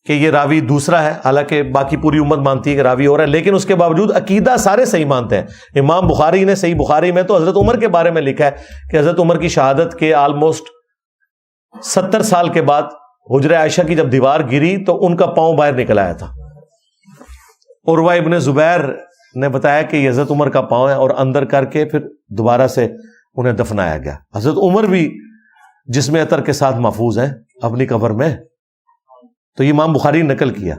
کہ یہ راوی دوسرا ہے، حالانکہ باقی پوری امت مانتی ہے کہ راوی اور ہے، لیکن اس کے باوجود عقیدہ سارے صحیح مانتے ہیں۔ امام بخاری نے صحیح بخاری میں تو حضرت عمر کے بارے میں لکھا ہے کہ حضرت عمر کی شہادت کے آلموسٹ 70 سال کے بعد حجرہ عائشہ کی جب دیوار گری تو ان کا پاؤں باہر نکل آیا تھا۔ عروہ ابن زبیر نے بتایا کہ یہ حضرت عمر کا پاؤں ہے، اور اندر کر کے پھر دوبارہ سے انہیں دفنایا گیا۔ حضرت عمر بھی جسم عطر کے ساتھ محفوظ ہیں اپنی قبر میں، تو یہ امام بخاری نے نقل کیا۔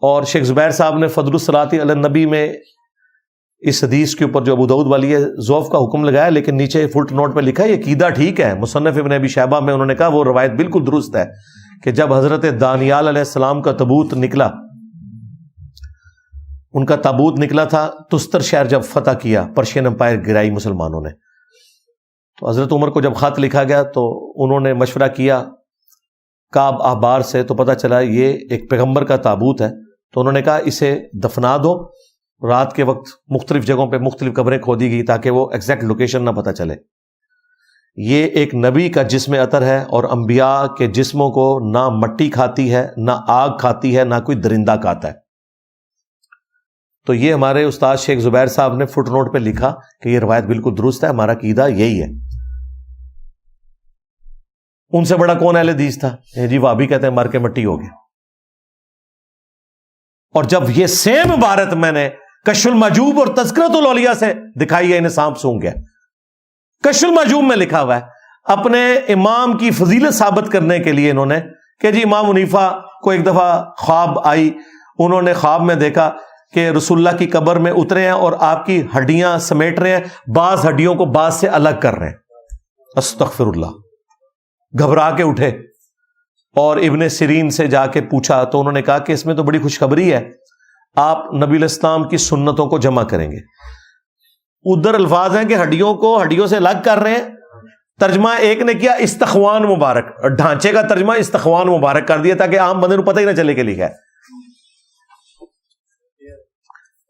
اور شیخ زبیر صاحب نے فضل الصلاۃ علی النبی میں اس حدیث کے اوپر جو ابو داؤد والی ہے ضعف کا حکم لگایا، لیکن نیچے فٹ نوٹ پہ لکھا ہے یہ عقیدہ ٹھیک ہے۔ مصنف ابن ابی شیبہ میں انہوں نے کہا وہ روایت بالکل درست ہے کہ جب حضرت دانیال علیہ السلام کا تابوت نکلا، ان کا تابوت نکلا تھا، تستر شہر جب فتح کیا، پرشین امپائر گرائی مسلمانوں نے، تو حضرت عمر کو جب خط لکھا گیا تو انہوں نے مشورہ کیا کعب احبار سے، تو پتہ چلا یہ ایک پیغمبر کا تابوت ہے، تو انہوں نے کہا اسے دفنا دو۔ رات کے وقت مختلف جگہوں پہ مختلف قبریں کھودی گئی تاکہ وہ ایگزیکٹ لوکیشن نہ پتہ چلے۔ یہ ایک نبی کا جسم عطر ہے، اور انبیاء کے جسموں کو نہ مٹی کھاتی ہے، نہ آگ کھاتی ہے، نہ کوئی درندہ کھاتا ہے۔ تو یہ ہمارے استاد شیخ زبیر صاحب نے فٹ نوٹ پہ لکھا کہ یہ روایت بالکل درست ہے، ہمارا عقیدہ یہی ہے۔ ان سے بڑا کون اہل حدیث تھا؟ جی وہابی کہتے ہیں مر کے مٹی ہو گئے۔ اور جب یہ سیم عبارت میں نے کشف المحجوب اور تذکرۃ الاولیاء سے دکھائی ہے، انہیں سانپ سونگ گیا۔ کشف المحجوب میں لکھا ہوا ہے اپنے امام کی فضیلت ثابت کرنے کے لیے انہوں نے کہ جی امام حنیفہ کو ایک دفعہ خواب آئی، انہوں نے خواب میں دیکھا کہ رسول اللہ کی قبر میں اترے ہیں اور آپ کی ہڈیاں سمیٹ رہے ہیں، بعض ہڈیوں کو بعض سے الگ کر رہے ہیں۔ استغفر اللہ۔ گھبرا کے اٹھے اور ابن سیرین سے جا کے پوچھا تو انہوں نے کہا کہ اس میں تو بڑی خوشخبری ہے، آپ نبی الاسلام کی سنتوں کو جمع کریں گے۔ ادھر الفاظ ہیں کہ ہڈیوں کو ہڈیوں سے الگ کر رہے ہیں، ترجمہ ایک نے کیا استخوان مبارک، ڈھانچے کا ترجمہ استخوان مبارک کر دیا تاکہ عام بندے کو پتہ ہی نہ چلے کہ لکھا ہے۔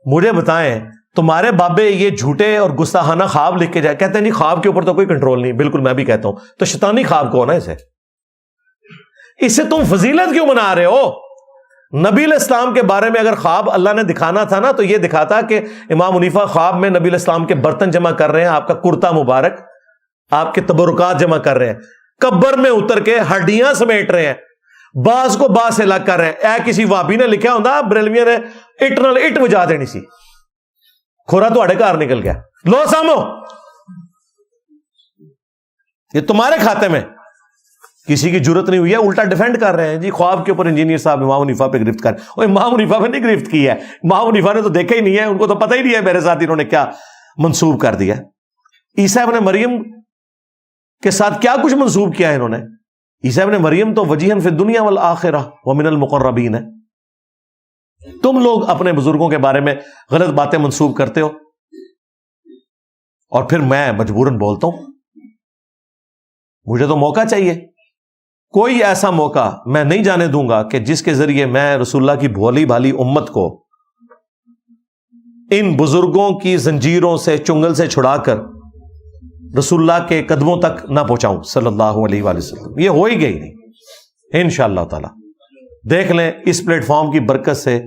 مجھے بتائیں تمہارے بابے یہ جھوٹے اور گستاخانہ خواب لکھ کے جائے، کہتے ہیں نہیں خواب کے اوپر تو کوئی کنٹرول نہیں، بالکل میں بھی کہتا ہوں، تو شیطانی خواب کو نا اسے تم فضیلت کیوں بنا رہے ہو؟ نبی الاسلام کے بارے میں اگر خواب اللہ نے دکھانا تھا نا تو یہ دکھاتا کہ امام حنیفہ خواب میں نبی الاسلام کے برتن جمع کر رہے ہیں، آپ کا کرتا مبارک، آپ کے تبرکات جمع کر رہے ہیں، قبر میں اتر کے ہڈیاں سمیٹ رہے ہیں، بعض کو بعض سے الگ کر رہے ہیں۔ اے کسی وابی نے لکھا ہوتا بریلویوں نے اٹ نال اٹ وجا دینی سی، کھورا تو گھر نکل گیا، لو سامو یہ تمہارے کھاتے میں، کسی کی جرت نہیں ہوئی ہے، الٹا ڈیفینڈ کر رہے ہیں جی خواب کے اوپر انجینئر صاحب امام حنیفہ پہ گرفت کر۔ اور امام حنیفہ پہ نہیں گرفت کی ہے، امام حنیفہ نے تو دیکھا ہی نہیں ہے، ان کو تو پتہ ہی نہیں ہے میرے ساتھ انہوں نے کیا منسوب کر دیا۔ عیسیٰ ابن مریم کے ساتھ کیا کچھ منسوب کیا ہے انہوں نے۔ عیسیٰ ابن مریم تو وجیہن فی الدنیا والآخرہ ومن المقربین ہے۔ تم لوگ اپنے بزرگوں کے بارے میں غلط باتیں منسوب کرتے ہو اور پھر میں مجبوراً بولتا ہوں، مجھے تو موقع چاہیے، کوئی ایسا موقع میں نہیں جانے دوں گا کہ جس کے ذریعے میں رسول اللہ کی بھولی بھالی امت کو ان بزرگوں کی زنجیروں سے چنگل سے چھڑا کر رسول اللہ کے قدموں تک نہ پہنچاؤں صلی اللہ علیہ وآلہ وسلم۔ یہ ہو ہی گئی نہیں انشاءاللہ تعالی۔ دیکھ لیں اس پلیٹ فارم کی برکت سے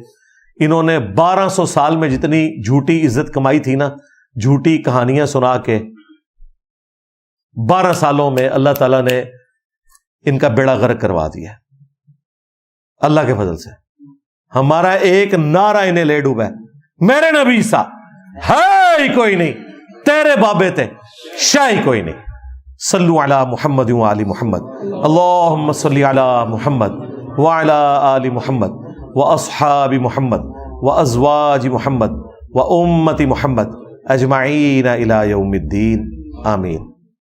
انہوں نے 1200 سال میں جتنی جھوٹی عزت کمائی تھی نا، جھوٹی کہانیاں سنا کے 12 سالوں میں اللہ تعالیٰ نے ان کا بیڑا غرق کروا دیا اللہ کے فضل سے۔ ہمارا ایک نعرہ انہیں لے ڈوبا ہے، میرے نبی سا ہے ہی کوئی نہیں، تیرے بابے تھے شاہی کوئی نہیں۔ صلو علی محمد وآل محمد، اللہم صلی علی محمد وعلی آل محمد واصحاب محمد وازواج محمد وامت محمد اجمعین الی یوم الدین، آمین۔